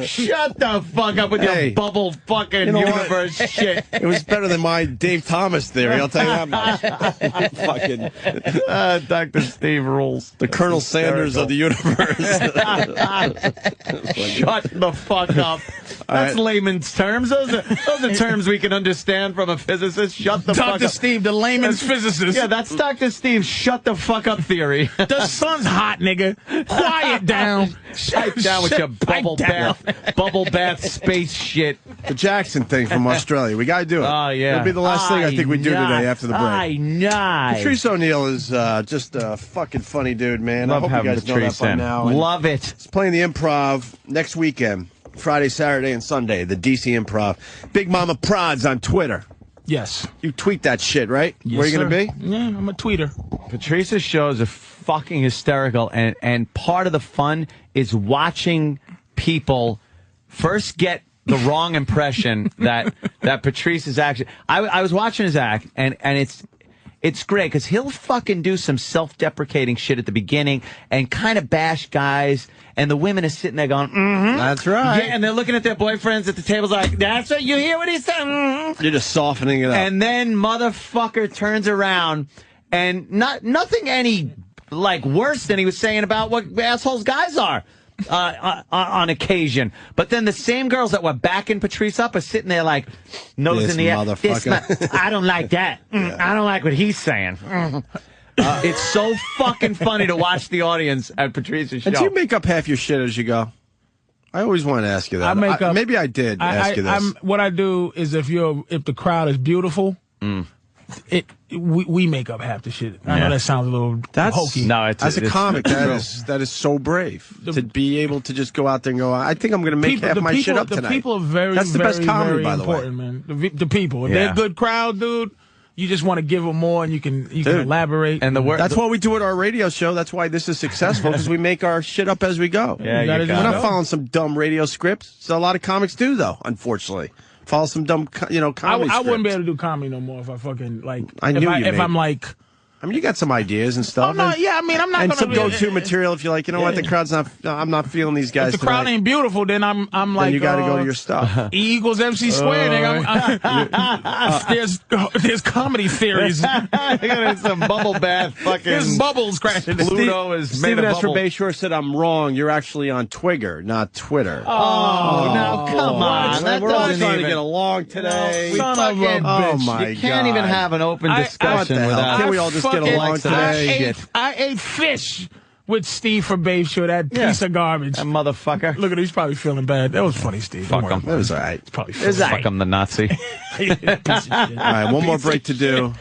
Shut the fuck up with your bubble fucking universe shit. It was better than my Dave Thomas theory, I'll tell you that much. Dr. Steve rules. The Colonel Sanders of the universe. Shut the fuck up. That's layman's terms. Those are terms we can understand from a physicist. Shut the fuck up. Dr. Steve, the layman's physicist. Yeah, that's Dr. Steve's shut the fuck up theory. The sun's hot, nigga. Quiet down. Pipe down with your bubble bath space shit. The Jackson thing from Australia. We got to do it. Oh, yeah. It'll be the last thing I think we do today after the break. I know. Patrice O'Neal is just a fucking funny dude, man. Love I hope you guys Patrice know that by now. And love it. he's playing the Improv next weekend. Friday, Saturday, and Sunday, the DC Improv. Big Mama Prods on Twitter. Yes. You tweet that shit, right? Yes, Where are you going to be? Yeah, I'm a tweeter. Patrice's shows are fucking hysterical, and part of the fun is watching people first get the wrong impression that Patrice is actually... I was watching his act, and it's great, because he'll fucking do some self-deprecating shit at the beginning and kind of bash guys, and the women are sitting there going, That's right. Yeah, and they're looking at their boyfriends at the tables like, that's what you hear what he said? You're just softening it up. And then motherfucker turns around, and nothing any, like, worse than he was saying about what assholes guys are. On occasion, but then the same girls that were backing Patrice up are sitting there like nose in the air. I don't like that. I don't like what he's saying. It's so fucking funny to watch the audience at Patrice's show. And do you make up half your shit as you go? I always want to ask you that. Maybe I did ask you this. What I do is if the crowd is beautiful, we make up half the shit. I know that sounds a little hokey. No, as a comic, that is so brave to be able to just go out there and go, I think I'm going to make half my shit up tonight. The people are very, that's the very, best comedy, very by the way. important, man. The people. If they're a good crowd, dude, you just want to give them more, and you can elaborate. And that's what we do at our radio show. That's why this is successful, because we make our shit up as we go. Yeah, we're not following some dumb radio scripts. So a lot of comics do, though, unfortunately. Follow some dumb, comedy I wouldn't be able to do comedy no more if I fucking, like... If I'm like... I mean, you got some ideas and stuff. Oh, no, yeah, I mean, I'm not and gonna some be... go-to material if you're like, you know what, the crowd's not... I'm not feeling these guys If the crowd ain't beautiful, then I'm like... Then you got to go to your stuff. E equals MC squared, nigga. There's comedy theories. Some bubble bath fucking... There's bubbles crashing. Pluto is made of bubble. Stephen Bayshore said, I'm wrong. You're actually on Twigger, not Twitter. Oh, now come on. We're all trying to get along today. Son of a bitch. Oh, my God. You can't even have an open discussion without... Can't we all just get along today? I ate fish with Steve from Bayshore, that piece of garbage. That motherfucker. Look at him, he's probably feeling bad. That was funny, Steve. Fuck him. It was all right. It's probably fuck him, the Nazi. All right, one more break to do.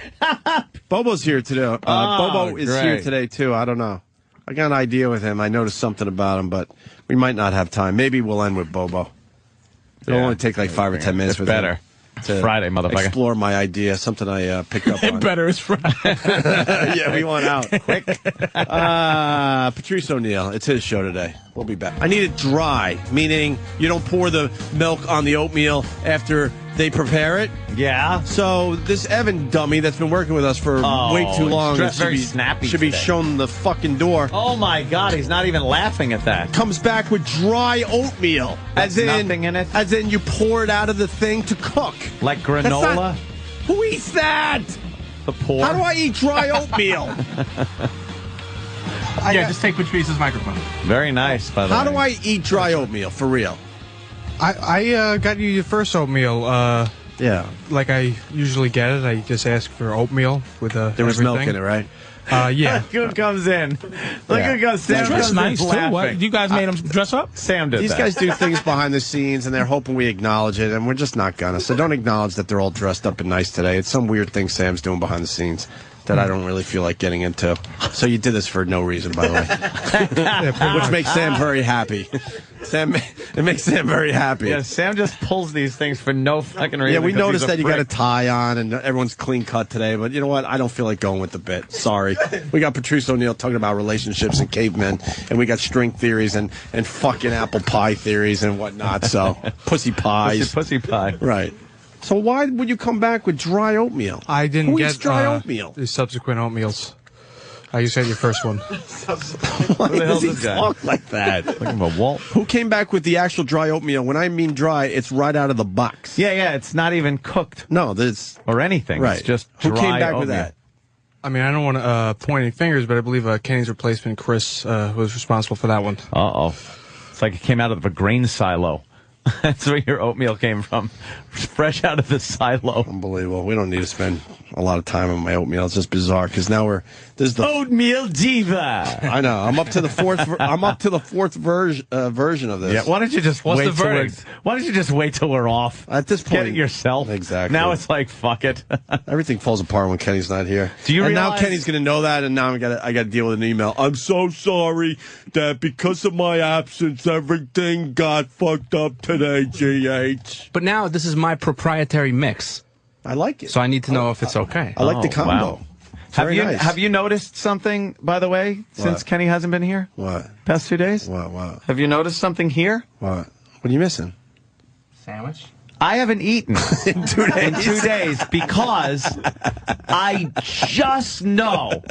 Bobo's here today. Bobo is here today, too. I don't know. I got an idea with him. I noticed something about him, but we might not have time. Maybe we'll end with Bobo. It'll only take like 5 or 10 minutes with him. It's Friday, motherfucker. Explore my idea, something I picked up on. Better, it's Friday. Yeah, we want out quick. Patrice O'Neal, it's his show today. We'll be back. I need it dry, meaning you don't pour the milk on the oatmeal after they prepare it. Yeah. So this Evan dummy that's been working with us for way too long should be shown the fucking door. Oh my God, he's not even laughing at that. Comes back with dry oatmeal, as in nothing in it. As in you pour it out of the thing to cook, like granola. Who eats that? The poor. How do I eat dry oatmeal? Just take Patrice's microphone. Very nice, by the way. How do I eat dry oatmeal, for real? I got you your first oatmeal. Yeah. Like I usually get it. I just ask for oatmeal with There was milk in it, right? Yeah. Look who comes in. Look who goes. Sam Dressed nice, too. laughing. What? You guys made him dress up? Sam did These that. guys do things behind the scenes, and they're hoping we acknowledge it, and we're just not gonna. So don't acknowledge that they're all dressed up and nice today. It's some weird thing Sam's doing behind the scenes that I don't really feel like getting into. So you did this for no reason, by the way. Which makes Sam very happy. It makes Sam very happy. Yeah, Sam just pulls these things for no fucking reason. Yeah, we noticed that you got a prick. tie on and everyone's clean cut today, but you know what? I don't feel like going with the bit. Sorry. We got Patrice O'Neill talking about relationships and cavemen, and we got string theories and fucking apple pie theories and whatnot, so pussy pies. Pussy pie. Right. So why would you come back with dry oatmeal? I didn't Who get eats dry oatmeal? the subsequent oatmeals. You said your first one. Why Who the hell's does he this guy? talk like that? Like I'm a Walt. Who came back with the actual dry oatmeal? When I mean dry, it's right out of the box. Yeah, it's not even cooked. No, this or anything. Right. It's just Who dry came back oatmeal. with that? I mean, I don't want to point any fingers, but I believe Kenny's replacement, Chris, was responsible for that one. Uh-oh. It's like it came out of a grain silo. That's where your oatmeal came from. Fresh out of the silo. Unbelievable. We don't need to spend a lot of time on my oatmeal. It's just bizarre because now this is the Oatmeal diva. I know. I'm up to the fourth version of this. Yeah. Why don't you just What's wait the till we're, verdict? Why don't you just wait till we're off? At this point, Get it yourself. Exactly. Now it's like fuck it. Everything falls apart when Kenny's not here. Do you and now realize- Kenny's going to know that, and now I got to deal with an email. I'm so sorry that because of my absence, everything got fucked up today, GH. But now this is my proprietary mix. I like it. So I need to know if it's okay. I like the combo. Wow. Very nice. Have you noticed something, by the way, since What? Kenny hasn't been here? What? Past 2 days? What? Have you noticed something here? What are you missing? Sandwich? I haven't eaten In 2 days. in 2 days because I just know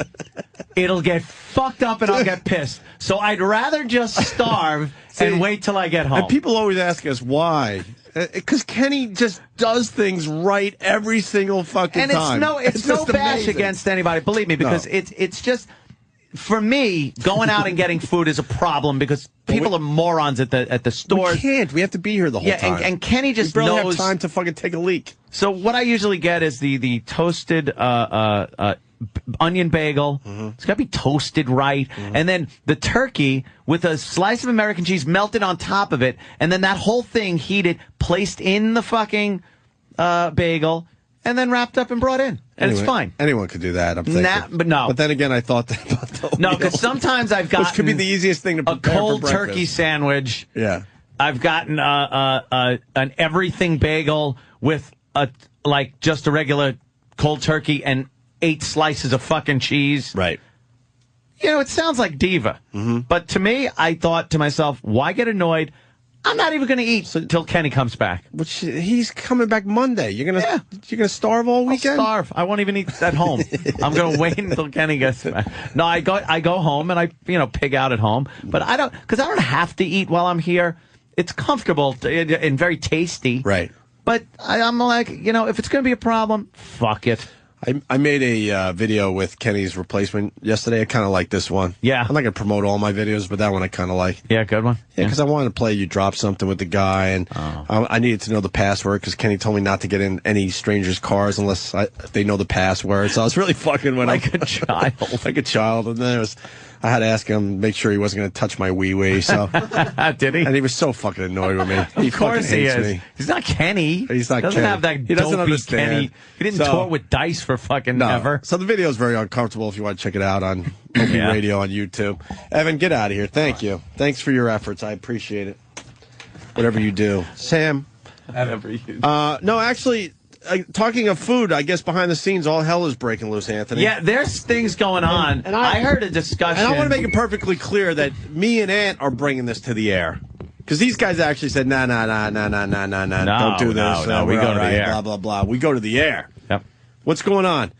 it'll get fucked up and I'll get pissed. So I'd rather just starve and wait till I get home. And people always ask us why. Because Kenny just does things right every single fucking time. It's no just bash amazing. against anybody, believe me, because No. it's just, for me, going out and getting food is a problem because people are morons at the stores. We can't. We have to be here the whole time. And Kenny just we barely knows. have time to fucking take a leak. So what I usually get is the toasted onion bagel. It's got to be toasted right. And then the turkey with a slice of American cheese melted on top of it. And then that whole thing heated, placed in the fucking bagel, and then wrapped up and brought in. And Anyway, it's fine. Anyone could do that, I'm thinking. But no. But then again, I thought that about the No, oatmeal, because sometimes I've gotten which could be the easiest thing to a prepare cold for breakfast. turkey sandwich. Yeah. I've gotten an everything bagel with just a regular cold turkey and 8 slices of fucking cheese. Right. You know, it sounds like diva. But to me, I thought to myself, why get annoyed? I'm not even going to eat until Kenny comes back. But he's coming back Monday. You're gonna starve all I'll weekend? starve. I won't even eat at home. I'm going to wait until Kenny gets back. No, I go home and I pig out at home. But I don't have to eat while I'm here. It's comfortable and very tasty. Right. But I'm like, if it's going to be a problem, fuck it. I made a video with Kenny's replacement yesterday. I kind of like this one. Yeah. I'm not going to promote all my videos, but that one I kind of like. Yeah, good one. Yeah, because I wanted to play You Drop Something with the guy, and I needed to know the password because Kenny told me not to get in any strangers' cars unless they know the password. So I was really fucking with Like him. a child. Like a child. And then I had to ask him, make sure he wasn't going to touch my wee-wee. So, Did he? and he was so fucking annoyed with me. He Of course fucking he hates is. me. He's not Kenny. He's not He doesn't Kenny. have that He doesn't dopey understand. Kenny. He didn't So- tour with Dice for fucking ever. So the video is very uncomfortable if you want to check it out on Opie Yeah. Radio on YouTube. Evan, get out of here. Thank you. Thanks for your efforts. I appreciate it. Whatever you do. Sam. No, actually, talking of food, I guess behind the scenes, all hell is breaking loose, Anthony. Yeah, there's things going on. And I heard a discussion. And I want to make it perfectly clear that me and Ant are bringing this to the air. Because these guys actually said, nah, don't do this. No, we we're go all to the right, air. blah, blah, blah. We go to the air. Yep. What's going on?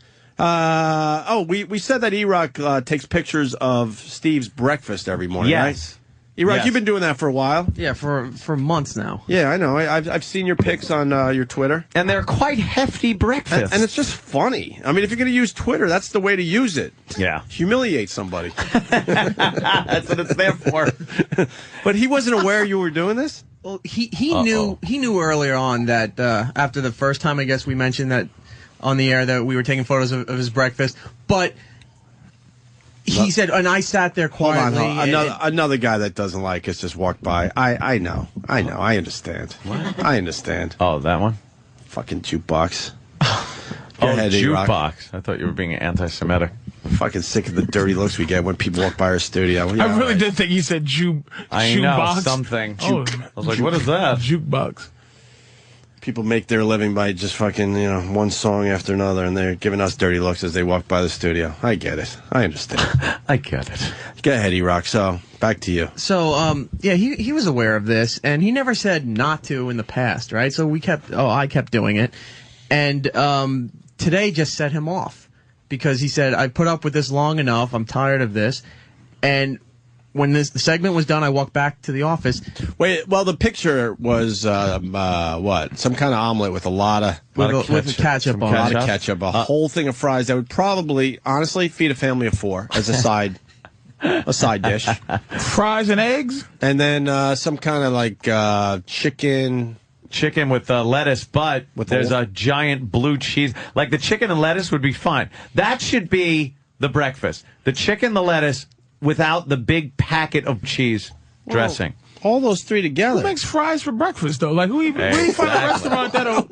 We said that E-Rock takes pictures of Steve's breakfast every morning, Yes. right? E-Rock, Yes. you've been doing that for a while. Yeah, for months now. Yeah, I know. I've seen your pics on your Twitter. And they're quite hefty breakfasts. And it's just funny. I mean, if you're going to use Twitter, that's the way to use it. Yeah. Humiliate somebody. That's what it's there for. But he wasn't aware you were doing this? Well, he knew earlier on that after the first time, I guess we mentioned that on the air that we were taking photos of his breakfast. But He said, and I sat there quietly. Another guy that doesn't like us just walked by. I know. I understand. What? I understand. Oh, that one? Fucking jukebox. Go ahead, jukebox. I thought you were being anti-Semitic. I'm fucking sick of the dirty looks we get when people walk by our studio. Yeah, I really did think you said I know, jukebox. something. Oh, I was like, what is that? Jukebox. People make their living by just fucking, one song after another, and they're giving us dirty looks as they walk by the studio. I get it. I understand. I get it. Go ahead, E-Rock. So, back to you. So, he was aware of this, and he never said not to in the past, right? So I kept doing it. And today just set him off because he said, I put up with this long enough. I'm tired of this. And when the segment was done, I walked back to the office. Wait, well, the picture was, what? Some kind of omelet with a lot of ketchup on it. A lot of ketchup. A whole thing of fries that would probably, honestly, feed a family of 4 as a side dish. Fries and eggs? And then some kind of like chicken with lettuce, but there's a giant blue cheese. Like the chicken and lettuce would be fine. That should be the breakfast. The chicken, the lettuce, without the big packet of cheese dressing. All those 3 together. Who makes fries for breakfast though? Like where do you find a restaurant that'll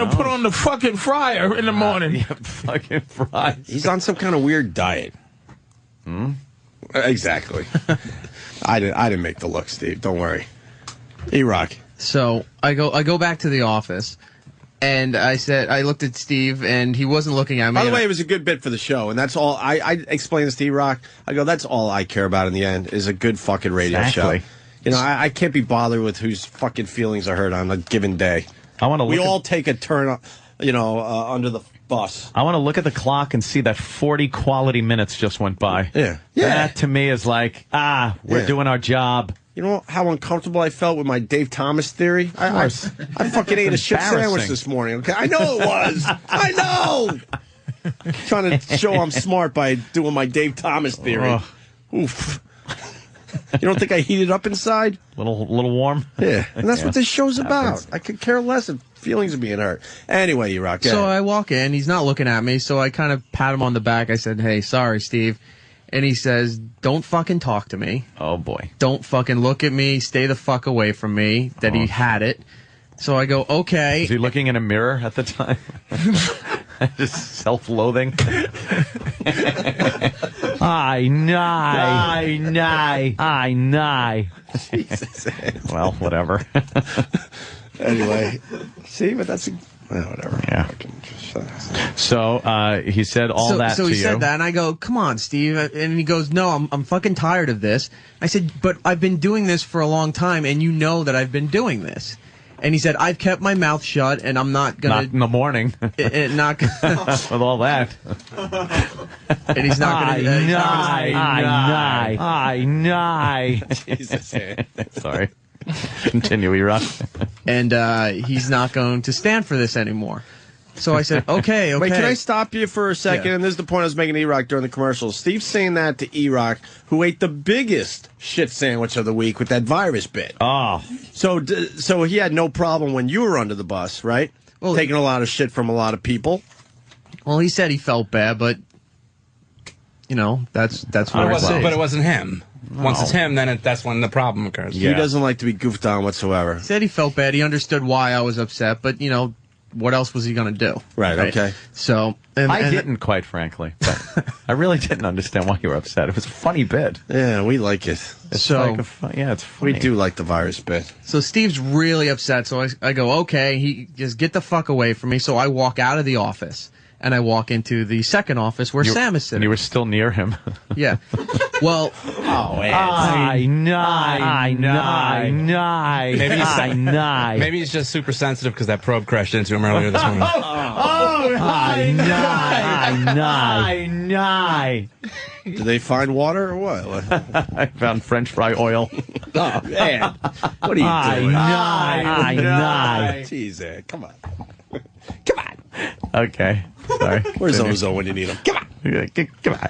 put on the fucking fryer in the morning? Yeah, fucking fries. He's on some kind of weird diet. Exactly. I didn't make the look, Steve. Don't worry. E-Rock. So I go back to the office, and I looked at Steve, and he wasn't looking at me. By the way, it was a good bit for the show, and that's all. I explained this to E-Rock. I go, that's all I care about in the end is a good fucking radio show. I can't be bothered with whose fucking feelings are hurt on a given day. We all take a turn, under the bus. I want to look at the clock and see that 40 quality minutes just went by. Yeah. That to me is like, we're doing our job. You know how uncomfortable I felt with my Dave Thomas theory? I fucking ate a shit sandwich this morning. Okay, I know it was. I know. Trying to show I'm smart by doing my Dave Thomas theory. Oof. You don't think I heated up inside? Little warm. Yeah, and that's what this show's about. I could care less if feelings are being hurt. Anyway, you rock. So I walk in. He's not looking at me. So I kind of pat him on the back. I said, "Hey, sorry, Steve." And he says, "Don't fucking talk to me." Oh, boy. Don't fucking look at me. Stay the fuck away from me. That he had it. So I go, okay. Was he looking in a mirror at the time? Just self-loathing. I know. Jesus. Well, whatever. Anyway. See, but that's... Well, whatever. Yeah. So he said all that to you. So he said that, and I go, "Come on, Steve." And he goes, "No, I'm fucking tired of this." I said, "But I've been doing this for a long time, and you know that I've been doing this." And he said, "I've kept my mouth shut, and I'm not gonna." Not in the morning. Not with all that. And he's not gonna. I know. Jesus. Sorry. Continue, E-Rock. And he's not going to stand for this anymore. So I said, okay. Wait, can I stop you for a second? Yeah. And this is the point I was making to E-Rock during the commercials. Steve's saying that to E-Rock, who ate the biggest shit sandwich of the week with that virus bit. Oh. So he had no problem when you were under the bus, right? Well, taking a lot of shit from a lot of people. Well, he said he felt bad, but, that's where it was. But it wasn't him. Once it's him, then that's when the problem occurs. Yeah. He doesn't like to be goofed on whatsoever. He said he felt bad. He understood why I was upset, but, what else was he going to do? Right, okay. So... I didn't, quite frankly. But I really didn't understand why you were upset. It was a funny bit. Yeah, we like it. It's it's funny. We do like the virus bit. So Steve's really upset, so I go, okay, he just get the fuck away from me. So I walk out of the office. And I walk into the second office where Sam is sitting. And you were still near him. Yeah. Well... I know. Maybe he's just super sensitive because that probe crashed into him earlier this morning. I know. Did they find water or what? I found French fry oil. Oh, man. What are you doing? I know. Jeez, come on. Come on. Okay. Sorry. Where's Ozo when you need him? Come on. Come on.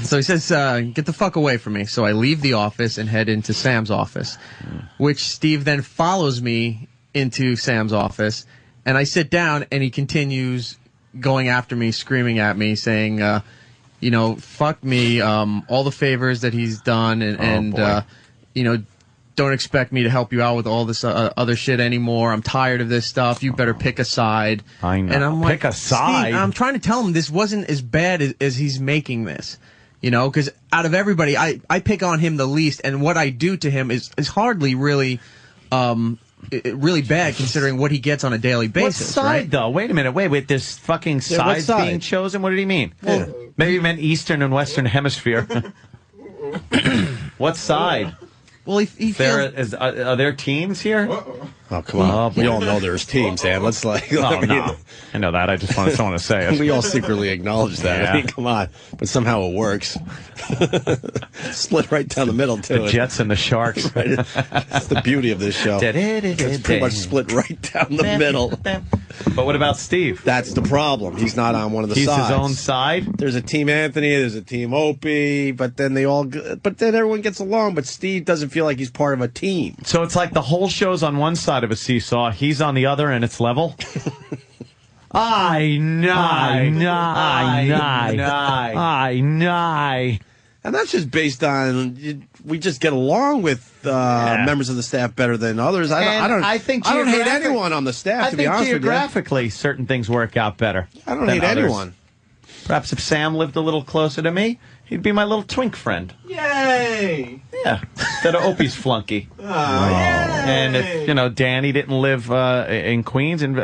So he says, get the fuck away from me. So I leave the office and head into Sam's office, which Steve then follows me into Sam's office. And I sit down, and he continues going after me, screaming at me, saying, fuck me, all the favors that he's done, and don't expect me to help you out with all this other shit anymore. I'm tired of this stuff. You better pick a side. I know. And I'm pick a side. Steve, I'm trying to tell him this wasn't as bad as he's making this. Because out of everybody, I pick on him the least, and what I do to him is hardly really really bad considering what he gets on a daily basis. What side, right? though? Wait a minute. Wait. There's fucking sides being chosen? What did he mean? Well, maybe he meant Eastern and Western Hemisphere. What side? Well, he feels... Are there teams here? Oh, come on. We all know there's teams, Sam. Let's no. I know that. I just wanted someone to say it. We all secretly acknowledge that. Yeah. I mean, come on. But somehow it works. Split right down the middle, too. The Jets and the Sharks. Right. That's the beauty of this show. It's pretty much split right down the middle. But what about Steve? That's the problem. He's not on one of the sides. He's his own side? There's a Team Anthony, there's a Team Opie, but then everyone gets along, but Steve doesn't feel like he's part of a team. So it's like the whole show's on one side of a seesaw, he's on the other, and it's level? I know. And that's just based on we just get along with members of the staff better than others. I don't hate anyone on the staff, to be honest with you. Geographically, certain things work out better. I don't hate anyone. Perhaps if Sam lived a little closer to me, he'd be my little twink friend. Yay! Yeah, instead of Opie's flunky. And if, Danny didn't live in Queens and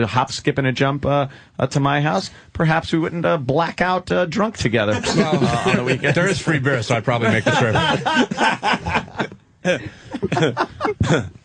hop, skip, and a jump to my house, perhaps we wouldn't black out drunk together on the weekend. There is free beer, so I'd probably make the trip.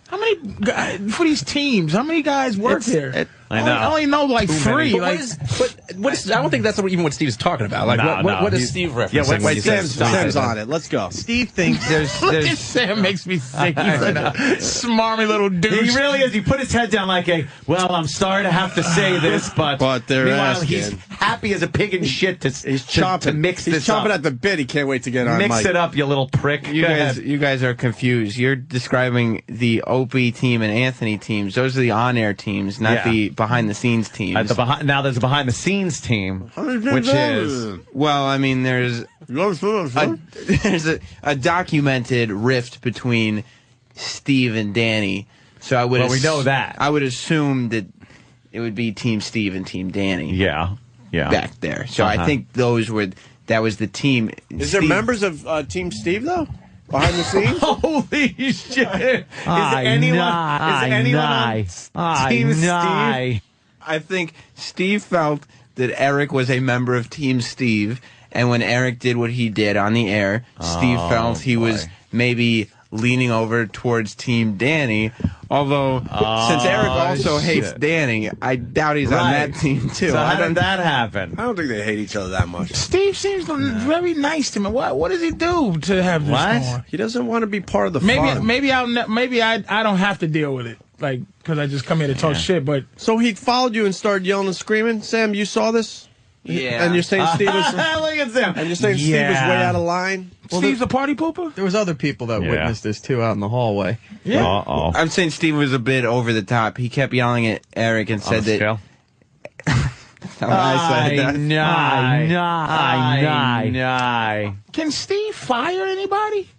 How many guys, for these teams? How many guys work here? I know. I only know like three. I don't think that's even what Steve's talking about. Like, what is Steve referencing? Wait, Sam's on it. Let's go. Steve thinks there's Sam makes me sick. He's like a smarmy little douche. He really is. He put his head down like I'm sorry to have to say this, but they're meanwhile, asking. he's happy as a pig in shit to mix this up. He's chomping at the bit. He can't wait to get on Mix it up, you little prick. You guys are confused. You're describing the Opie team and Anthony teams. Those are the on-air teams, not the behind-the-scenes teams. Now there's a behind-the-scenes team, which is... Well, I mean, there's a documented rift between Steve and Danny. So I would. Well, we know that. I would assume that it would be Team Steve and Team Danny. Yeah. Back there. So I think that was the team. Is there members of Team Steve though? Behind the scenes? Holy shit! Is anyone on Team Steve? I think Steve felt that Eric was a member of Team Steve, and when Eric did what he did on the air, Steve felt he was maybe leaning over towards Team Danny. Although, since Eric also hates Danny, I doubt he's on that team too. So how did that happen? I don't think they hate each other that much. Steve seems very nice to me. What does he do to have this going? He doesn't want to be part of the fun. Maybe I don't have to deal with it, like, because I just come here to talk shit. But so he followed you and started yelling and screaming. Sam, you saw this? Yeah. And you're saying Steve was... Look at Sam. And you're saying Steve was way out of line? Well, Steve's a party pooper? There was other people that witnessed this, too, out in the hallway. Yeah. Uh-oh. I'm saying Steve was a bit over the top. He kept yelling at Eric and said that... I Can Steve fire anybody?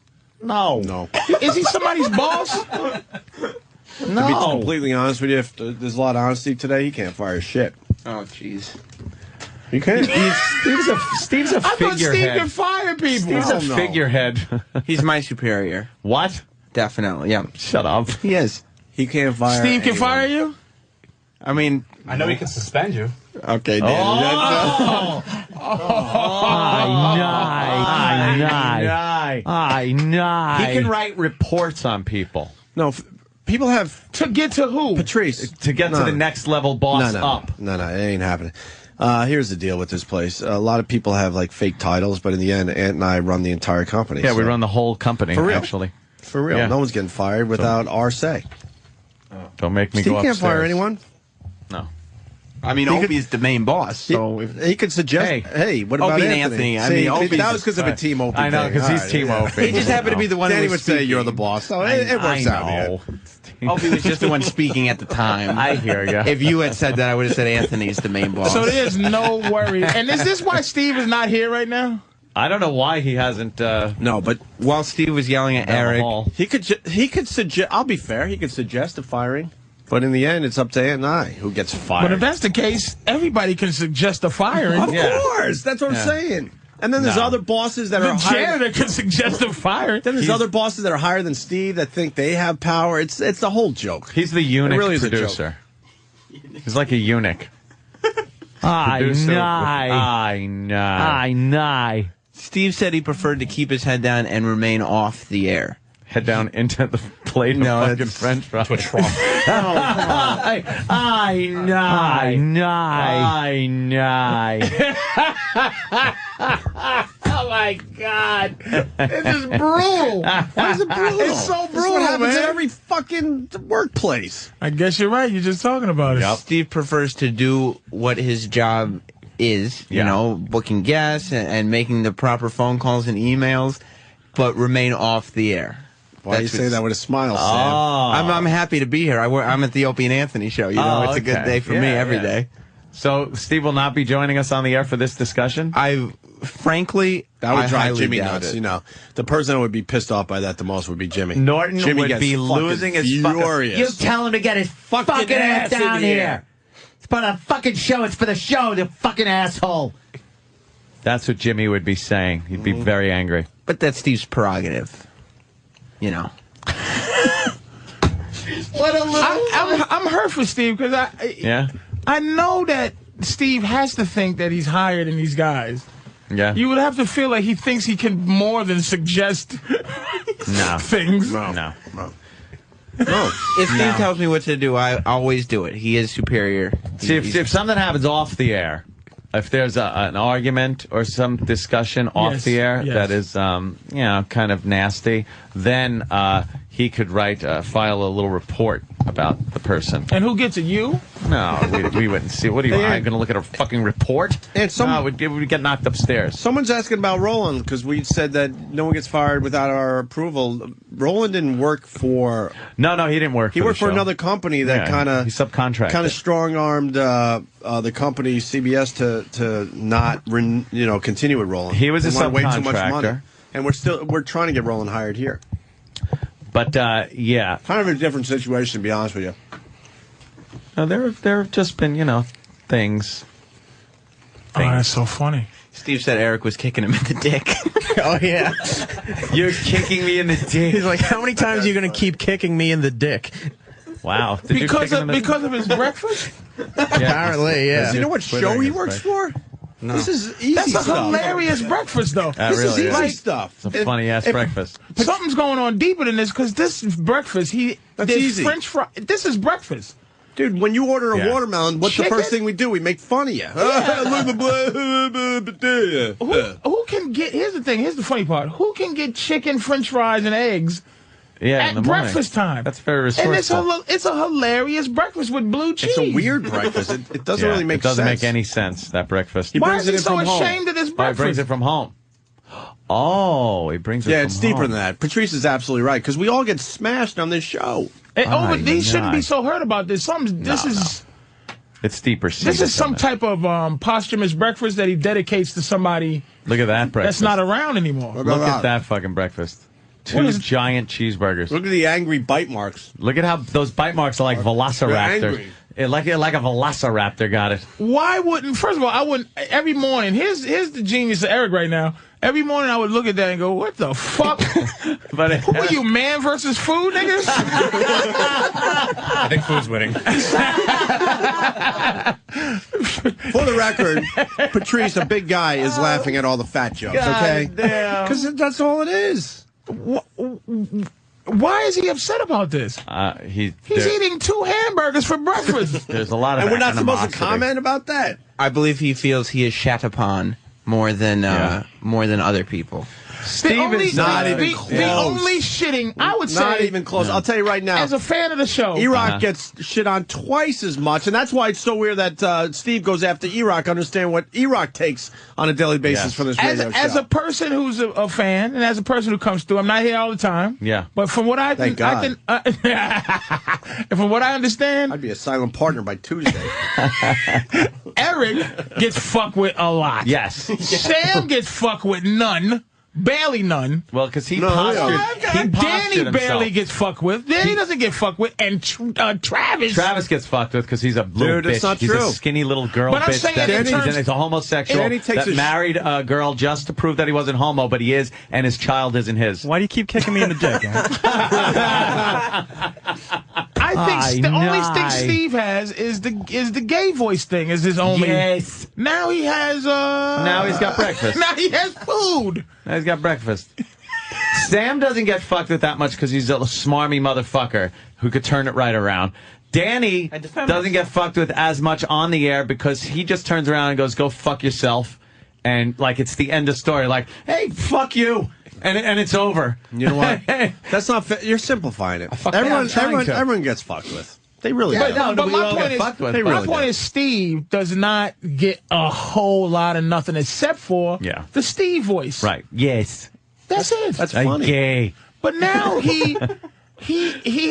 No. Is he somebody's boss? No. To be completely honest with you, if there's a lot of honesty today, he can't fire shit. Oh, jeez. You can't. Steve's a figurehead. I thought Steve can fire people. Steve's a figurehead. He's my superior. What? Definitely, yeah. Shut up. He is. He can't fire Steve can anyone. fire you? I mean... I know he can suspend you. Okay, Danny. I know. He can write reports on people. No, people have... To get to who? Patrice. To get to the next level boss up. No, it ain't happening. Here's the deal with this place. A lot of people have, like, fake titles, but in the end, Ant and I run the entire company. Yeah, we run the whole company, For real. actually. For real. Yeah. No one's getting fired without our say. Don't make me Steve go can't upstairs. fire anyone. No. I mean, Opie's the main boss, so he could suggest. Hey, what about Opie and Anthony? Anthony? I mean, that was because of a team Opie. I know, because he's team Opie. He just happened to be the one Danny who would was say you're the boss, so it works out. Opie was just the one speaking at the time. I hear you. If you had said that, I would have said Anthony's the main boss. So there's no worry. And is this why Steve is not here right now? I don't know why he hasn't. No, but while Steve was yelling at Eric, he could suggest. I'll be fair. He could suggest a firing. But in the end, it's up to Ant and I who gets fired. But if that's the case, everybody can suggest a firing. Of course. That's what I'm saying. And then there's other bosses that are higher. The janitor can suggest a firing. Then there's other bosses that are higher than Steve that think they have power. It's the whole joke. He's the eunuch really producer. He's like a eunuch. I know. Steve said he preferred to keep his head down and remain off the air. Head down into the plate of fucking French fries. To a trough. I know. Oh my God! This is brutal. Why is it brutal? It's so brutal, This is what happens man. at every fucking workplace. I guess you're right. You're just talking about it. Steve prefers to do what his job is, you know, booking guests and making the proper phone calls and emails, but remain off the air. Why do you say that with a smile, Sam? I'm happy to be here. I'm at the Opie and Anthony show. You know, it's a good day for me every day. So Steve will not be joining us on the air for this discussion? Frankly, that would drive highly Jimmy doubt nuts. it. You know, the person that would be pissed off by that the most would be Jimmy. Norton Jimmy would gets be fucking losing his furious. You tell him to get his fucking ass down here. It's for the fucking show. It's for the show, the fucking asshole. That's what Jimmy would be saying. He'd be very angry. But that's Steve's prerogative. You know. What a little. I'm hurt for Steve because I know that Steve has to think that he's higher than these guys. Yeah. You would have to feel like he thinks he can more than suggest things. No. If Steve tells me what to do, I always do it. He is superior. See, if something happens off the air, if there's an argument or some discussion off the air that is, kind of nasty, then he could file a little report about the person. And who gets it? You? No, we wouldn't see. What are you? I'm going to look at a fucking report? And no, we'd get knocked upstairs. Someone's asking about Roland because we said that no one gets fired without our approval. Roland didn't work for. No, he didn't work. He worked for another company that he subcontracted, kind of strong armed the company CBS to not continue with Roland. He was a subcontractor, way too much money. And we're trying to get Roland hired here. But kind of a different situation, to be honest with you. No, there have just been things. Oh, that's so funny. Steve said Eric was kicking him in the dick. Oh, yeah. You're kicking me in the dick. He's like, how many times are you going to keep kicking me in the dick? Wow. Because of his breakfast? Apparently, yeah. You know what show he works for? No. This is easy That's stuff. a hilarious breakfast, though. This is easy stuff. It's a funny-ass breakfast. Something's going on deeper than this, because this breakfast, That's easy. French fry. This is breakfast. Dude, when you order a watermelon, what's the first thing we do? We make fun of you. Who can get... Here's the thing. Here's the funny part. Who can get chicken, French fries, and eggs at breakfast time? That's very resourceful. And it's a hilarious breakfast with blue cheese. It's a weird breakfast. It doesn't really make sense. It doesn't make any sense, that breakfast. Why is he so ashamed of this breakfast? He brings it from home. Oh, he brings it from home. Yeah, it's deeper than that. Patrice is absolutely right, because we all get smashed on this show. But he shouldn't be so hurt about this. It's deeper. This is some type of posthumous breakfast that he dedicates to somebody. Look at that breakfast. That's not around anymore. Look at that fucking breakfast. Two giant cheeseburgers. Look at the angry bite marks. Look at how those bite marks are like velociraptors. Like a velociraptor got it. Why wouldn't? First of all, I wouldn't. Every morning, here's the genius of Eric right now. Every morning I would look at that and go, "What the fuck? But who are you, man versus food, niggas?" I think food's winning. For the record, Patrice, a big guy, is laughing at all the fat jokes. Okay, because that's all it is. Why is he upset about this? He's eating 2 hamburgers for breakfast. There's a lot of and we're not supposed to comment about that. I believe he feels he is shat upon more than other people. Steve is not even close. The only shitting, I would say. Not even close. I'll tell you right now. As a fan of the show. E-Rock gets shit on twice as much, and that's why it's so weird that Steve goes after E-Rock. Understand what E-Rock takes on a daily basis from this radio show. As a person who's a fan, and as a person who comes through, I'm not here all the time. Yeah. But from what I Thank God. from what I understand, I'd be a silent partner by Tuesday. Eric gets fucked with a lot. Yes. Sam gets fucked with none. Barely none. Well, because he postured Danny himself. barely gets fucked with. Danny doesn't get fucked with. And Travis. Travis gets fucked with because he's a little bitch. It's not he's true. a skinny little girl But I'm bitch. saying He's a homosexual that married a girl just to prove that he wasn't homo, but he is, and his child isn't his. Why do you keep kicking me in the dick? I think the only thing Steve has is the gay voice thing. Is his only. Yes. Now he has. Now he's got breakfast. Now he has food. Now he's got breakfast. Sam doesn't get fucked with that much because he's a smarmy motherfucker who could turn it right around. Danny doesn't get fucked with as much on the air because he just turns around and goes, "Go fuck yourself," and like it's the end of story. Like, hey, fuck you. And it's over. You know what? That's not fair. You're simplifying it. Everyone gets fucked with. They really do. But my point is Steve does not get a whole lot of nothing except for the Steve voice. Right. Yes. That's it. That's funny. Gay. But now he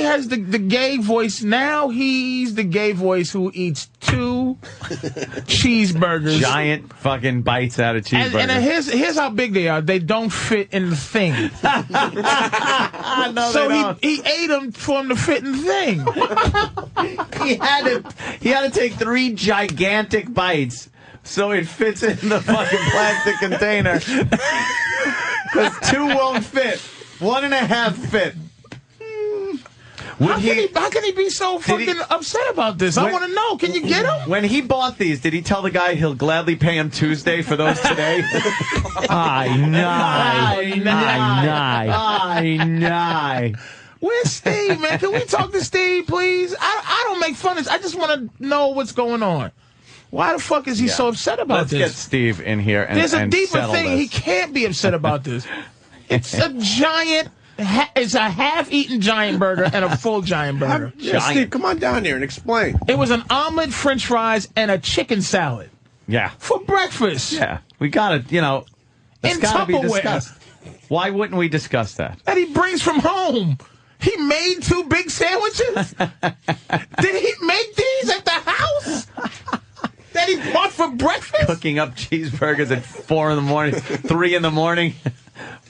has the gay voice. Now he's the gay voice who eats 2 cheeseburgers. Giant fucking bites out of cheeseburgers. And here's how big they are. They don't fit in the thing. No, so they don't. he ate them for him to fit in the thing. He had to take 3 gigantic bites so it fits in the fucking plastic container. Because 2 won't fit. 1.5 fit. How can he be so fucking upset about this? I want to know. Can you get him? When he bought these, did he tell the guy he'll gladly pay him Tuesday for those today? I know. Where's Steve, man? Can we talk to Steve, please? I don't make fun of this. I just want to know what's going on. Why the fuck is he so upset about this? Let's get Steve in here and There's a deeper settle thing. this. He can't be upset about this. It's a giant... It's a half-eaten giant burger and a full giant burger. Steve, come on down here and explain. It was an omelet, French fries, and a chicken salad. Yeah. For breakfast. Yeah. We got to, that's got to be discussed. Why wouldn't we discuss that? That he brings from home. He made 2 big sandwiches? Did he make these at the house? That he bought for breakfast? Cooking up cheeseburgers at 4 in the morning, 3 in the morning.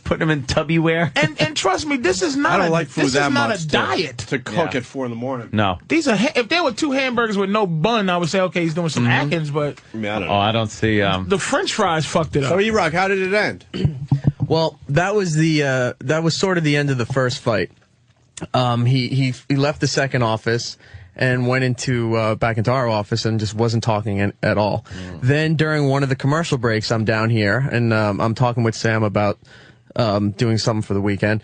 Putting them in Tubbywear. And trust me, this is not. I don't like food that much. This is not a diet to cook at 4 in the morning. No. These are. If there were 2 hamburgers with no bun, I would say okay, he's doing some Atkins. But I don't know. I don't see. The French fries fucked it up. So E-Rock, how did it end? Well, that was sort of the end of the first fight. He left the second office and went into back into our office and just wasn't talking at all. Then during one of the commercial breaks, I'm down here and I'm talking with Sam about doing something for the weekend,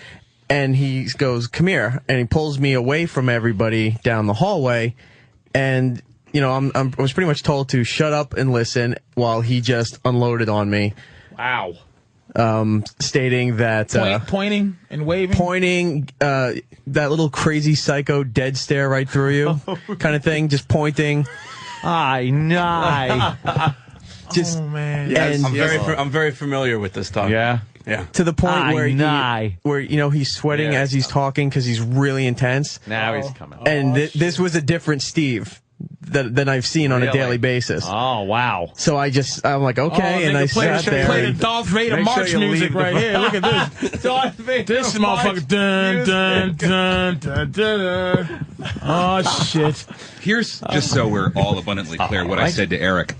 and he goes, "Come here," and he pulls me away from everybody down the hallway, and I was pretty much told to shut up and listen while he just unloaded on me. Wow. Stating that pointing and waving, that little crazy psycho dead stare right through you, kind of thing, just pointing. I know. Just, oh man, yes, I'm very familiar with this talk. Yeah. Yeah. To the point where he's sweating as he's talking because he's really intense. Now he's coming. And this was a different Steve than I've seen on a daily basis. Oh wow! So I'm like, okay, and I sat there. Play the Darth Vader march music right here. Look at this. Darth Vader. This motherfucker. Dun dun dun dun dun. Oh shit! Here's just so we're all abundantly clear what I said to Eric.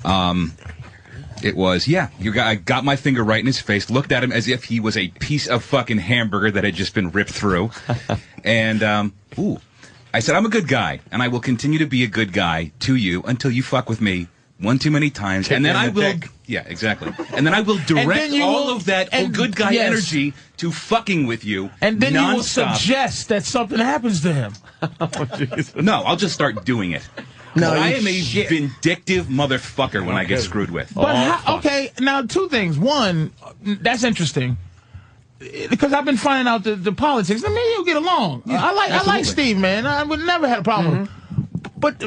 It was, I got my finger right in his face, looked at him as if he was a piece of fucking hamburger that had just been ripped through. And, I said, I'm a good guy, and I will continue to be a good guy to you until you fuck with me one too many times. And then I will, yeah, exactly. And then I will direct all of that good guy energy to fucking with you. And then non-stop. You will suggest that something happens to him. No, I'll just start doing it. No, I am a vindictive motherfucker when I get screwed with. But okay, now 2 things. One, that's interesting. because I've been finding out the politics. I mean, you'll get along. Yeah, I like Steve, man. I would never have a problem with him. But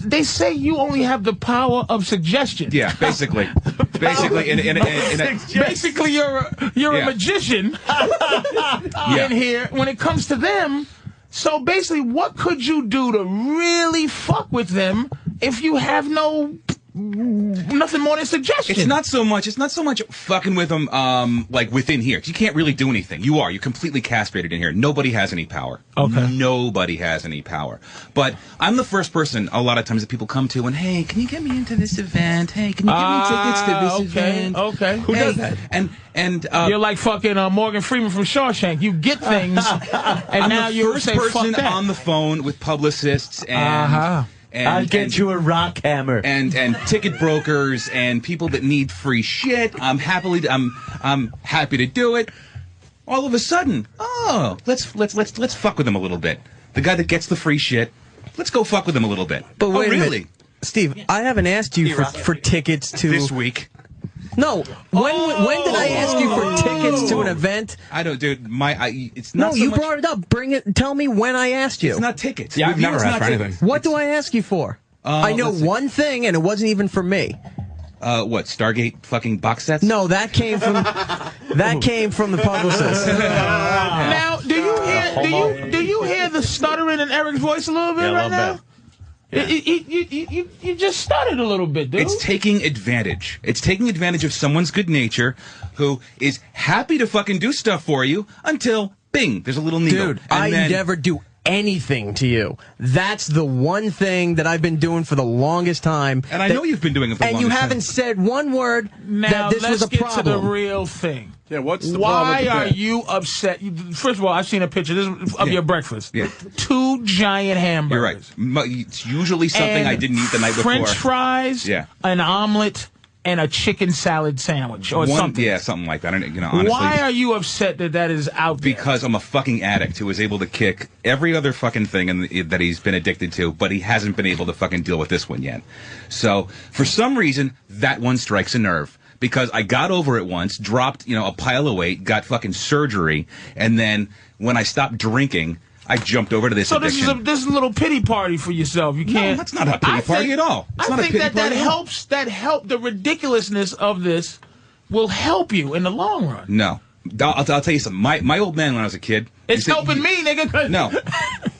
they say you only have the power of suggestion. Yeah, basically. Basically, you're a magician in here when it comes to them. So basically, what could you do to really fuck with them if you have nothing more than suggestion? It's not so much fucking with them like within here. You can't really do anything. You're completely castrated in here. Nobody has any power. Okay. Nobody has any power. But I'm the first person a lot of times that people come to and, hey, can you get me into this event? Hey, can you give me tickets to this event? Okay. Who does that? And you're like fucking Morgan Freeman from Shawshank. You get things, and now you're the first person on the phone with publicists and. I'll get you a rock hammer. And ticket brokers and people that need free shit. I'm happy to do it. All of a sudden, let's fuck with them a little bit. The guy that gets the free shit, let's go fuck with him a little bit. But wait really? a minute. Steve, I haven't asked you for tickets to this week. No. When did I ask you for tickets to an event? I don't, dude. It's not. No, you brought it up. Bring it. Tell me when I asked you. It's not tickets. Yeah, I've never asked for anything. What do I ask you for? I know one thing, and it wasn't even for me. What? Stargate fucking box sets? No, that came from the publicist. Now, do you hear the stuttering in Eric's voice a little bit right now? You just stuttered a little bit, dude. It's taking advantage. It's taking advantage of someone's good nature who is happy to fucking do stuff for you until, bing, there's a little needle. Dude, I never do anything to you. That's the one thing that I've been doing for the longest time. And I know you've been doing it for the longest time. And you haven't said one word that this was a problem. Now, let's get to the real thing. Yeah, what's the problem with the bed? Why are you upset? First of all, I've seen a picture of your breakfast. Yeah. 2 giant hamburgers. You're right. It's usually something I didn't eat the night before. French fries, an omelet, and a chicken salad sandwich or something. Yeah, something like that. Honestly. Why are you upset that is out there? Because I'm a fucking addict who is able to kick every other fucking thing that he's been addicted to, but he hasn't been able to fucking deal with this one yet. So, for some reason, that one strikes a nerve. Because I got over it once, dropped, a pile of weight, got fucking surgery, and then when I stopped drinking, I jumped over to this addiction. So this is a little pity party for yourself. You can't. No, that's not a pity party at all. I think that helps. That help. The ridiculousness of this will help you in the long run. No, I'll tell you something. My old man when I was a kid. It's helping me, nigga. No,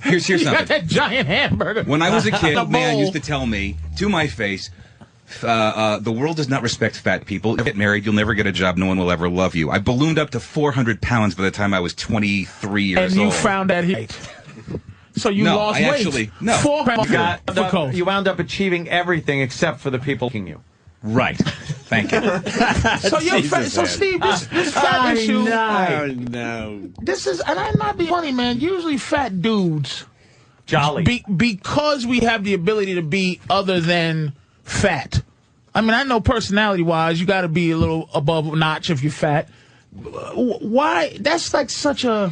here's you something. Got that giant hamburger. When I was a kid, man used to tell me to my face. The world does not respect fat people. If you get married, you'll never get a job. No one will ever love you. I ballooned up to 400 pounds by the time I was 23 years old. And you found that height. So you lost weight. Actually, no. 400. You wound up achieving everything except for the people king you. Right. Thank you. So Steve, this fat issue. No. This is, and I'm not being funny, man. Usually fat dudes. Jolly. Because we have the ability to be other than fat. I mean, I know personality-wise, you got to be a little above notch if you're fat. Why? That's like such a...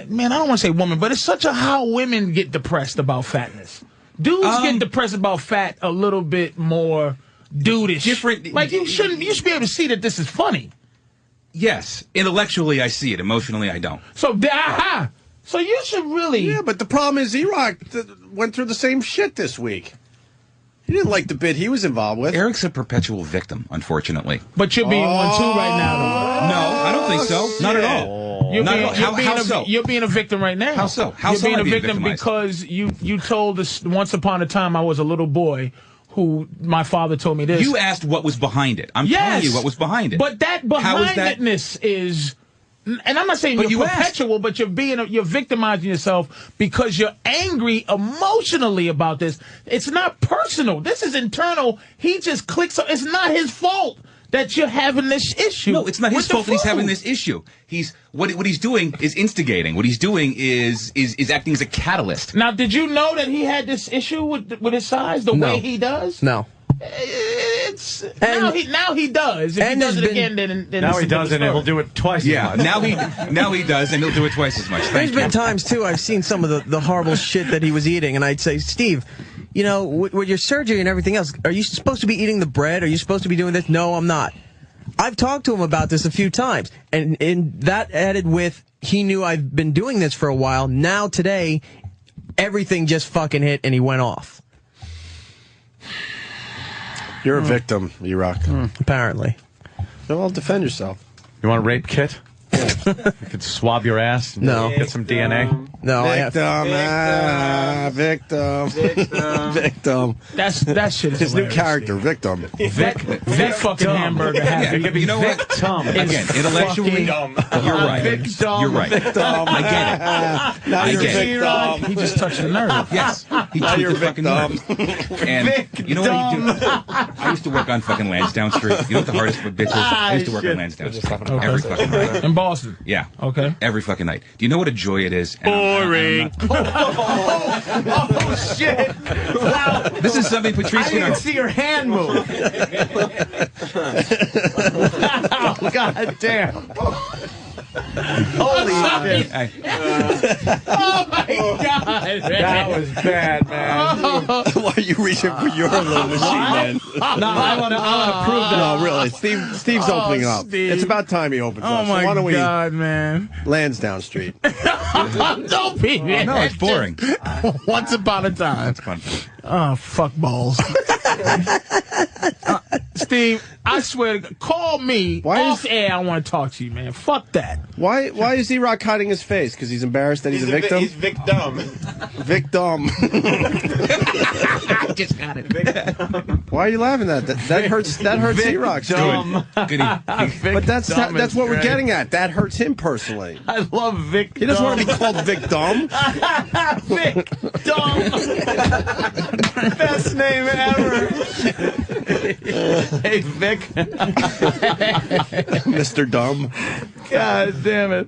Man, I don't want to say woman, but it's such a how women get depressed about fatness. Dudes get depressed about fat a little bit more dudeish. Different. Like, you should be able to see that this is funny. Yes. Intellectually, I see it. Emotionally, I don't. So you should really... Yeah, but the problem is E-Rock went through the same shit this week. He didn't like the bit he was involved with. Eric's a perpetual victim, unfortunately. But you're being one too right now, though. No, I don't think so. Not at all. You're being a victim right now. How so? You're being a victim because you told us once upon a time I was a little boy who my father told me this. You asked what was behind it. I'm telling you what was behind it. But that behind-itness is... And I'm not saying you're perpetual, but you're victimizing yourself because you're angry emotionally about this. It's not personal. This is internal. He just clicks. It's not his fault that you're having this issue. No, it's not his fault that he's having this issue. What he's doing is instigating. What he's doing is acting as a catalyst. Now, did you know that he had this issue with his size the way he does? No. Now he does. If he does it again, then now he does it, and he'll do it twice as much. now he does, and he'll do it twice as much. There's been times too I've seen some of the horrible shit that he was eating, and I'd say, Steve, with your surgery and everything else, are you supposed to be eating the bread? Are you supposed to be doing this? No, I'm not. I've talked to him about this a few times, and that added with he knew I've been doing this for a while. Now today, everything just fucking hit, and he went off. You're a victim, E-Rock. Apparently. Well, defend yourself. You want a rape kit? You could swab your ass and get some DNA. No, Victim. That shit is his new hilarious, character, Victim. Vic fucking hamburger. You know what? Again, intellectually, you're right. You're right. Victim. I get it. Now I you're get it. victim. He just touched the nerve. Yes, he Now you're tweaked the fucking victim. nerve. And you know what he did? I used to work on fucking Lansdowne Street. You know what the hardest of a bitch is? I used to work on Lansdowne Street every fucking night. In Boston. Yeah. Okay. Every fucking night. Do you know what a joy it is? Boring. Oh, shit. Wow. This is something Patrice, I didn't see your hand move. Wow, God damn. Holy shit. Oh, my God. That was bad, man. Why are you reaching for your little machine, man? No, I want to prove that. No, really. Steve's opening up. Steve. It's about time he opens up. Oh, my So why don't we God, man. Lansdowne Street. Don't be, man. No, it's boring. Once upon a time. It's fun. Oh, fuck balls. Steve, I swear, call me off air. I want to talk to you, man. Fuck that. Why is E-Rock hiding his face? Because he's embarrassed that he's a victim? He's victim. Victim. I just got it. Why are you laughing at that? That hurts E-Rock. But that's what we're getting at. That hurts him personally. I love Vic. He doesn't want to be called Victim. Vic Dumb. Best name ever. Hey, Vic. Mr. Dumb. God damn it.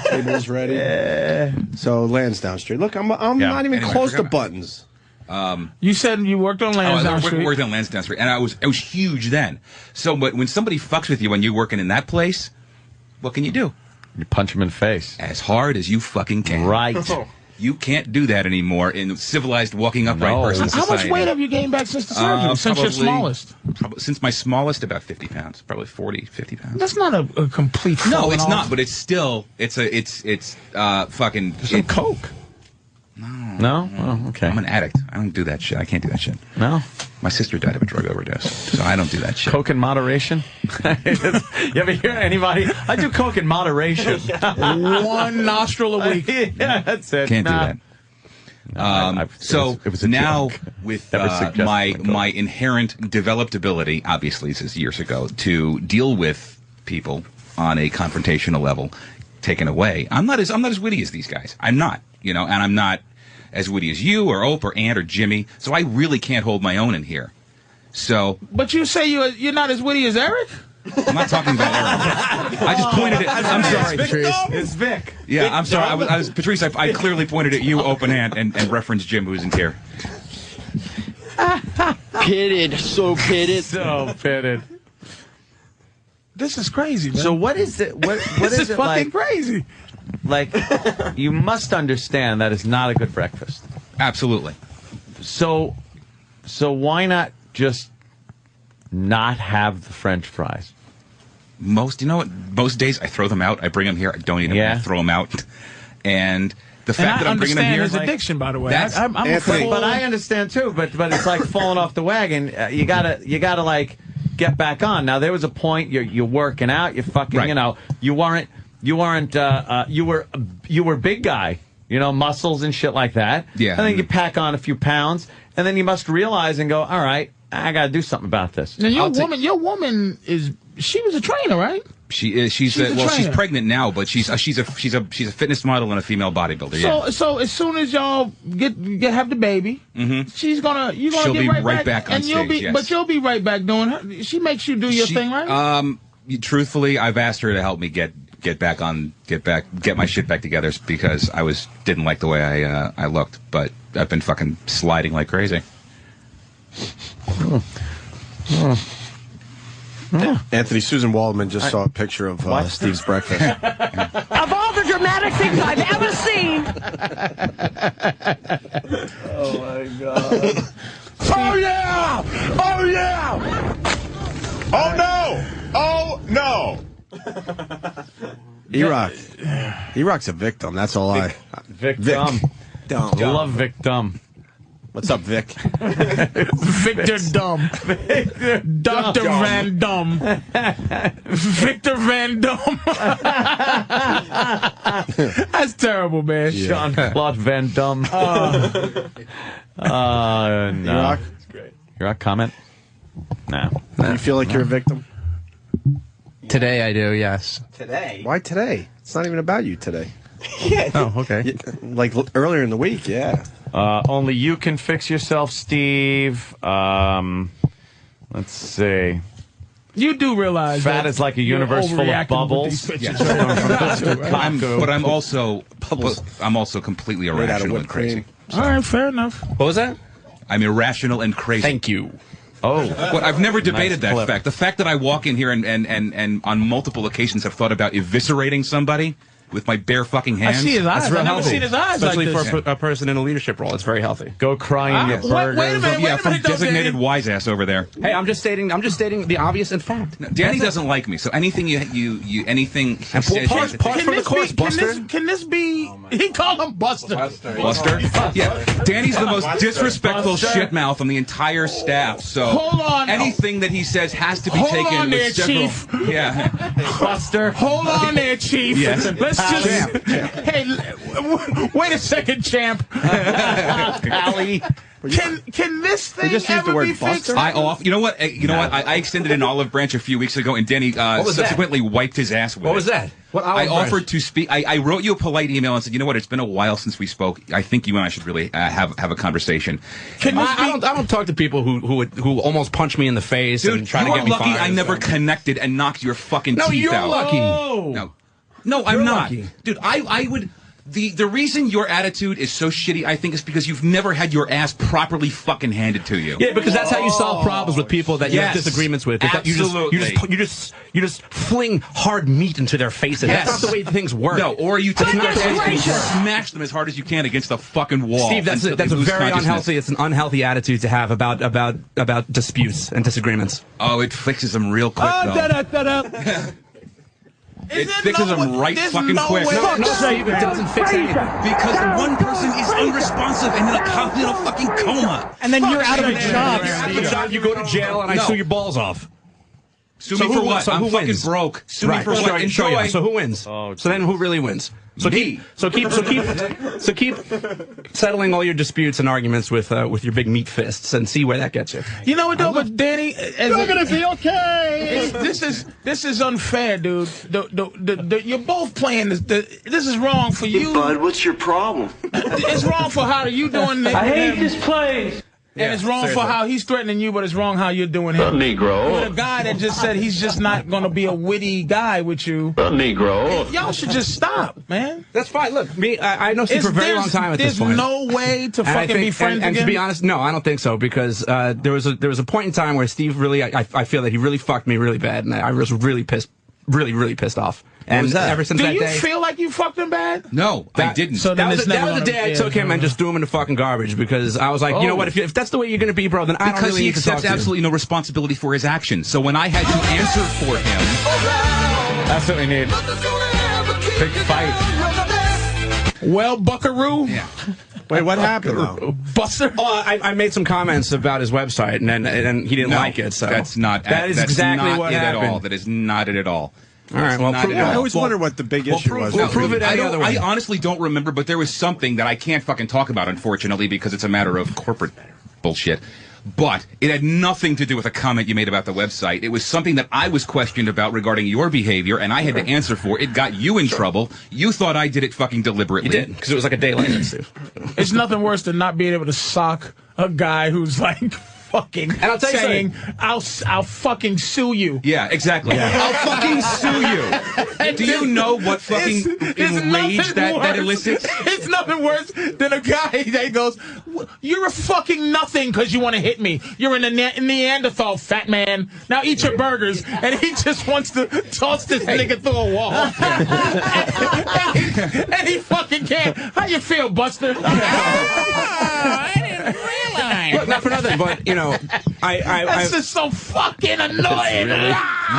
Table's ready. So Lansdowne Street. Look, I'm not even close to buttons. You said you worked on Lansdowne Street. I worked on Lansdowne Street, and it was huge then. So, but when somebody fucks with you when you're working in that place, what can you do? You punch him in the face. As hard as you fucking can. Right. You can't do that anymore in civilized walking upright person society. How much weight have you gained back since the surgery? Since your smallest? Since my smallest, about 50 pounds. Probably 40, 50 pounds. That's not a complete. No, it's not. But it's still. It's fucking. Some coke. No? Oh, okay. I'm an addict. I don't do that shit. I can't do that shit. No? My sister died of a drug overdose, so I don't do that shit. Coke in moderation? You ever hear anybody? I do coke in moderation. One nostril a week. Yeah, that's it. Can't do that. It was now joke. with my inherent developed ability, obviously this is years ago, to deal with people on a confrontational level taken away. I'm not as witty as these guys. I'm not, and I'm not as witty as you or Ope or Ant or Jimmy. So I really can't hold my own in here. So, but you say you're not as witty as Eric? I'm not talking about Eric. I just pointed at. I'm sorry, Patrice. It's Vic. Yeah, Vic I'm sorry. I was Patrice. I clearly pointed at you, Ope and Ant, and referenced Jim, who isn't here. Pitted, so pitted, so pitted. This is crazy, man. So what is it? What this is it fucking like? Crazy. Like, you must understand that is not a good breakfast. Absolutely. So why not just not have the French fries? Most days I throw them out. I bring them here. I don't eat them. I throw them out. And the fact that I'm bringing them here, his addiction, by the way. I'm afraid. But I understand too. But it's like falling off the wagon. You gotta like get back on. Now there was a point you're working out. You fucking you were big guy. Muscles and shit like that. Yeah. And then you pack on a few pounds, and then you must realize and go, all right, I got to do something about this. Now your woman she was a trainer, right? She is. She's pregnant now, but she's a fitness model and a female bodybuilder. So as soon as y'all have the baby, you're gonna she'll get be right back on and stage. Yes. But you'll be right back doing her. She makes you do your thing, right? Truthfully, I've asked her to help me get my shit back together because I didn't like the way I looked, but I've been fucking sliding like crazy. Anthony, Susan Waldman just saw a picture of Steve's breakfast. Of all the dramatic things I've ever seen. Oh, my God. Oh, yeah! Oh, yeah! Oh, no! Oh, no! E-Rock's a victim. That's all Victim. Dumb. I love Victim. What's up, Vic? Victor Dumb. Dr. Van Dum. Victor Van Dum. That's terrible, man. Yeah. Jean-Claude Van Damme. No. E-Rock? E-Rock, comment? No. You feel like you're a victim? Today I do, yes. Today? Why today? It's not even about you today. Oh, okay. Like earlier in the week, yeah. Only you can fix yourself, Steve. Let's see. You do realize fat that is like a universe full of bubbles. But I'm also completely irrational and crazy. All right, fair enough. What was that? I'm irrational and crazy. Thank you. Oh, well, I've never debated Nice that clip. fact. The fact that I walk in here and on multiple occasions have thought about eviscerating somebody with my bare fucking hands. I see his eyes. I've never seen his eyes Especially like this. for a person in a leadership role. It's very healthy. Go cry in your burgers. Wait a minute, From though, designated Danny. wise ass over there. Hey, I'm just stating the obvious and fact. No, Danny doesn't like me, so anything anything he says. Pause for the course, Buster. Can this be? He called him Buster. Buster? Yeah. Danny's the most disrespectful shitmouth on the entire staff, so Hold on. anything that he says has to be Hold taken on with there, several. Chief. Yeah. Buster. Hold on there, Chief. Yes. Let's just. Hey, wait a second, champ. Allie. Can this thing just used the ever word be fixed? Buster? You know what? I extended an olive branch a few weeks ago, and Danny was subsequently wiped his ass with it. What was that? What I olive branch? offered to speak. I wrote you a polite email and said, you know what? It's been a while since we spoke. I think you and I should really have a conversation. I don't talk to people who almost punch me in the face Dude, and try to you get are me lucky fired. I never connected and knocked your fucking No, teeth you're out. lucky. No, I'm You're not. lucky. Dude, I would. The reason your attitude is so shitty, I think, is because you've never had your ass properly fucking handed to you. Yeah, because that's how you solve problems with people that you have Yes. disagreements with. is that Absolutely. You just fling hard meat into their faces. Yes. That's not the way things work. No, or you take their not the way face and things work. smash them as hard as you can against the fucking wall. Steve, that's until a they lose very consciousness. unhealthy. It's an unhealthy attitude to have about disputes and disagreements. Oh, it fixes them real quick, though. It fixes them right fucking quick. No, Steve, it doesn't fix anything. Because the one person is unresponsive and in a fucking coma. And then you're out of a You're job. out of a job, you go to jail, and I No. sue your balls off. Sue So me who for wins? what? So I'm who fucking wins? broke. Sue me for Sure, what? sure, yeah. Enjoy. So who wins? Oh, So then who really wins? So Me. keep settling all your disputes and arguments with your big meat fists and see where that gets you. You know what, though, but Danny, You're gonna be okay. this is unfair, dude. You're both playing this. This is wrong for you. Bud, what's your problem? It's wrong for how you doing it. I hate this place. And it's wrong for how he's threatening you, but it's wrong how you're doing him. Negro. With a guy that just said he's just not going to be a witty guy with you. Negro. Y'all should just stop, man. That's fine. Look, I know Steve for a very long time at this point. There's no way to fucking be friends and again. to be honest, no, I don't think so because there was a point in time where Steve really, I feel that he really fucked me really bad, and I was really pissed, really pissed off. And ever since Do that you day, feel like you fucked him bad? No, I didn't. So then that was it's the never day gonna- I took him and just threw him in the fucking garbage because I was like, you know what, if that's the way you're going to be, bro, then I don't Because really he need to talk accepts to you. absolutely no responsibility for his actions. So when I had to answer for him, That's what we need. Big fight. Well, Buckaroo. Yeah. Wait, what happened, though? Buster. Oh, I made some comments about his website, and he didn't like it. So that's not. That is that's exactly not what it happened. at all. That is not it at all. All right, well, Not it at I all. always wondered what the big issue was. we'll prove it any other way. I honestly don't remember, but there was something that I can't fucking talk about, unfortunately, because it's a matter of corporate bullshit. But it had nothing to do with a comment you made about the website. It was something that I was questioned about regarding your behavior, and I had to answer for. It got you in trouble. You thought I did it fucking deliberately. You did, because it was like a day later, Steve. It's nothing worse than not being able to sock a guy who's like fucking And I'll tell you saying, I'll fucking sue you. Yeah, exactly. I'll fucking sue you. Do you know what fucking enrage that elicits? It's nothing worse than a guy that goes, you're a fucking nothing because you want to hit me. You're a Neanderthal, fat man. Now eat your burgers. And he just wants to toss this nigga through a wall. and he fucking can't. How you feel, Buster? realize. Look, not for nothing, but you know, That's just so fucking annoying.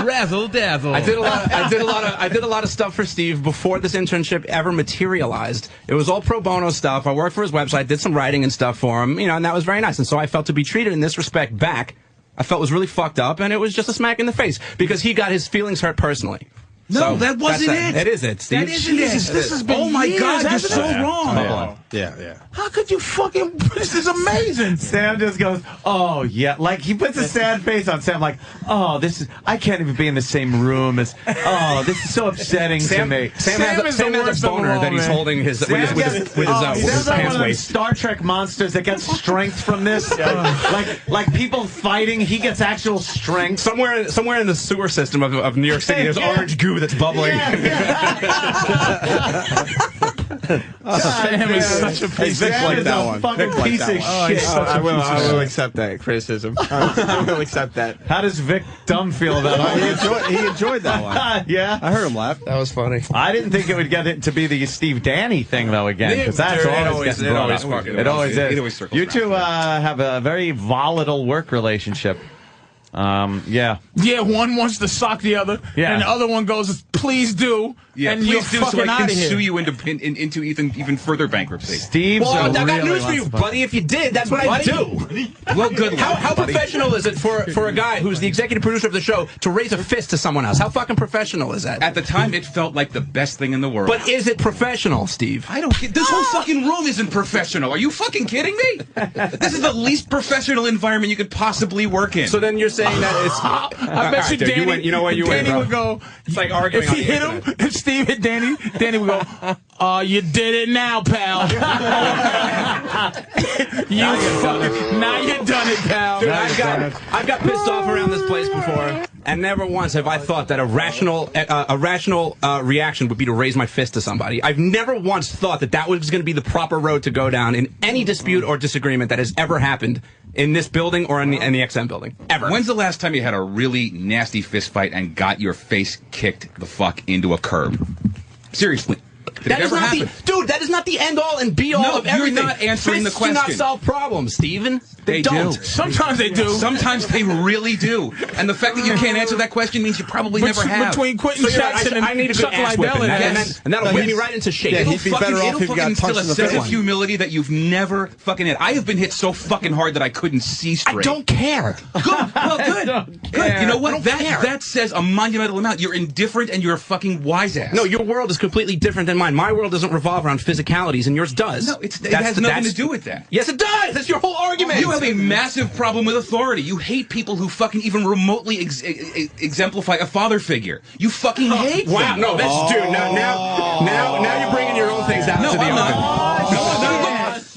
Razzle dazzle. I did a lot of stuff for Steve before this internship ever materialized. It was all pro bono stuff. I worked for his website, did some writing and stuff for him, you know, and that was very nice. And so I felt to be treated in this respect back, I felt was really fucked up, and it was just a smack in the face because he got his feelings hurt personally. No, So that wasn't it. It is it, Steve. That isn't Jesus, it. this has been Oh my years, God, you're hasn't so it? wrong. Yeah. How could you fucking? This is amazing. Sam just goes, oh, yeah. Like, he puts a sad face on Sam, like, oh, this is, I can't even be in the same room as, oh, this is so upsetting to me. Sam has a boner that he's holding with his Sam's pants like one of those waist. Star Trek monsters that gets strength from this. Like people fighting, he gets actual strength. Somewhere in the sewer system of New York City, there's orange goo that's bubbling. Sam is such a piece of like that one. Fucking Vic piece of shit. I will accept that criticism. I will accept that. How does Vic Dumb feel about it? He enjoyed that one. Yeah. I heard him laugh. That was funny. I didn't think it would get it to be the Steve Danny thing, though, again, because that's always getting brought up. It always is. You two have a very volatile work relationship. Yeah. Yeah, one wants to sock the other, and the other one goes, "Please do." Yeah, and please you're do, so I fucking can outta sue here. you into even further bankruptcy. Steve's Well, I got really news for you, buddy. If you did, that's what I do. Well, good luck. How professional is it for a guy who's the executive producer of the show to raise a fist to someone else? How fucking professional is that? At the time, it felt like the best thing in the world. But is it professional, Steve? I don't get this whole fucking room isn't professional. Are you fucking kidding me? This is the least professional environment you could possibly work in. So then you're saying that it's... I bet you dude, Danny, Danny would go, it's like arguing if he hit him, if Steve hit Danny, Danny would go, "Oh, you did it now, pal. Now you done it, pal." Dude, I've got pissed off around this place before, and never once have I thought that a rational reaction would be to raise my fist to somebody. I've never once thought that was going to be the proper road to go down in any dispute or disagreement that has ever happened in this building or in the XM building. Ever. When's the last time you had a really nasty fist fight and got your face kicked the fuck into a curb? Seriously. Did it ever happen? Dude, that is not the end-all and be-all of everything. You're not answering the question. Fists do not solve problems, Steven. They don't. Sometimes they do. Sometimes they really do. And the fact that you can't answer that question means you probably never have. Between Quentin Jackson and I need a good Chuck ass Liddell whipping, and that'll whip me right into shape. Yeah, he'd be better off if he got instill punched a in the sense of face. humility that you've never fucking had. I have been hit so fucking hard that I couldn't see straight. I don't care. Good. Well, good. Good. You know what? That says a monumental amount. You're indifferent and you're a fucking wise ass. No, your world is completely different than mine. My world doesn't revolve around physicalities, and yours does. No, it has nothing to do with that. Yes, it does. That's your whole argument. You have a massive problem with authority. You hate people who fucking even remotely exemplify a father figure. You fucking hate them. Wow, no, that's dude. Now you're bringing your own things out to the open.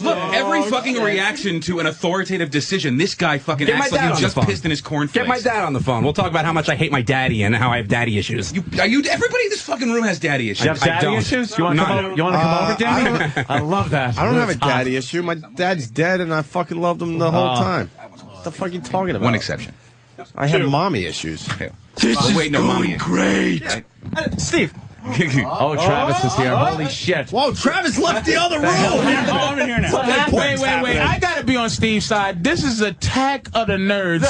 Look, every fucking reaction to an authoritative decision, this guy fucking acts like he just pissed in his cornflakes. Get my dad on the phone. We'll talk about how much I hate my daddy and how I have daddy issues. Everybody in this fucking room has daddy issues. You have daddy issues? You want to come over, Danny? I love that. I don't have a daddy issue. My dad's dead, and I fucking loved him the whole time. What the fuck are you talking about? One exception. I have mommy issues. Mommy great. Right? Steve. Oh, Travis is here. Holy shit. Whoa, Travis left the other room. I'm in here now. Wait. I gotta be on Steve's side. This is Attack of the Nerds.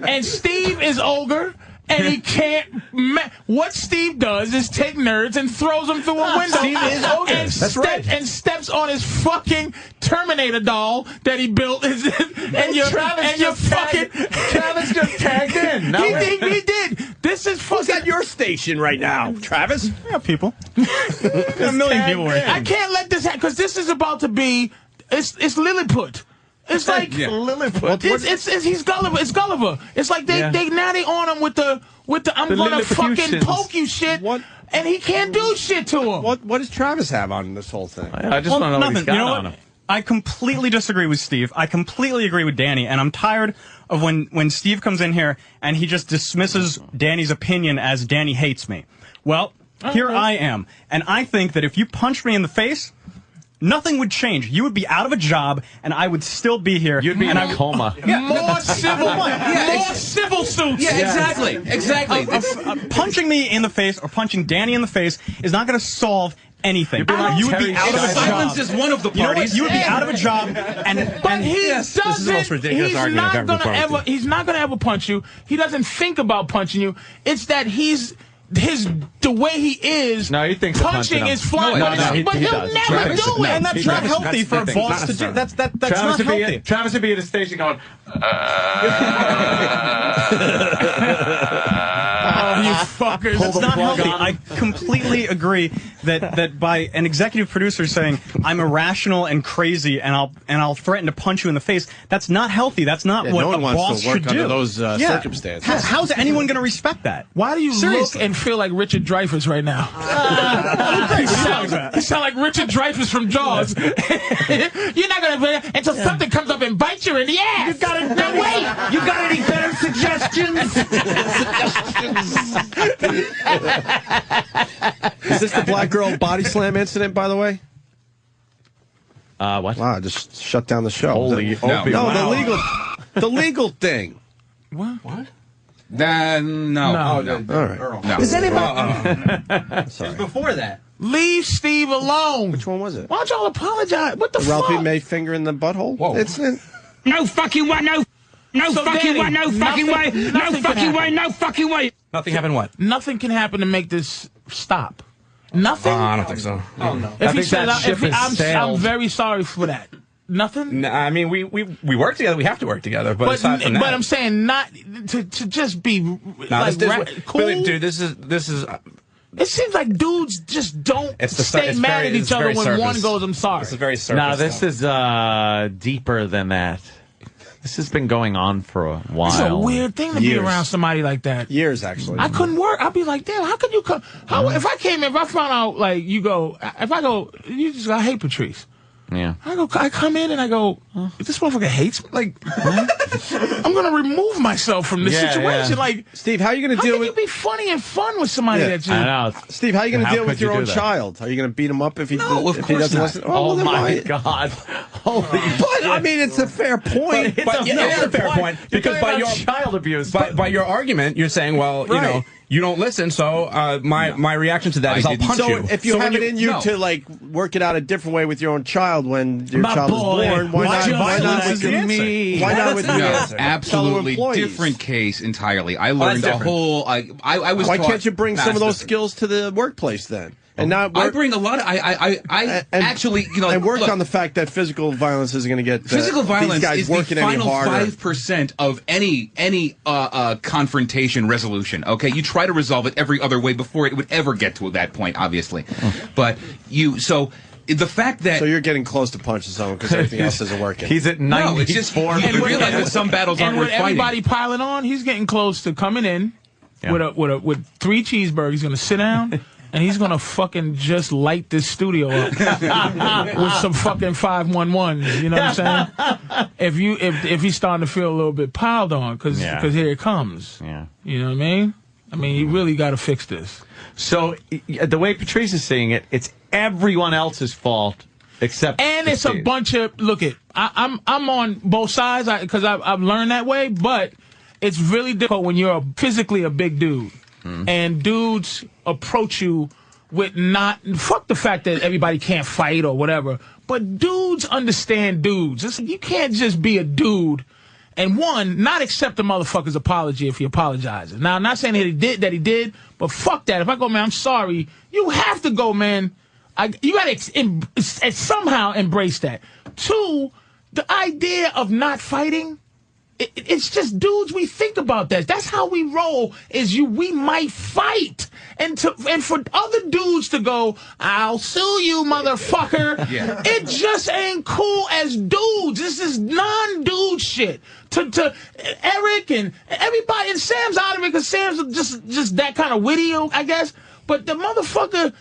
and Steve is ogre. And he can't. What Steve does is take nerds and throws them through a window. Steve is ogre. And steps on his fucking Terminator doll that he built. Travis just tagged in. He did. This is fucking. Who's at your station right now, Travis? Yeah, people. A million people were. I can't let this happen because this is about to be. It's Lilliput. It's like Lilliput. He's Gulliver. It's Gulliver. It's like they on him with the I'm gonna fucking poke you shit. What? And he can't do shit to him. What does Travis have on this whole thing? I just want to know what he's got on him. I completely disagree with Steve. I completely agree with Danny, and I'm tired of when Steve comes in here and he just dismisses Danny's opinion as Danny hates me. Well, here I am, and I think that if you punched me in the face, nothing would change. You would be out of a job, and I would still be here. You'd be in a coma. More civil suits. Yeah, exactly. Punching me in the face or punching Danny in the face is not going to solve anything. You'd be like You would be Terry out of a Schreiber. job. Silence is one of the You know what? parties. You would be out of a job, But he doesn't. This is the most ridiculous he's argument I've not ever gonna been part of. ever. He's not gonna ever punch you. He doesn't think about punching you. It's that the way he is. No, he thinks of punching punching him. is flying, No, but he he'll does. never Travis, do it. and that's not healthy for a the thing. boss to do. That's not Travis would healthy. Travis would be at a station going, Oh, you fuckers! That's not healthy. I completely agree that by an executive producer saying I'm irrational and crazy and I'll threaten to punch you in the face, that's not healthy. That's not what no one a wants boss to work should under do. those circumstances. How's anyone going to respect that? Why do you Seriously. look and feel like Richard Dreyfuss right now? You sound like Richard Dreyfuss from Jaws. You're not gonna until something comes up and bites you in the ass. You gotta wait. You got any better suggestions? Is this the black girl body slam incident, by the way? what? Wow, I just shut down the show. Holy no, Opie. the legal thing. What? No. All right. No. Is anybody? Sorry. Before that. Leave Steve alone. Which one was it? Why don't y'all apologize? What the Ralphie fuck? May finger in the butthole? Whoa. No fucking way, no So fucking Danny, way, no fucking way, no nothing can fucking way, happen. no fucking way. Nothing happened. What? Nothing can happen to make this stop. Nothing. I don't think so. Oh no. If I he think said, that ship has I'm sailed. very sorry for that. Nothing. I mean, we work together. We have to work together. But aside from that, I'm saying not to just be like cool. Billy, dude, this is. It seems like dudes just don't stay mad at each other when one goes, "I'm sorry." This is very surface. No, this is deeper than that. This has been going on for a while. It's a weird thing to be around somebody like that. Years, actually. I couldn't work. I'd be like, damn, how could you come? If I came in, if I found out, like, you go, if I go, you just go, I hate Patrice. Yeah. I come in and I go, this motherfucker hates me. Like, I'm going to remove myself from this situation. Yeah. Like, Steve, how are you going to deal with... How can you be funny and fun with somebody that you... I know. Steve, how are you going to How deal with could you your own do that? child? Are you going to beat him up if he, of if he course doesn't not. listen? Oh, then my why? God. Holy But, I mean, it's a fair point. But it is a fair point because by your child abuse. by your argument, you're saying, well, you know, you don't listen, so my reaction to that is I'll punch so you. if you have it in you to like work it out a different way with your own child when your child is born, why not with your me? Why not with the answer? Absolutely Fellow employees. different case entirely. I learned a different. whole. I was. Why taught, can't you bring some of those different. skills to the workplace then? And not I work, bring a lot of. I actually, you know, and work look, on the fact that physical violence isn't going to get physical violence these guys is the working any final harder. 5% of any confrontation resolution. Okay, you try to resolve it every other way before it would ever get to that point, obviously. But the fact that So you're getting close to punching someone because everything else isn't working. He's at 94. no, it's just you realize that some battles aren't And worth with fighting. everybody piling on, he's getting close to coming in with 3 cheeseburgers. He's going to sit down. And he's gonna fucking just light this studio up with some fucking 511s. You know what I'm saying? If he's starting to feel a little bit piled on, because here it comes. Yeah. You know what I mean? I mean, you really got to fix this. So the way Patrice is seeing it, it's everyone else's fault except. And it's a bunch of I'm on both sides because I've learned that way, but it's really difficult when you're physically a big dude. And dudes approach you with fuck the fact that everybody can't fight or whatever, but dudes understand dudes. You can't just be a dude and not accept the motherfucker's apology if he apologizes. Now, I'm not saying that he did, but fuck that. If I go, man, I'm sorry, you have to go, man. You gotta somehow embrace that. 2, the idea of not fighting. It's just dudes. We think about that. That's how we roll. We might fight, and for other dudes to go, "I'll sue you, motherfucker." It just ain't cool as dudes. This is non-dude shit. To Eric and everybody, and Sam's out of it because Sam's just that kind of witty, I guess. But the motherfucker,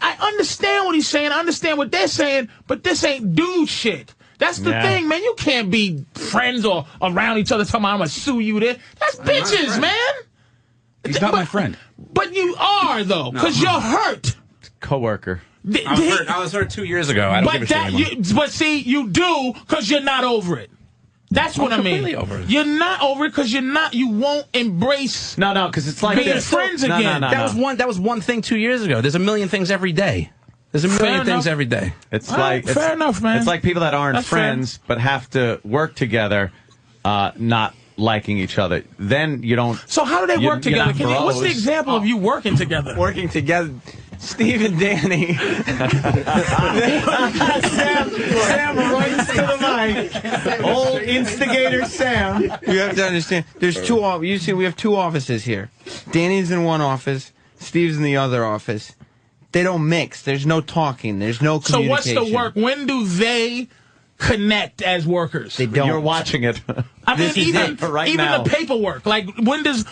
I understand what he's saying. I understand what they're saying, but this ain't dude shit. That's the thing, man. You can't be friends or around each other talking about, I'm going to sue you there. That's bitches, man. He's not my friend. But you are, though, because you're hurt. Coworker. I was hurt 2 years ago. I don't give a shit anymore. But see, you do because you're not over it. That's what I mean. Completely over it. You're not over it because you won't embrace. No, because it's like being this. friends again. That was one thing 2 years ago. There's a million things every day. There's a million Fair things enough. every day. It's All like right, fair enough, man. It's like people that aren't That's fair. friends but have to work together, not liking each other. Then you don't. So how do they work you're together? not What's the bros. example of you working together? Working together. Steve and Danny. Sam runs to the mic. Old instigator Sam. You have to understand. There's two. You see, we have two offices here. Danny's in one office. Steve's in the other office. They don't mix. There's no talking. There's no So what's communication. the work? When do they connect as workers? They don't. You're watching it. I mean, This is even it right even now. the paperwork. Like when does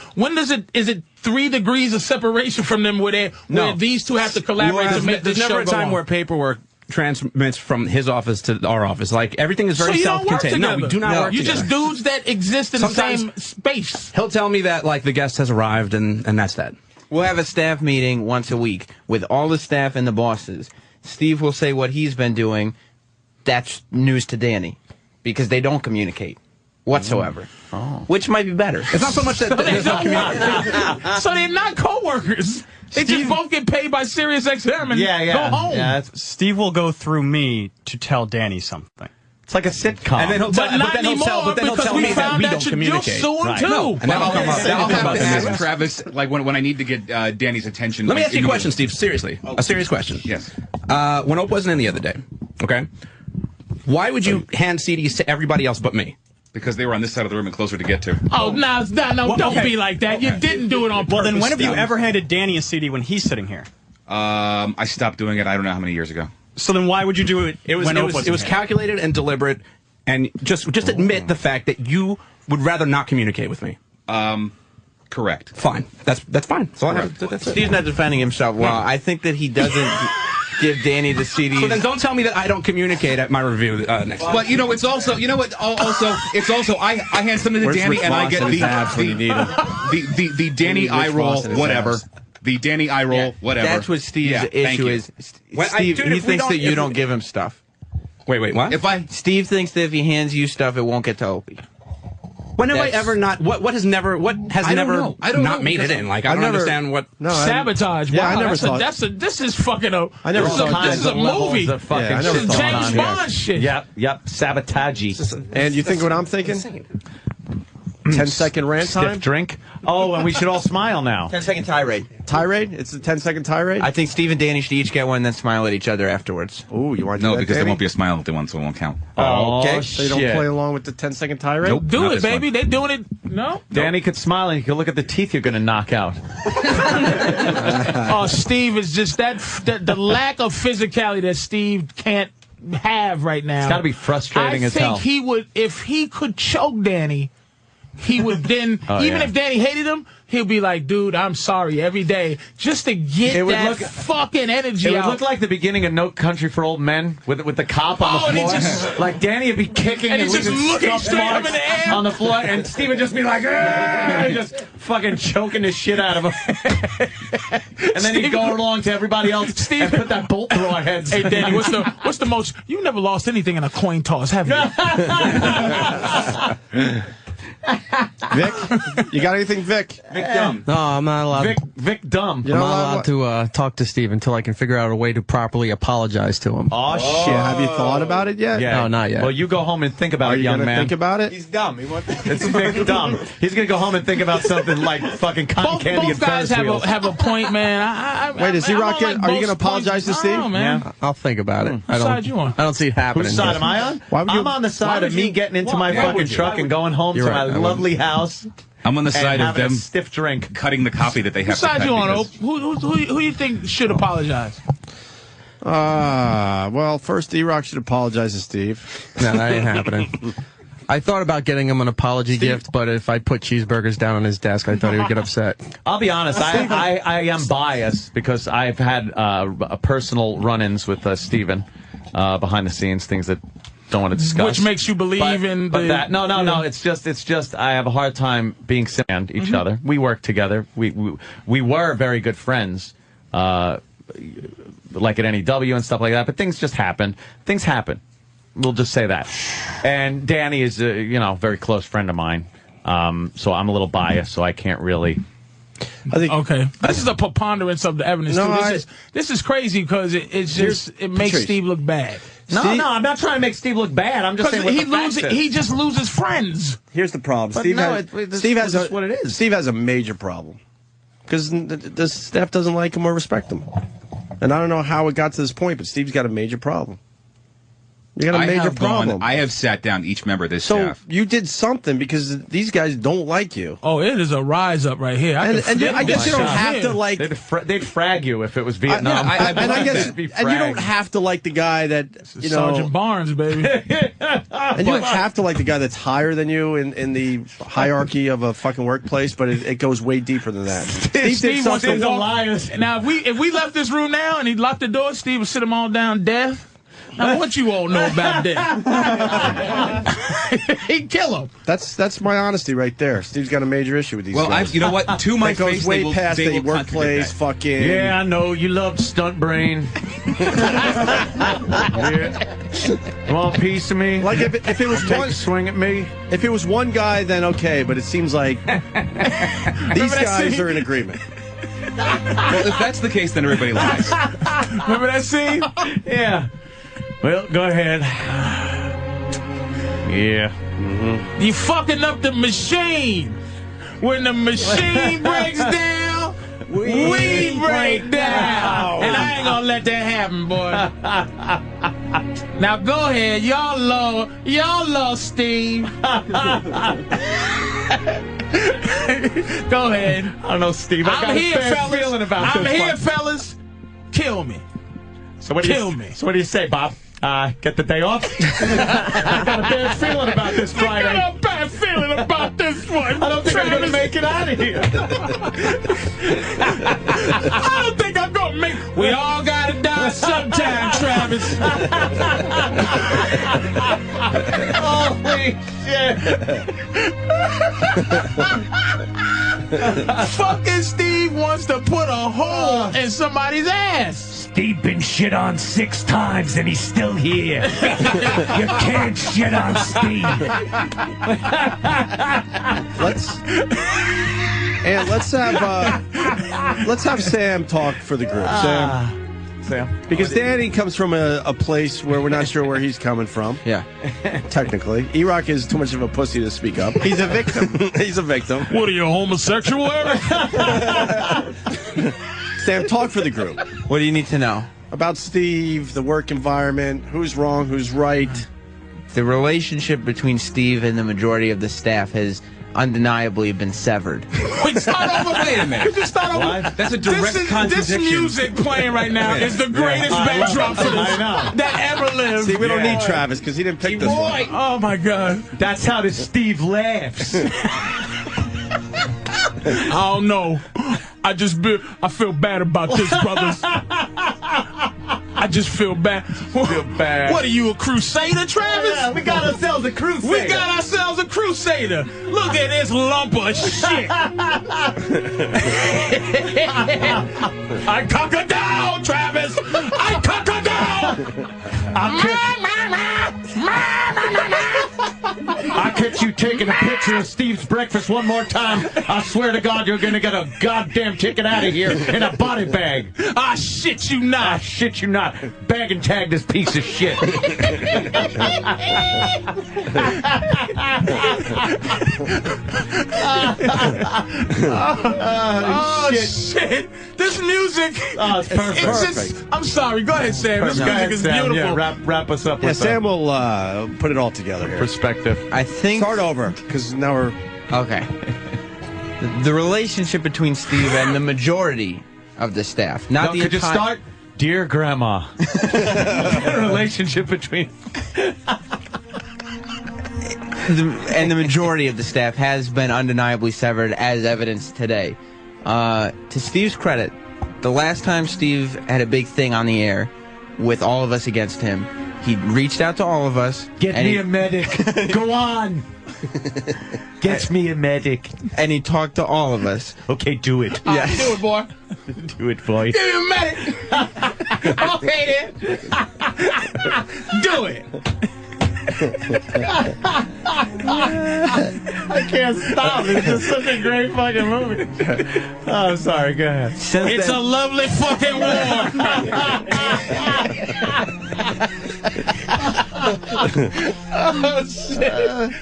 it is it 3 degrees of separation from them where these two have to collaborate to make There's this never show a go time on? where paperwork transmits from his office to our office. Like everything is very So you don't work self-contained. No, together. we do not work You're together. just dudes that exist in Sometimes- the same space. He'll tell me that like the guest has arrived and that's that. We'll have a staff meeting once a week with all the staff and the bosses. Steve will say what he's been doing. That's news to Danny because they don't communicate whatsoever. Which might be better. It's not so much that there's no communication. So they're not co-workers. They just both get paid by Sirius XM and go home. Yeah, Steve will go through me to tell Danny something. it's like a sitcom. And then he'll tell, But not then he'll tell, anymore, but then he'll because tell we me that found we out don't you're communicate. soon, Right. too. No, and that'll come up. I'll That'll come have up to in ask this. Travis, like when I need to get Danny's attention. Let me like, ask you a question, immediately. Steve. Seriously, a serious question. Yes. When Ope wasn't in the other day, okay, why would you hand CDs to everybody else but me? Because they were on this side of the room and closer to get to. Oh, no, don't be like that. You didn't do it on purpose. Well, then when have you Steve. ever handed Danny a CD when he's sitting here? I stopped doing it. I don't know how many years ago. So then why would you do it? It was when it Ope was, wasn't it was here? calculated and deliberate, and just admit the fact that you would rather not communicate with me. Correct. Fine. That's fine. That's all I have. That's it. Steve's not defending himself well. I think that he doesn't give Danny the CDs. So then don't tell me that I don't communicate at my review next time. But you know, it's also I hand something to Where's Danny Rick and I Ross get in his abs when you need him? the Danny Rick eye roll Ross in his whatever. abs. The Danny eye roll whatever. That's what Steve's Yeah, thank issue you. is. Well, Steve, dude, he if we thinks don't- that you if don't we- give him stuff. Wait, what? Steve thinks that if he hands you stuff, it won't get to Opie. When have I That's- ever not? What has never I don't know. I don't not know, made it because in? Like I I've don't never- understand what. No, Sabotage. Yeah, Wow, I never that's thought. this is fucking a. I never this is thought a, this is a movie. Of fucking Yeah, I never shit thought going James on here. Bond shit. Yep, sabotage. And you think what I'm thinking? 10-second rant Stiff time? drink. Oh, and we should all smile now. 10-second tirade. Tirade? It's a 10-second tirade? I think Steve and Danny should each get one and then smile at each other afterwards. Ooh, you want to do No, that, because there Danny? won't be a smile at the one, so it won't count. Oh, Okay, so you don't shit. play along with the 10-second tirade? Nope. Do Not it, this baby. one. They're doing it. No? Danny could smile and you could look at the teeth you're going to knock out. Oh, Steve is just that the lack of physicality that Steve can't have right now. It's got to be frustrating as hell. I think he would, if he could choke Danny, he would then, Oh, even yeah. if Danny hated him, he'll be like, dude, I'm sorry every day, just to get It would that look- fucking energy It would out. look like the beginning of No Country for Old Men with the cop on Oh, the and he floor. just- like Danny would be kicking and and, he's just leaving looking scuff straight up marks in the air. on the floor, and Steve would just be like, "Argh!" just fucking choking the shit out of him. And then he'd go along to everybody else and put that bolt through our heads. Hey, Danny, what's the most? You never lost anything in a coin toss, have you? Vic? You got anything, Vic? Vic Dumb. No, I'm not allowed. Vic Dumb. You I'm know not allowed to talk to Steve until I can figure out a way to properly apologize to him. Oh, shit. Yeah, have you thought about it yet? Yeah. No, not yet. Well, you go home and think about Are it, you young going to man. think about it? He's dumb. It's Vic Dumb. He's going to go home and think about something like fucking cotton Both candy and guys Ferris wheels. have a point, man. Wait, is are he you going to apologize to Steve? man. Yeah. I'll think about it. I side you on? don't see it happening. Whose side am I on? Why would you- I'm on the side why of would me you- getting into my why fucking would you? truck and going home to You're my right, I lovely house. I'm on the and side of having a them stiff drink. cutting the copy that they have Whose side to you cut on, Ope? because- Who you think should apologize? Well, first D-Rock should apologize to Steve. No, that ain't happening. I thought about getting him an apology gift, but if I put cheeseburgers down on his desk, I thought he would get upset. I'll be honest, I am biased because I've had personal run-ins with Steven behind the scenes, things that don't want to discuss. Which makes you believe in but the... that no. It's just I have a hard time being around each other. We work together. We were very good friends, like at NEW and stuff like that. But things just happen. Things happen. We'll just say that. And Danny is a very close friend of mine. So I'm a little biased. So I can't really I think okay. This is a preponderance of the evidence. No, too. This is crazy because it makes Patrice. Steve look bad. No, I'm not trying to make Steve look bad. I'm just saying what he just loses friends. Here's the problem. But Steve no, has what it is. Steve has a major problem because the staff doesn't like him or respect him, and I don't know how it got to this point, but Steve's got a major problem. You got a major problem. I have sat down each member of this So staff. you did something because these guys don't like you. Oh, it is a rise up right here. I guess you don't have to like. They'd frag you if it was Vietnam. And I guess and you don't have to like the guy that you know. Sergeant Barnes, baby. And you don't have to like the guy that's higher than you in the hierarchy of a fucking workplace, but it goes way deeper than that. Steve wants to walk. Now, if we left this room now and he locked the door, Steve would sit them all down death. Now, what you all know about death? He'd kill him. That's my honesty right there. Steve's got a major issue with these Well, guys. you know what? To my that goes face, way they will, past they the will workplace fucking. Yeah, I know. You love stunt brain. You want a piece of me? Like if it was Take one a swing at me. If it was one guy, then okay. But it seems like these guys are in agreement. Well, if that's the case, then everybody lies. Remember that scene? Yeah. Well, go ahead. Yeah. Mm-hmm. You fucking up the machine. When the machine breaks down, we break down. And I ain't gonna let that happen, boy. Now go ahead, y'all love Steve. Go ahead. I don't know, Steve. I got a bad feeling about I'm this here, one. fellas. Kill me. So what do you say, Bob? Get the day off? I got a bad feeling about this Friday. I got a bad feeling about this one. I don't think I'm going to make it out of here. I don't think I'm going to make it. We all got to die sometime, Travis. Holy shit. Fucking Steve wants to put a hole in somebody's ass. Steve been shit on 6 times and he's still here. You can't shit on Steve. Let's have Sam talk for the group. Sam. Because Danny comes from a place where we're not sure where he's coming from. Yeah. Technically. E-Rock is too much of a pussy to speak up. He's a victim. He's a victim. What are you, homosexual, Eric? Sam, talk for the group. What do you need to know? About Steve, the work environment, who's wrong, who's right. The relationship between Steve and the majority of the staff has undeniably been severed. Wait, start over. Wait a minute. Just start over. That's a direct contradiction. This music playing right now is the greatest backdrop for this that ever lived. See, we don't need Travis because he didn't pick this one. Oh, my God. That's how the Steve laughs. I don't know. I feel bad about this, brothers. I just feel bad. What are you, a crusader, Travis? Yeah, we got ourselves a crusader. We got ourselves a crusader. Look at this lump of shit. I conquer down, Travis. I conquer down. I'll catch you taking a picture of Steve's breakfast one more time. I swear to God, you're going to get a goddamn ticket out of here in a body bag. I shit you not. I shit you not. Bag and tag this piece of shit. Oh, shit. This music. Oh, it's perfect. Just, I'm sorry. Go ahead, Sam. This music is beautiful. Yeah, wrap us up with Sam will put it all together here. Perspective. I think... Start over, because now we're... Okay. The relationship between Steve and the majority of the staff. Not the could you start? Dear Grandma. The relationship between... and the majority of the staff has been undeniably severed, as evidenced today. To Steve's credit, the last time Steve had a big thing on the air with all of us against him, he reached out to all of us. Get me a medic. Go on. Get me a medic. And he talked to all of us. Okay, do it. Yes. Do it, boy. Do it, boy. Give me a medic. Okay, then. Do it. I can't stop. It's just such a great fucking movie. Oh, sorry. Go ahead. It's a lovely fucking war. Oh, shit.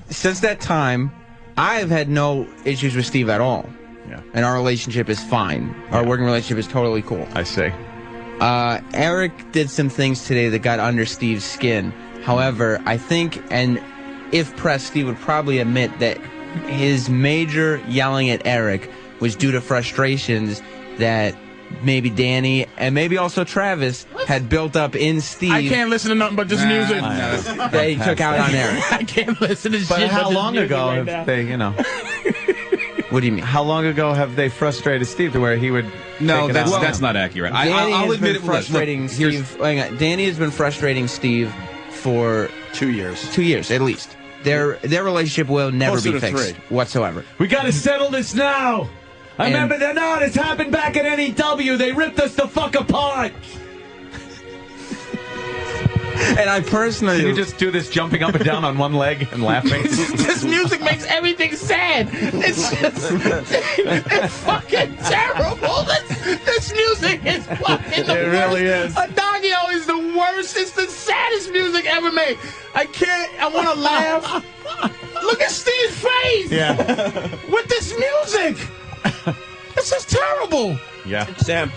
Since that time, I've had no issues with Steve at all. Yeah. And our relationship is fine. Our working relationship is totally cool. I see. Eric did some things today that got under Steve's skin. However, I think, and if pressed, Steve would probably admit that his major yelling at Eric was due to frustrations that maybe Danny and maybe also Travis had built up in Steve. I can't listen to nothing but just music. That he took out on Eric. I can't listen to shit. But how just long music ago right have now. they, What do you mean? how long ago have they frustrated Steve to where he would No, take it out? that's not accurate. Danny I'll has admit been it. frustrating Look, here's- Steve. Hang on. Danny has been frustrating Steve for 2 years. 2 years at least. Their relationship will never Closer be to fixed 3. whatsoever. We got to settle this now. I And- remember that. No, this happened back at NEW. They ripped us the fuck apart. And I personally, Can you just do this jumping up and down on one leg and laughing? This music makes everything sad. It's just it's fucking terrible. This music is fucking the It really worst. is. Adagio is the worst. It's the saddest music ever made. I can't. I want to laugh. Look at Steve's face. Yeah. With this music. This is terrible. Yeah. Sam.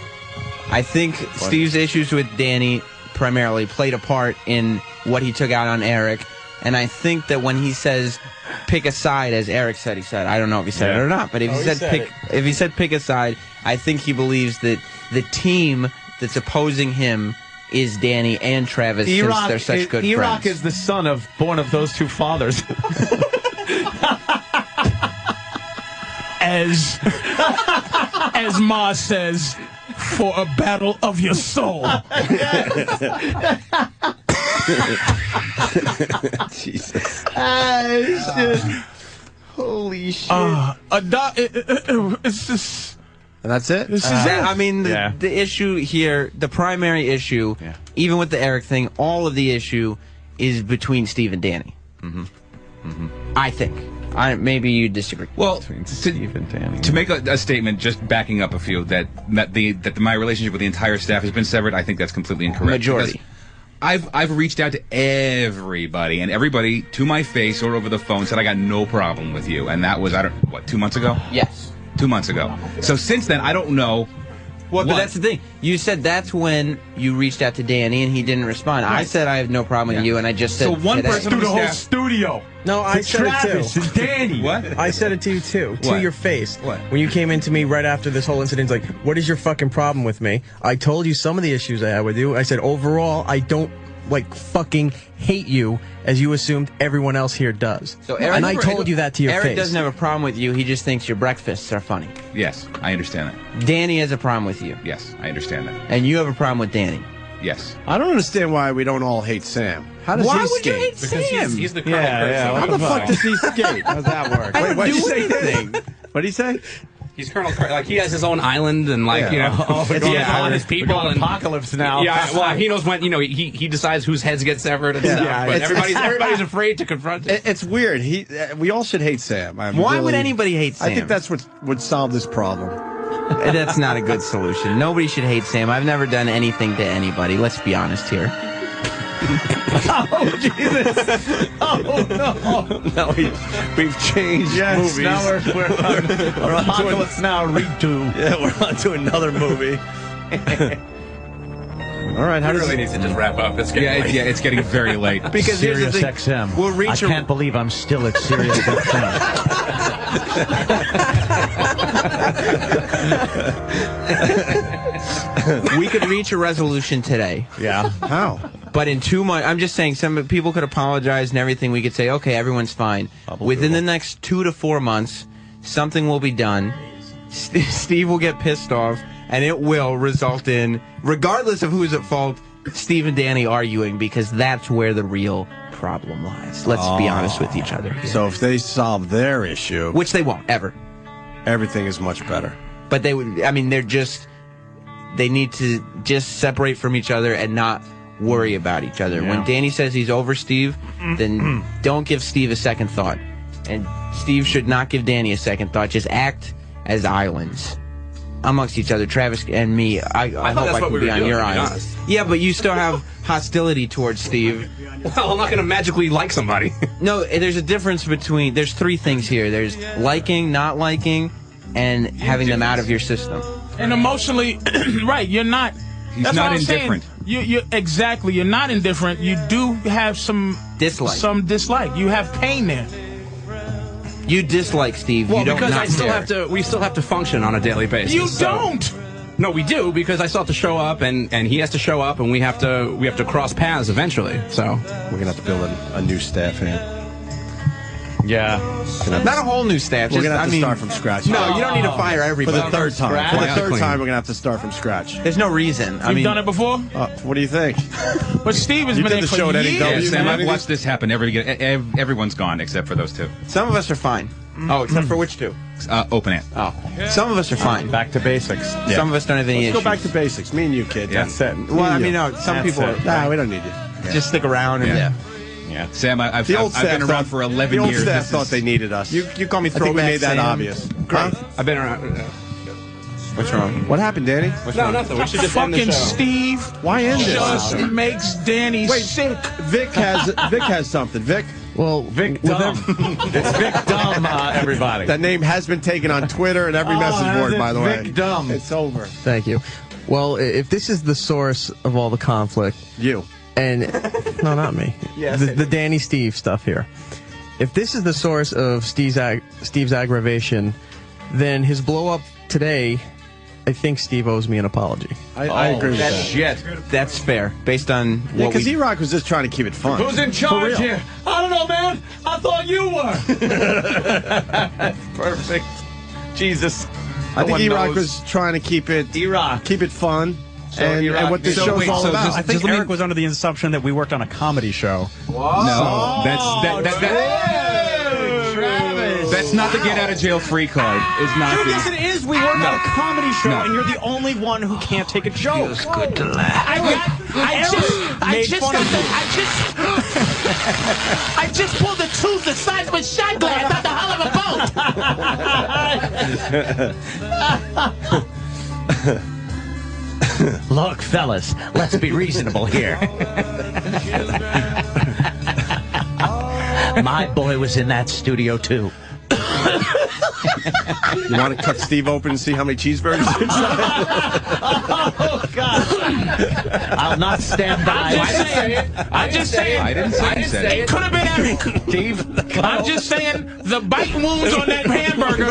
I think Steve's issues with Danny primarily played a part in what he took out on Eric. And I think that when he says pick a side, as Eric said, I don't know if he said it or not, but if he said pick a side, I think he believes that the team that's opposing him is Danny and Travis since they're such good E-Rock friends. is the son born of those two fathers. As Ma says, for a battle of your soul. Jesus. Shit. Holy shit. It's just... And that's it? This is it. I mean, the issue here, the primary issue, even with the Eric thing, all of the issue is between Steve and Danny. I think. Maybe you disagree. Well, Steve and Danny. to make a statement, just backing up a few, that my relationship with the entire staff has been severed, I think that's completely incorrect. Majority. I've reached out to everybody, and everybody, to my face or over the phone, said I got no problem with you. And that was, 2 months ago? Yes. 2 months ago. So since then, I don't know. Well, but that's the thing. You said that's when you reached out to Danny and he didn't respond. I said I have no problem with you, and I just said So one today. person on the staff... studio. No, I It's said Travis it too. and Danny. What? I said it to you too, to What? your face. What? When you came into me right after this whole incident, it's like, what is your fucking problem with me? I told you some of the issues I had with you. I said, overall, I don't fucking hate you as you assumed everyone else here does. So Eric, and I told you that to your Eric face. doesn't have a problem with you. He just thinks your breakfasts are funny. Yes, I understand that. Danny has a problem with you. Yes, I understand that. And you have a problem with Danny. Yes. I don't understand why we don't all hate Sam. How does Why he would skate? you hate Sam? He's the Colonel How the fuck does he skate? How's that work? Wait, what'd you say? What'd he say? He's Colonel Like, he has his own island, and, Yeah. you know, We're he going has all his people. and apocalypse now. Yeah, well, he knows when, he decides whose heads get severed and stuff, but everybody's afraid to confront it. It's weird. We all should hate Sam. Why would anybody hate Sam? I think that's what would solve this problem. That's not a good solution. Nobody should hate Sam. I've never done anything to anybody. Let's be honest here. Oh, Jesus. Oh, no. No, we've changed movies. Now we're on Apocalypse Now redo. Yeah, we're on to another movie. All right, how does really needs to just wrap up. It's getting late. It's getting very late. Because here's the Sirius thing. XM. We'll reach I can't believe I'm still at Sirius XM. We could reach a resolution today. Yeah. How? But in 2 months, I'm just saying, some people could apologize and everything. We could say, okay, everyone's fine. Within the next 2 to 4 months, something will be done. Steve will get pissed off, and it will result in, regardless of who's at fault, Steve and Danny arguing, because that's where the real problem lies. Let's be honest with each other here. So if they solve their issue, Which they won't, ever. everything is much better. But they would, I mean, they need to just separate from each other and not worry about each other. When Danny says he's over Steve, then don't give Steve a second thought. And Steve should not give Danny a second thought. Just act as islands amongst each other. Travis and me, I hope I can be on your island. Yeah, but you still have hostility towards Steve. Well, I'm not going to magically like somebody. No, there's a difference between... There's three things here. There's liking, not liking, and having them out of your system. And emotionally, right, you're not... He's not indifferent. You're exactly. You're not indifferent. You do have some dislike. You have pain there. You dislike Steve. Well, you don't because not we still have to function on a daily basis. You don't. No, we do, because I still have to show up, and he has to show up, and we have to cross paths eventually. So we're gonna have to build a new staff here. Yeah. Not a whole new staff. We're gonna have to start from scratch. No, you don't need to fire everybody. For the third time. For the third time, we're gonna have to start from scratch. There's no reason. You've done it before? What do you think? But Steve has You been did there the for show at years. NEW, Sam, man. I've watched this happen. Everyone's gone except for those two. Some of us are fine. Oh, except for which two? Open it. Oh. Some of us are fine. Back to basics. Some of us don't have any Let's issues. go back to basics. Me and you, kid. Yeah. That's it. Well, I mean, no, some That's people... it. Nah, we don't need you. Just stick around and... Yeah. Sam, I've The old been staff around for 11 The old years. staff thought they needed us. You call me I think we throwback made that Sam. obvious. Great. I've been around. What's wrong? What happened, Danny? No, nothing. We should just end the Fucking show. Steve. Why end it? Just makes Danny sick. Vic has something. Vic. Well, Vic Dumb. It's Vic Dumb, everybody. That name has been taken on Twitter and every message board, by the way. Vic Dumb. It's over. Thank you. Well, if this is the source of all the conflict, You. and no, not me. Yes. The Danny Steve stuff here. If this is the source of Steve's aggravation, then his blow up today, I think Steve owes me an apology. I agree with that. Shit. That's fair. Based on Yeah, what because we... E-Rock was just trying to keep it fun. Who's in charge here? I don't know, man. I thought you were. Perfect. Jesus. I think one E-Rock knows. was trying to keep it fun. And what this show's all about. I think Eric was under the assumption that we worked on a comedy show. No, that's not the get out of jail free card. Is not. Dude, yes, it is. We work on a comedy show, No. and you're the only one who can't take a joke. Feels good to laugh. I just pulled the tooth the size of a shot glass out the hull of a boat. Look, fellas, let's be reasonable here. My boy was in that studio, too. You want to cut Steve open and see how many cheeseburgers inside? Oh, God. I'll not stand by. I'm just saying. I didn't say It could have been Eric. Steve, I'm just saying the bite wounds on that hamburger.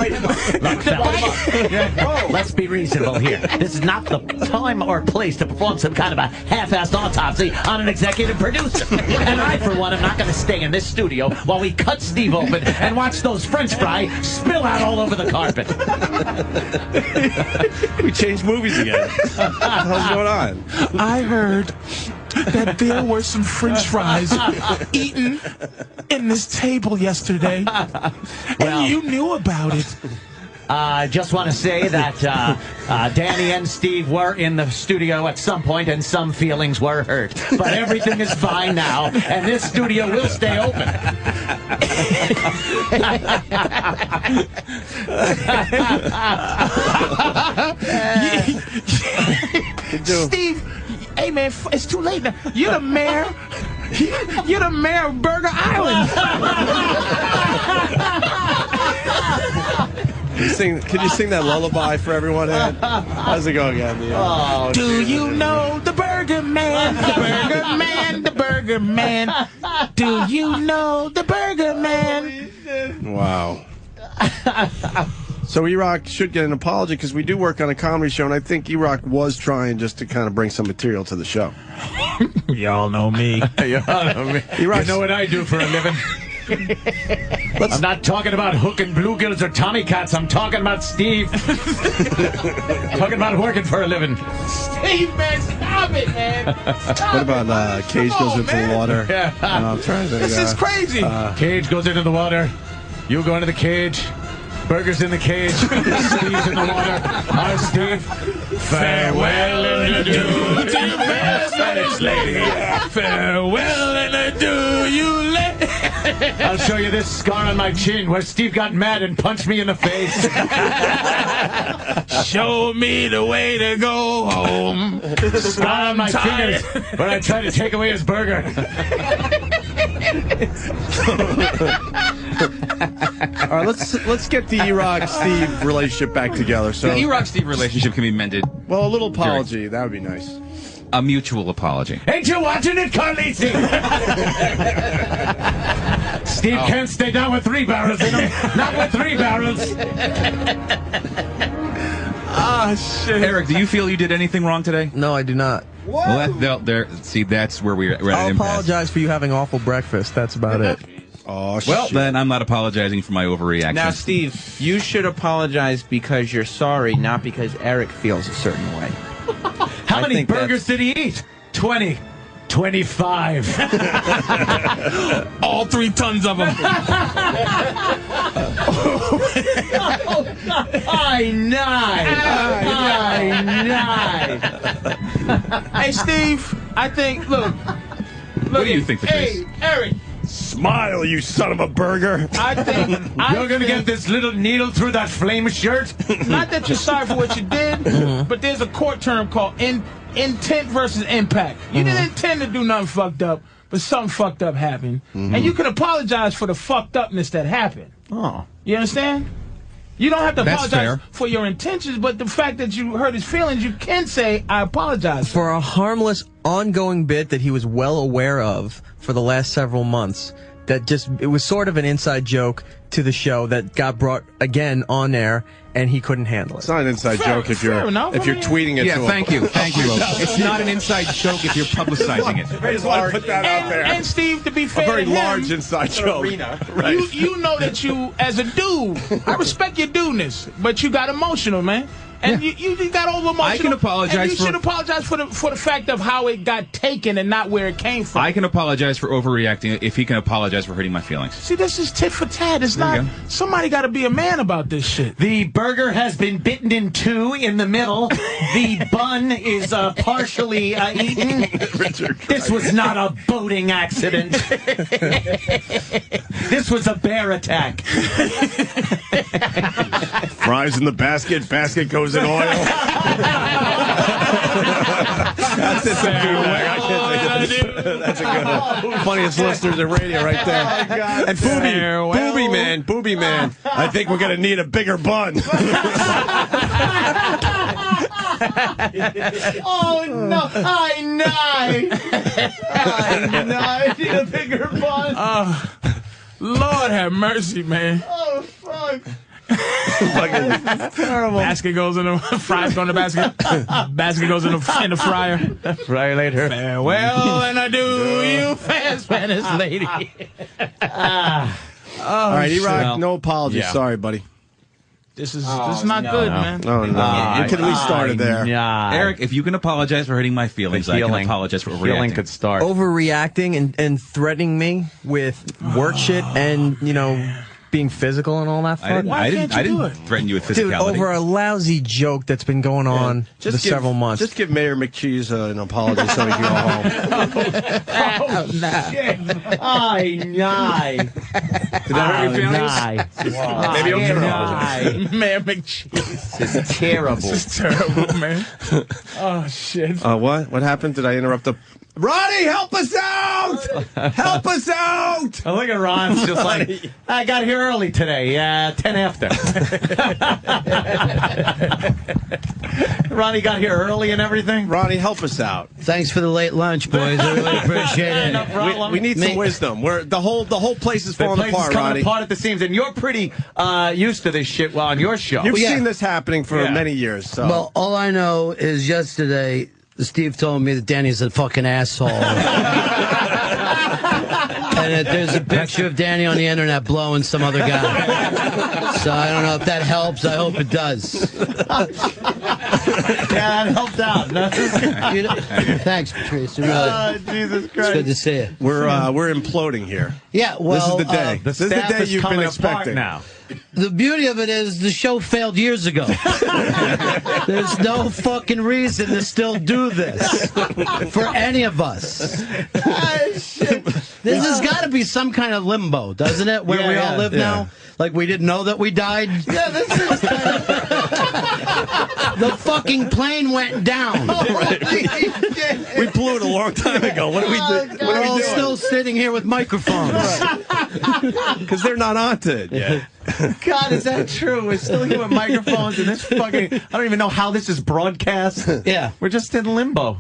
let's be reasonable here. This is not the time or place to perform some kind of a half-assed autopsy on an executive producer. And I, for one, am not going to stay in this studio while we cut Steve open and watch those French fries spill out all over the carpet. We changed movies again. What the hell's going on? I heard that there were some French fries eaten in this table yesterday, and you knew about it. I just want to say that Danny and Steve were in the studio at some point, and some feelings were hurt. But everything is fine now, and this studio will stay open. Steve, hey man, it's too late now. You're the mayor. You're the mayor of Burger Island. Can you sing that lullaby for everyone, Ed? How's it going again? Do you know the Burger Man? The Burger Man, the Burger Man. Do you know the Burger Man? Wow. So E-Rock should get an apology because we do work on a comedy show, and I think E-Rock was trying just to kind of bring some material to the show. Y'all know me. Y'all know me. E-Rock, You know what I do for a living? I'm not talking about hooking bluegills or Tommy Cats. I'm talking about Steve. Talking about working for a living. Steve, man, stop it, man. What about Cage goes into the water? Yeah. I'm trying to think. This is crazy. Cage goes into the water. You go into the cage. Burger's in the cage. Steve's in the water. Our Steve. Farewell and adieu to you, fair Spanish lady. Farewell and adieu, you lady. I'll show you this scar on my chin where Steve got mad and punched me in the face. Show me the way to go home. Scar on my fingers when I tried to take away his burger. All right, let's get the E-Rock Steve relationship back together. So the E-Rock Steve relationship can be mended. Well, a little apology, that would be nice. A mutual apology. Ain't you watching it, Carlesi? Steve can't stay down with 3 barrels in him. Not with 3 barrels. Ah, shit. Eric, do you feel you did anything wrong today? No, I do not. Well, see, that's where we're at. I'll apologize for you having awful breakfast. That's about it. Oh, well, then I'm not apologizing for my overreaction. Now, Steve, you should apologize because you're sorry, not because Eric feels a certain way. How many burgers did he eat? 20. 25. All 3 tons of them. Hey, Steve, I think, look. What do you think, Patrice? Hey, Eric. Smile, you son of a burger. I think you're going to get this little needle through that flame shirt? Not that you're sorry for what you did, but there's a court term called intent versus impact. You didn't intend to do nothing fucked up, but something fucked up happened. And you can apologize for the fucked upness that happened. Oh. You understand? You don't have to That's apologize fair. for your intentions, but the fact that you hurt his feelings, you can say, I apologize. For a harmless, ongoing bit that he was well aware of for the last several months, it was sort of an inside joke to the show that got brought again on air, and he couldn't handle it. It's not an inside joke if you're tweeting it. Yeah, to thank you. It's not an inside joke if you're publicizing it. I just want to put that out there. And Steve, to be fair, a very to him, large inside joke. Right. You know that you, as a dude, I respect your dudeness, but you got emotional, man. And you got over emotional. I can apologize and you should apologize for the fact of how it got taken and not where it came from. I can apologize for overreacting if he can apologize for hurting my feelings. See, this is tit for tat. It's not. Somebody got to be a man about this shit. The burger has been bitten in 2 in the middle. The bun is partially eaten. This was not a boating accident. This was a bear attack. Fries in the basket. Basket goes in oil. That's a good one. That's a good one. Funniest listeners in radio right there. Oh, And Booby Man. I think we're going to need a bigger bun. Oh, no. I need a bigger bun. Lord have mercy, man. Oh, fuck. Terrible. Basket goes in the fries go in the basket. Basket goes in the fryer. Fry later. Farewell and adieu, you fair Spanish lady. All right, E-Rock, no apologies. Yeah. Sorry, buddy. This is not good, man. No. You could at least start it there. Eric, if you can apologize for hurting my feelings, I can apologize for overreacting. Healing could start. Overreacting and threatening me with work shit and, being physical and all that fun. I didn't threaten you with physicality. Dude, over a lousy joke that's been going on for several months. Just give Mayor McCheese an apology so he can go home. Did that hurt your feelings? Maybe he'll get apologize. Mayor McCheese. This is terrible. This is terrible, man. Oh, shit. What happened? Did I interrupt the... Ronnie, help us out! Help us out! Oh, look at Ron's just like, I got here early today, 10 after. Ronnie got here early and everything. Ronnie, help us out. Thanks for the late lunch, boys. I really appreciate it. No problem. We need some wisdom. The whole place is falling apart, coming Ronnie. apart at the seams, and you're pretty used to this shit on your show. You've seen this happening for many years. So. Well, all I know is yesterday, Steve told me that Danny's a fucking asshole. And that there's a picture of Danny on the internet blowing some other guy. So I don't know if that helps. I hope it does. that helped out. No? Thanks, Patrice. Really, Jesus Christ. it's good to see you. We're imploding here. Yeah, well, this is the day. The this is the staff day is you've been coming apart expecting. now. The beauty of it is the show failed years ago. There's no fucking reason to still do this for any of us. This has got to be some kind of limbo, doesn't it? Where we all live now. Like we didn't know that we died. Yeah, this is the fucking plane went down. We blew it a long time ago. What are we doing? We're all still sitting here with microphones. Because they're not onto it yet. God, is that true? We're still here with microphones and this fucking... I don't even know how this is broadcast. Yeah. We're just in limbo.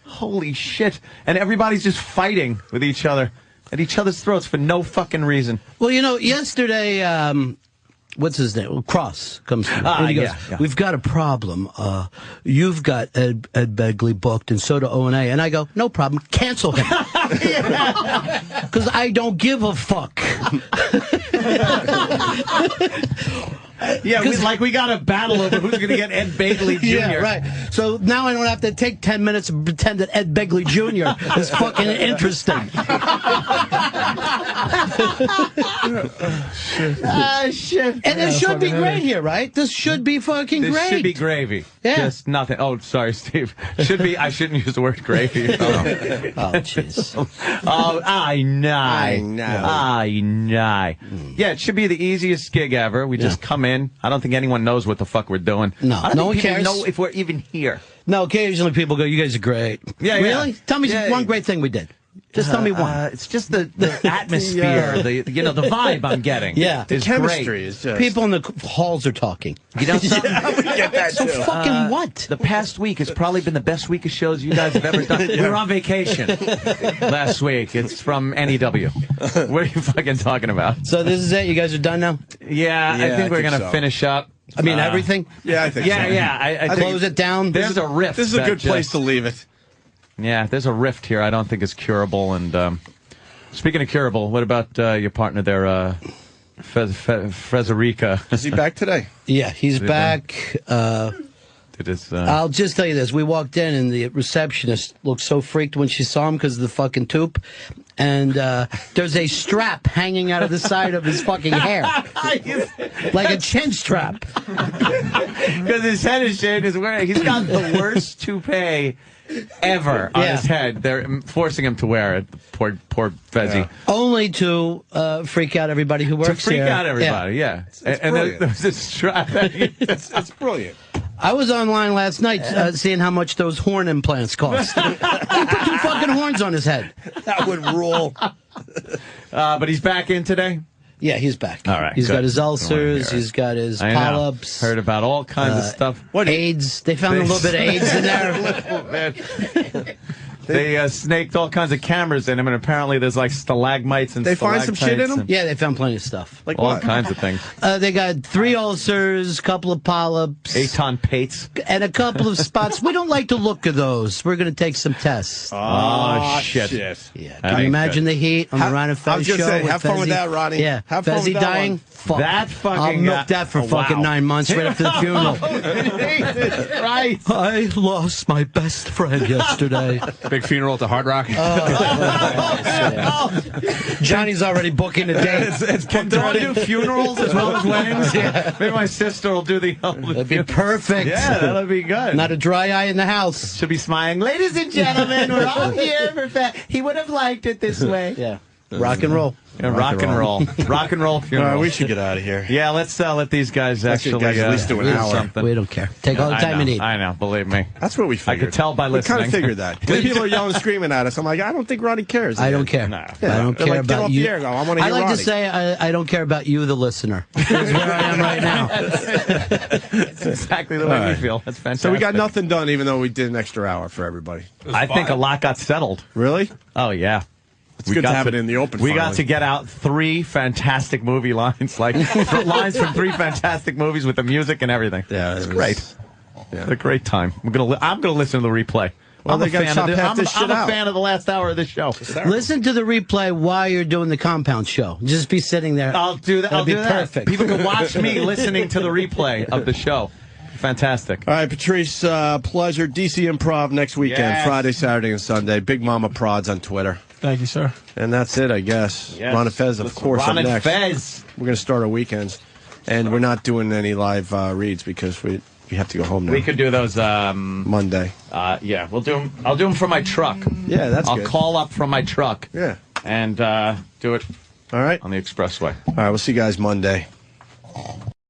Holy shit. And everybody's just fighting with each other at each other's throats for no fucking reason. Well, you know, yesterday... what's his name? Cross comes through. And he goes, we've got a problem. You've got Ed Begley booked, and so do O&A. And I go, no problem. Cancel him. Because I don't give a fuck. Yeah, we got a battle over who's going to get Ed Begley Jr. Yeah, right. So now I don't have to take 10 minutes and pretend that Ed Begley Jr. is fucking interesting. Shit. And it should be great here, right? This should be fucking great. This should be gravy. Yeah. Just nothing. Oh, sorry, Steve. Should be. I shouldn't use the word gravy. Oh, jeez. Oh, I know. Yeah, it should be the easiest gig ever. We just come in. I don't think anyone knows what the fuck we're doing. No, I don't no think one people cares. know if we're even here. No, occasionally people go, you guys are great. Yeah, really? yeah. Tell me Yeah, one great thing we did. Just tell me one. It's just the atmosphere, the vibe I'm getting. Yeah. is Chemistry great. is just... People in the halls are talking. You know something? we get that So too. fucking what? The past week has probably been the best week of shows you guys have ever done. We were on vacation last week. It's from NEW. What are you fucking talking about? So this is it? You guys are done now? Yeah, I think we're going to finish up. I mean, everything? Yeah, I think so. Yeah. I Close it down? There's a rift. This is a good place to leave it. Yeah, there's a rift here. I don't think it's curable. And speaking of curable, what about your partner there, Frederica? Is he back today? Yeah, he's back. I'll just tell you this. We walked in, and the receptionist looked so freaked when she saw him because of the fucking toop. And there's a strap hanging out of the side of his fucking hair. Like a chin strap. Because his head is shaved. He's got the worst toupee ever on his head. They're forcing him to wear it. Poor Fezzi. Yeah. Only to freak out everybody who works here. To freak out everybody, yeah. And there's this strap. It's brilliant. I was online last night seeing how much those horn implants cost. He put 2 fucking horns on his head. That would rule. But he's back in today? Yeah, he's back. All right. He's good. got his ulcers. He's got his polyps. Heard about all kinds of stuff. AIDS. They found a little bit of AIDS in there. They snaked all kinds of cameras in him, and apparently there's like stalagmites and They find some shit in him? Yeah, they found plenty of stuff. Like all what? kinds of things. They got 3 ulcers, a couple of polyps. 8-ton pates. And a couple of spots. We don't like the look of those. We're going to take some tests. Oh, shit. Yeah. Can you imagine the heat on the Ron and Fez show? I was going to say, have fun with that, Ronnie. Yeah. Have fun Fezzi with that dying? one. Fuck. That fucking... I'll milk that for fucking 9 months right after the funeral. Right. I lost my best friend yesterday. Big funeral at the Hard Rock. Johnny's already booking a date. Can I do funerals as well as weddings? Yeah. Maybe my sister will do the... That'd be perfect. Yeah, that'll be good. Not a dry eye in the house. Should be smiling. Ladies and gentlemen, we're all here for... He would have liked it this way. Yeah. Rock and roll. Yeah, rock and roll. Rock and roll funeral. We should get out of here. Yeah, let's let these guys actually at least do an hour. something. We don't care. Take all the time you need. I know, believe me. That's what we figured. I could tell by listening. We kind of figured that. When people are yelling and screaming at us, I'm like, I don't think Ronnie cares. I don't care. No. I don't care like, about get off you. the air, go. I want to hear like Ronnie. to say I don't care about you, the listener. That's where I am right now. That's exactly the way we feel. That's fantastic. So we got nothing done, even though we did an extra hour for everybody. I think a lot got settled. Really? Oh, yeah. It's good to have it in the open. We finally. got to get out 3 fantastic movie lines, like lines from 3 fantastic movies with the music and everything. Yeah, it's great. Yeah. It's a great time. I'm gonna listen to the replay. Well, I'm they a got to fan chop of half this shit I'm a out. fan of the last hour of this show. Listen to the replay while you're doing the compound show. Just be sitting there. I'll do that. That'll I'll be do that. perfect. People can watch me listening to the replay of the show. Fantastic. All right, Patrice, pleasure. DC Improv next weekend, Yes. Friday, Saturday, and Sunday. Big Mama Prods on Twitter. Thank you, sir. And that's it, I guess. Yes. Ron and Fez, of course, Ron up and next. Fez. We're going to start our weekends. And we're not doing any live reads because we have to go home now. We could do those Monday. Yeah, we'll do them. I'll do them from my truck. Yeah, that's I'll good. call up from my truck. Yeah. And do it. All right. On the expressway. All right, we'll see you guys Monday.